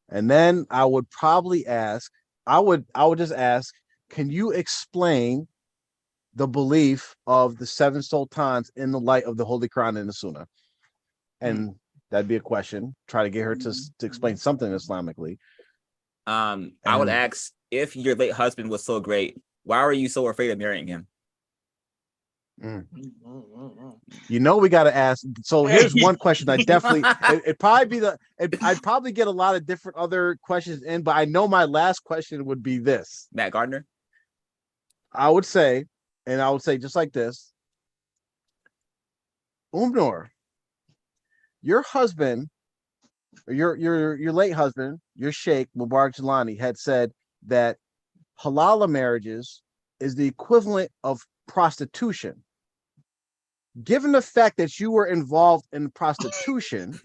And then I would probably ask, I would just ask, can you explain the belief of the 7 sultans in the light of the Holy Quran and the Sunnah? And that'd be a question. Try to get her to explain something Islamically. I would ask, if your late husband was so great, why were you so afraid of marrying him? You know, we got to ask. So here's one question. I definitely I'd probably get a lot of different other questions in, but I know my last question would be this. Matt Gardner. I would say just like this. Noor, your husband, or your late husband, your Sheikh Mubarak Jilani, had said that halal marriages is the equivalent of prostitution. Given the fact that you were involved in prostitution,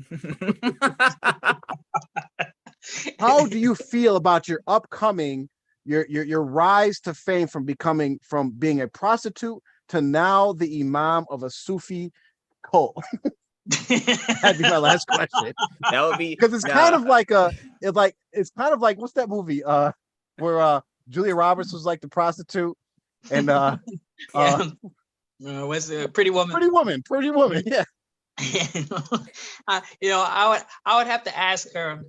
how do you feel about your upcoming your rise to fame from being a prostitute to now the imam of a Sufi cult? That'd be my last question. That would be because it's kind of like what's that movie where Julia Roberts was like the prostitute and what's the Pretty Woman? Pretty Woman. Yeah. I would have to ask her,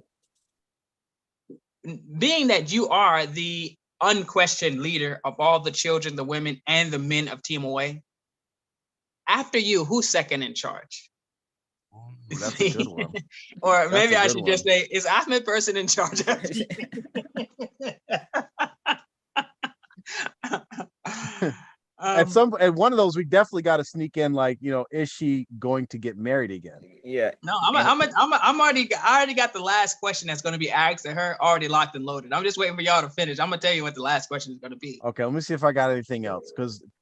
being that you are the unquestioned leader of all the children, the women, and the men of TMOA, after you, who's second in charge? That's a good one. Or maybe I should just say, is Ahmed person in charge? At one of those, we definitely got to sneak in, like, is she going to get married again? Yeah. No, I already got the last question that's going to be asked to her already locked and loaded. I'm just waiting for y'all to finish. I'm gonna tell you what the last question is going to be. Okay, let me see if I got anything else.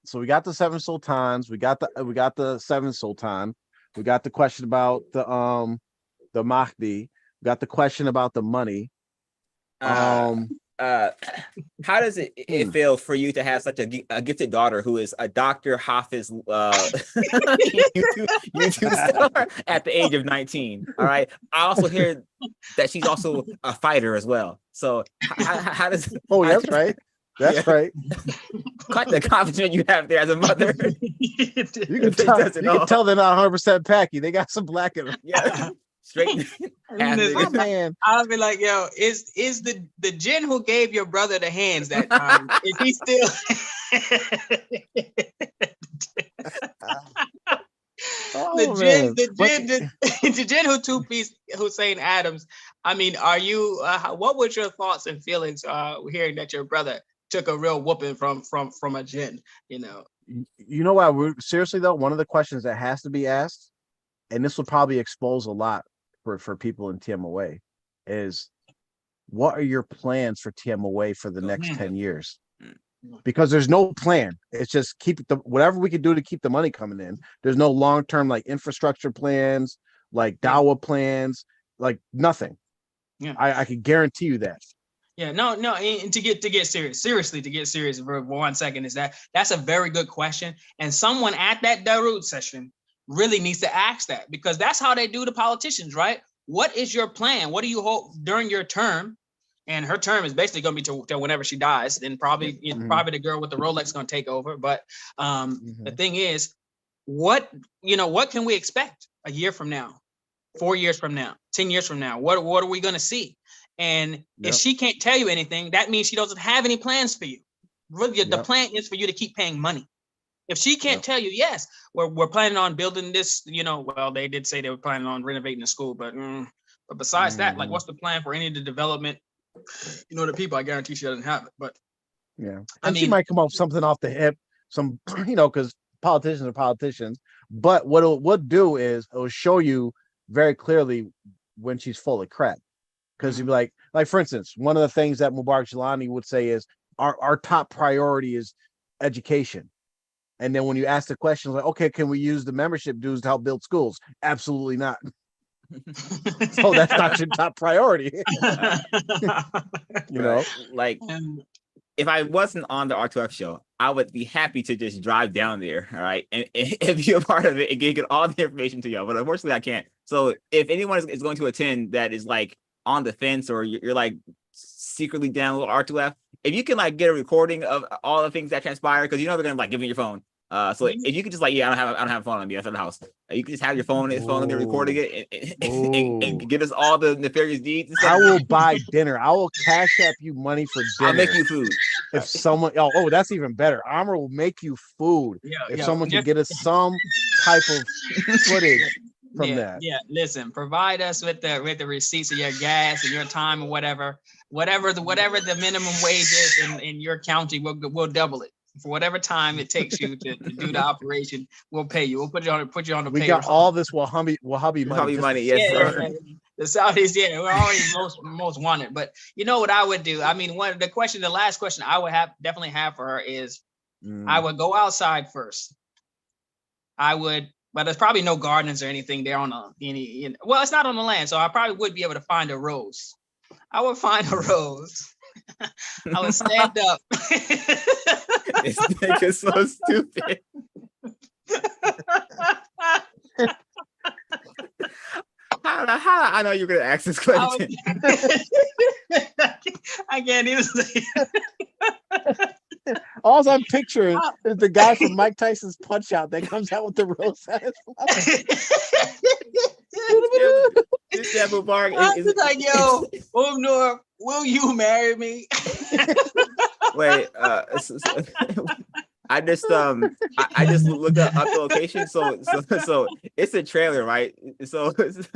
So we got the 7 sultans, we got the 7 sultan, we got the question about the Mahdi, we got the question about the money. How does it feel for you to have such a gifted daughter who is a Dr. Hafiz YouTube star at the age of 19? All right. I also hear that she's also a fighter as well. So how does? Oh, that's right. That's right. Quite the accomplishment you have there as a mother. You can tell they're not 100% Packy. They got some black in them. Yeah. Straight. Man. I'll be like, yo, is the jinn who gave your brother the hands that time, is he still the jinn who two-piece Hussein Adams? I mean, are you what was your thoughts and feelings hearing that your brother took a real whooping from a jinn? You know what? Seriously though, one of the questions that has to be asked, and this will probably expose a lot for people in TMOA, is what are your plans for TMOA for the next 10 years? Because there's no plan. It's just keep whatever we can do to keep the money coming in. There's no long-term like infrastructure plans, like Dawa plans, like nothing. Yeah. I can guarantee you that. Yeah, no, and to get serious for 1 second is that's a very good question. And someone at that Darude session really needs to ask that, because that's how they do the politicians, right? What is your plan? What do you hope during your term? And her term is basically going to be till whenever she dies. Then probably the girl with the Rolex is going to take over. But the thing is, what can we expect a year from now, 4 years from now, 10 years from now? What are we going to see? And if she can't tell you anything, that means she doesn't have any plans for you. Really, the plan is for you to keep paying money. If she can't tell you, yes, we're planning on building this, well, they did say they were planning on renovating the school, but besides that, like, what's the plan for any of the development? The people, I guarantee she doesn't have it. But yeah, and she might come up with something off the hip, some, because politicians are politicians. But what it'll do is it'll show you very clearly when she's full of crap. Because you'd be like, for instance, one of the things that Mubarak Jelani would say is our top priority is education. And then when you ask the question, like, okay, can we use the membership dues to help build schools? Absolutely not. So that's not your top priority. Like, if I wasn't on the R2F show, I would be happy to just drive down there, all right, and be a part of it and get all the information to y'all. But unfortunately, I can't. So if anyone is going to attend that is like on the fence, or you're like secretly down with R2F, if you can like get a recording of all the things that transpire, because they're gonna like give me your phone. So if you could just like, I don't have a phone on me outside the house. You can just have your phone on there recording it and give us all the nefarious deeds. I will buy dinner. I will cash app you money for dinner. I'll make you food. If someone, that's even better. Amr will make you food. If someone can get us some type of footage from that. Yeah, listen, provide us with the receipts of your gas and your time or whatever the minimum wage is in your county, we'll double it. For whatever time it takes you to do the operation, we'll pay you. We'll put you on the payroll. We got all this Wahhabi money. Yes, sir. The Saudis, we're already most wanted. But you know what I would do? I mean, the last question I would definitely have for her is, I would go outside first. But there's probably no gardens or anything there well, it's not on the land, so I probably would be able to find a rose. I would find a rose. I would stand up. This nigga's so stupid. How I know you're gonna ask this question? I can't even say it. All I'm picturing is the guy from Mike Tyson's Punch Out that comes out with the rose at This devil bar is like, yo, Noor, will you marry me? Wait, I just looked up the location. So it's a trailer, right? So this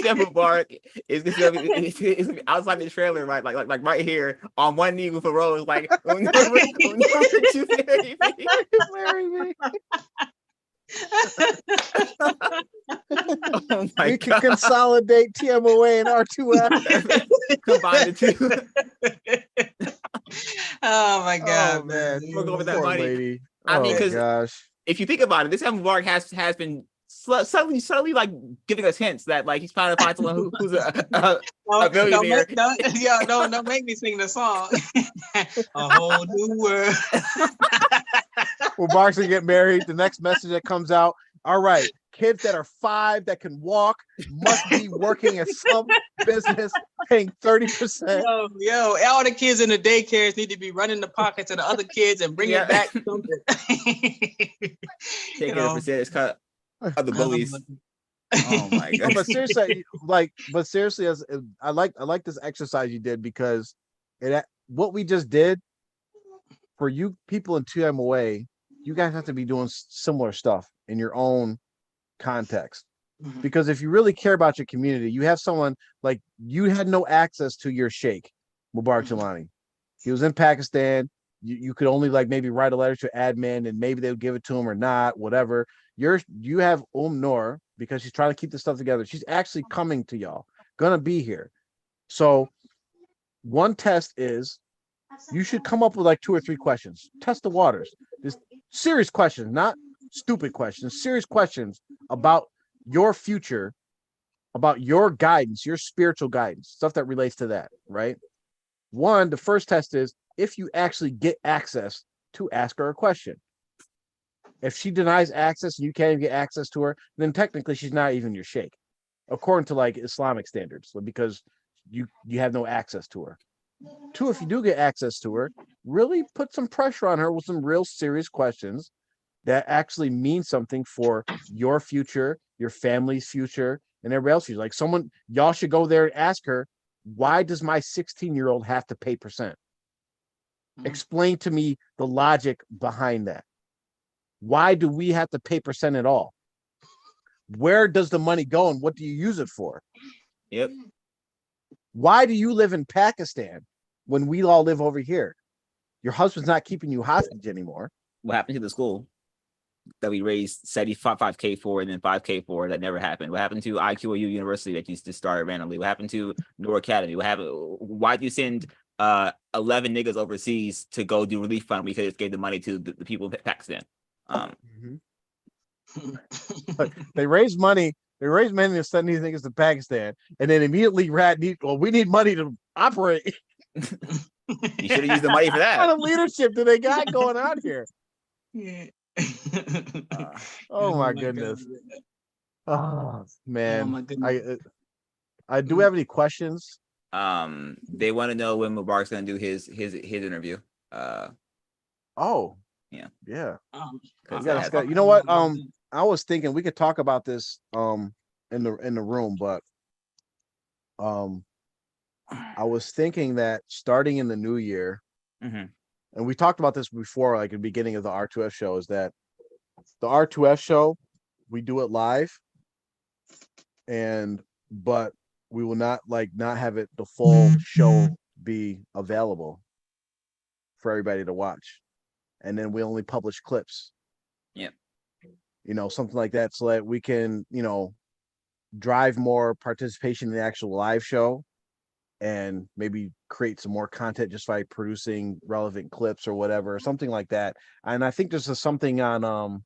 devil bar is gonna be outside the trailer, right? Like right here on one knee with a rose, like, would you marry me? Oh we can consolidate TMOA and R2F. Combine the two. Oh my God, man! We'll go with that money. Lady. I mean, because if you think about it, this Mubarak has been subtly like giving us hints that like he's trying to find someone who's a millionaire. Don't make me sing the song. A whole new world. Mubarak's gonna get married. The next message that comes out. All right, kids that are 5 that can walk must be working at some business, paying 30%. Yo, all the kids in the daycares need to be running the pockets of the other kids and bring it back to something. Taking a percentage cut of the bullies. Oh my God! But seriously, as I like this exercise you did, because what we just did for you people in 2MOA, you guys have to be doing similar stuff in your own context. Because if you really care about your community, you have someone like you had no access to your sheikh, Mubarak Jelani. He was in Pakistan. You could only like maybe write a letter to admin and maybe they would give it to him or not, whatever. You have Noor, because she's trying to keep this stuff together. She's actually coming to y'all, gonna be here. So one test is you should come up with like 2 or 3 questions. Test the waters. Just serious questions, not stupid questions, serious questions about your future about your guidance, your spiritual guidance, stuff that relates to that, right? One, the first test is if you actually get access to ask her a question. If she denies access and you can't even get access to her, then technically she's not even your sheikh, according to like Islamic standards, because you have no access to her. Two, if you do get access to her, really put some pressure on her with some real serious questions that actually mean something for your future, your family's future, and everybody else's future. Like y'all should go there and ask her, why does my 16-year-old have to pay percent? Explain to me the logic behind that. Why do we have to pay percent at all? Where does the money go and what do you use it for? Yep. Why do you live in Pakistan when we all live over here? Your husband's not keeping you hostage anymore. What happened to the school that we raised 75K for and then 5K for that never happened? What happened to IQOU University that used to start randomly? What happened to Noor Academy? What happened? Why'd you send 11 niggas overseas to go do relief fund? We could have gave the money to the people in Pakistan. They raise money. They raise money to send these niggas to Pakistan, and then immediately we need money to operate. You should have used the money for that. What kind of leadership do they got going on here? Yeah. Oh my goodness. Oh man. Oh my goodness. I do have any questions? They want to know when Mubarak's gonna do his interview. Oh yeah. You know what? I was thinking we could talk about this in the room, but I was thinking that starting in the new year, and we talked about this before, like at the beginning of the R2F show, is that the R2F show, we do it live, but we will not have it the full show be available for everybody to watch, and then we only publish clips. Yeah. Something like that, so that we can, drive more participation in the actual live show and maybe create some more content just by producing relevant clips or whatever, something like that. And I think there's something on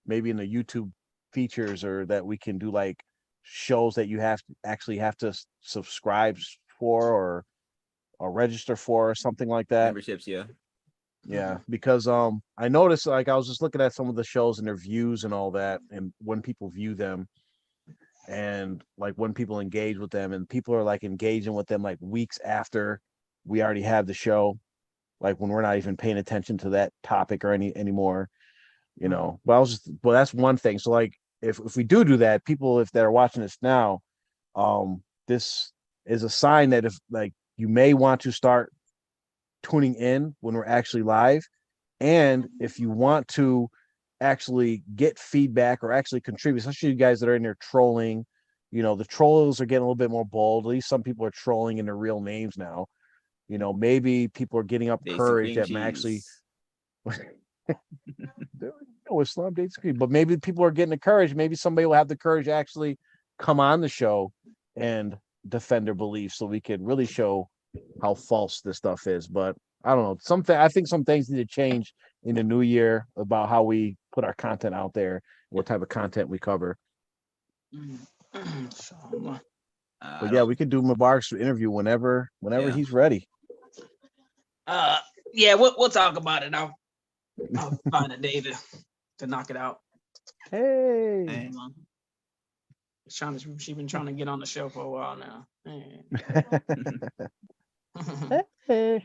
maybe in the YouTube features, or that we can do like shows that you have to subscribe for or register for, or something like that. Memberships, yeah. Yeah, because I noticed, like, I was just looking at some of the shows and their views and all that, and when people view them, and like when people engage with them, and people are like engaging with them like weeks after we already have the show, like when we're not even paying attention to that topic or anymore, But that's one thing. So like if we do that, people, if they're watching this now, this is a sign that if like you may want to start tuning in when we're actually live, and if you want to actually get feedback or actually contribute, especially you guys that are in there trolling, the trolls are getting a little bit more bold. At least some people are trolling in their real names now. Maybe people are getting up courage that actually Islam dates cream, but maybe people are getting the courage. Maybe somebody will have the courage to actually come on the show and defend their beliefs, so we can really show how false this stuff is. But I don't know. I think some things need to change in the new year about how we put our content out there, what type of content we cover. But yeah, we could do Mubarak's interview whenever he's ready. Yeah, we'll talk about it. I'll find a day to knock it out. Hey. She's been trying to get on the show for a while now. Hey.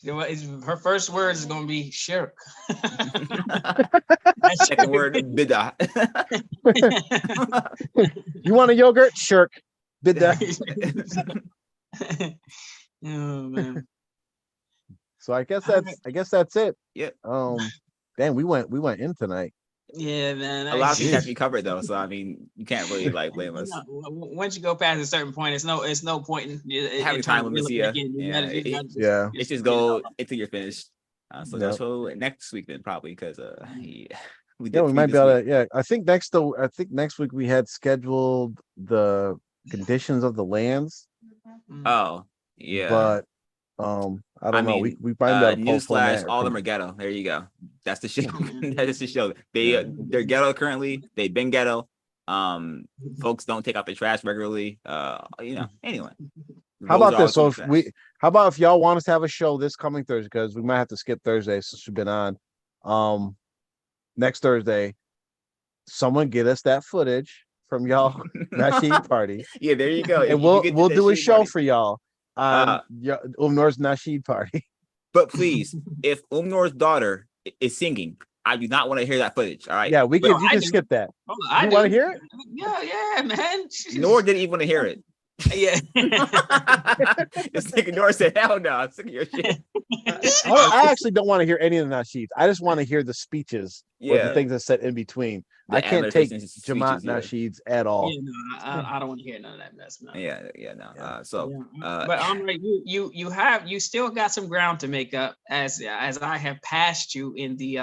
Her first words is gonna be shirk. Second word, bidah. You want a yogurt? Shirk. Bidah. Oh man. So I guess that's it. Yeah. Damn, we went in tonight. Yeah, man. A lot of things have to be covered though, so I mean, you can't really like blame us. Once you go past a certain point, it's no point in having time limits. It's just go until you're finished. So that's next week then, probably, because we might be able to. Yeah, I think next week we had scheduled the conditions of the lands. Oh yeah, but I don't know. We might be able to newsflash, all of them are ghetto. There you go. That's the show. That is the show. They're ghetto currently. They've been ghetto. Folks don't take out the trash regularly. Anyway. How Roads about are this? always So full of trash. how about if y'all want us to have a show this coming Thursday, because we might have to skip Thursday since we've been on. Next Thursday, someone get us that footage from y'all Nasheed party, Yeah, there you go. and You get to we'll that do a shade show party. for y'all on Umnor's Nasheed party. But please, if Umnor's daughter is singing, I do not want to hear that footage. All right. Yeah, we Well, can. You I can do. skip that. Oh, I You want to do. hear it? Yeah, man. Nor did he even want to hear it. Yeah. This nigga Nor said, "Hell no, I'm sick of your shit." I actually don't want to hear any of the Nasheeds. I just want to hear the speeches or the Yeah. things that said in between. The I can't take admonitions, speeches, Jamaat yeah. Nasheeds at all. Yeah, no, I don't want to hear none of that mess, man. Yeah. So, But Omri, you still got some ground to make up as I have passed you in the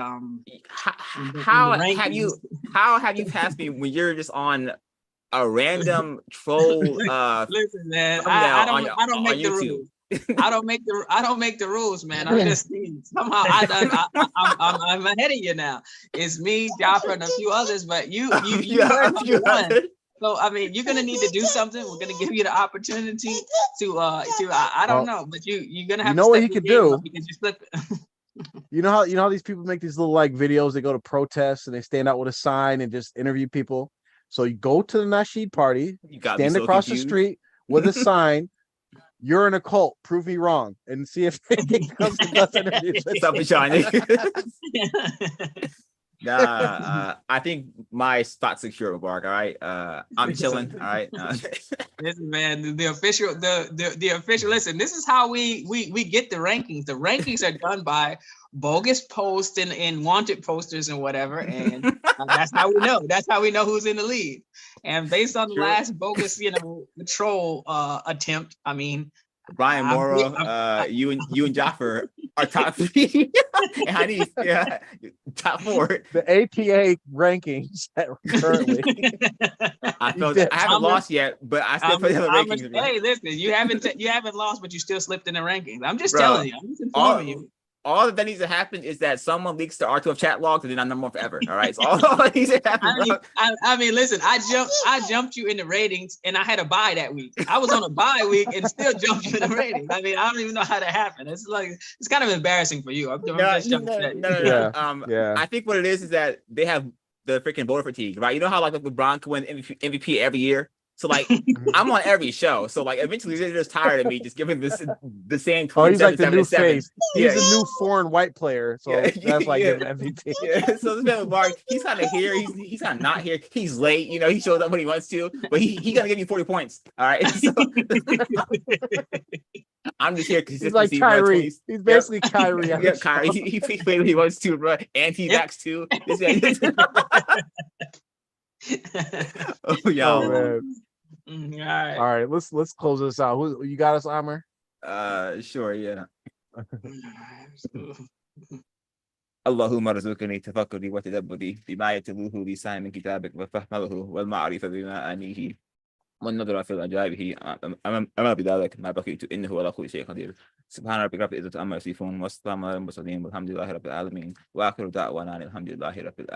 how have you passed me when you're just on a random troll listen, man, thumbnail I don't make the YouTube? rules. I don't make the rules, man. I'm just saying, somehow I'm ahead of you now. It's me, Jaffa, and a few others, but you were number one. So I mean, you're gonna need to do something. We're gonna give you the opportunity to I don't know, but you're gonna have to what step he your could game do? up because you slipped. You know how these people make these little like videos, they go to protests and they stand out with a sign and just interview people. So you go to the Nasheed party, stand across the street with a sign, you're in a cult, prove me wrong, and see if he comes and does interviews. Stop it, Johnny. Nah, I think my spot's secure, Bark. All right. I'm chilling. All right. Listen, man, the official, the official. Listen, this is how we get the rankings. The rankings are done by bogus posts and wanted posters and whatever, and that's how we know. That's how we know who's in the lead. And based on the last bogus, troll attempt, I mean, Brian Morrow, you and Jaffer are top 3. And I need top 4. The APA rankings currently. I haven't lost yet, but I still put in the rankings. Hey, listen, you haven't lost, but you still slipped in the rankings. I'm just telling you. I'm just informing you. All that needs to happen is that someone leaks the R2F chat logs and then I'm number 1 forever. All right. So all that needs to happen. I mean, listen, I jumped you in the ratings and I had a bye that week. I was on a bye week and still jumped you in the ratings. I mean, I don't even know how that happened. It's kind of embarrassing for you. No. Yeah. I think what it is that they have the freaking voter fatigue, right? You know how like LeBron can win MVP every year? So like I'm on every show. So like eventually they're just tired of me just giving this the same. Oh, he's like the new face. He's a new foreign white player. So that's why I give him MVP. Yeah. So this man Mark, he's kind of here. He's kind of not here. He's late. He shows up when he wants to, but he gonna give you 40 points. All right. So I'm just here because he's like Kyrie. He's basically Kyrie. Yeah, Kyrie. He plays when he wants to, bro. Anti-vax too. This man. Oh yeah. Man. All right. Let's close this out. Who you got us, Amr? Sure, yeah. Allahumma rzuqni tafakkuri wa tadabburi bima yatluhu lisan min kitabik wa fahmahu wal ma'rifa bima anihi والنظر في الأجابه أما بذلك ما بقيت إنه على كل شيء قدير سبحان ربك رب العزة عما يصفون والسلام على المرسلين والحمد لله رب العالمين وآخر دعوانا الحمد لله رب العالمين.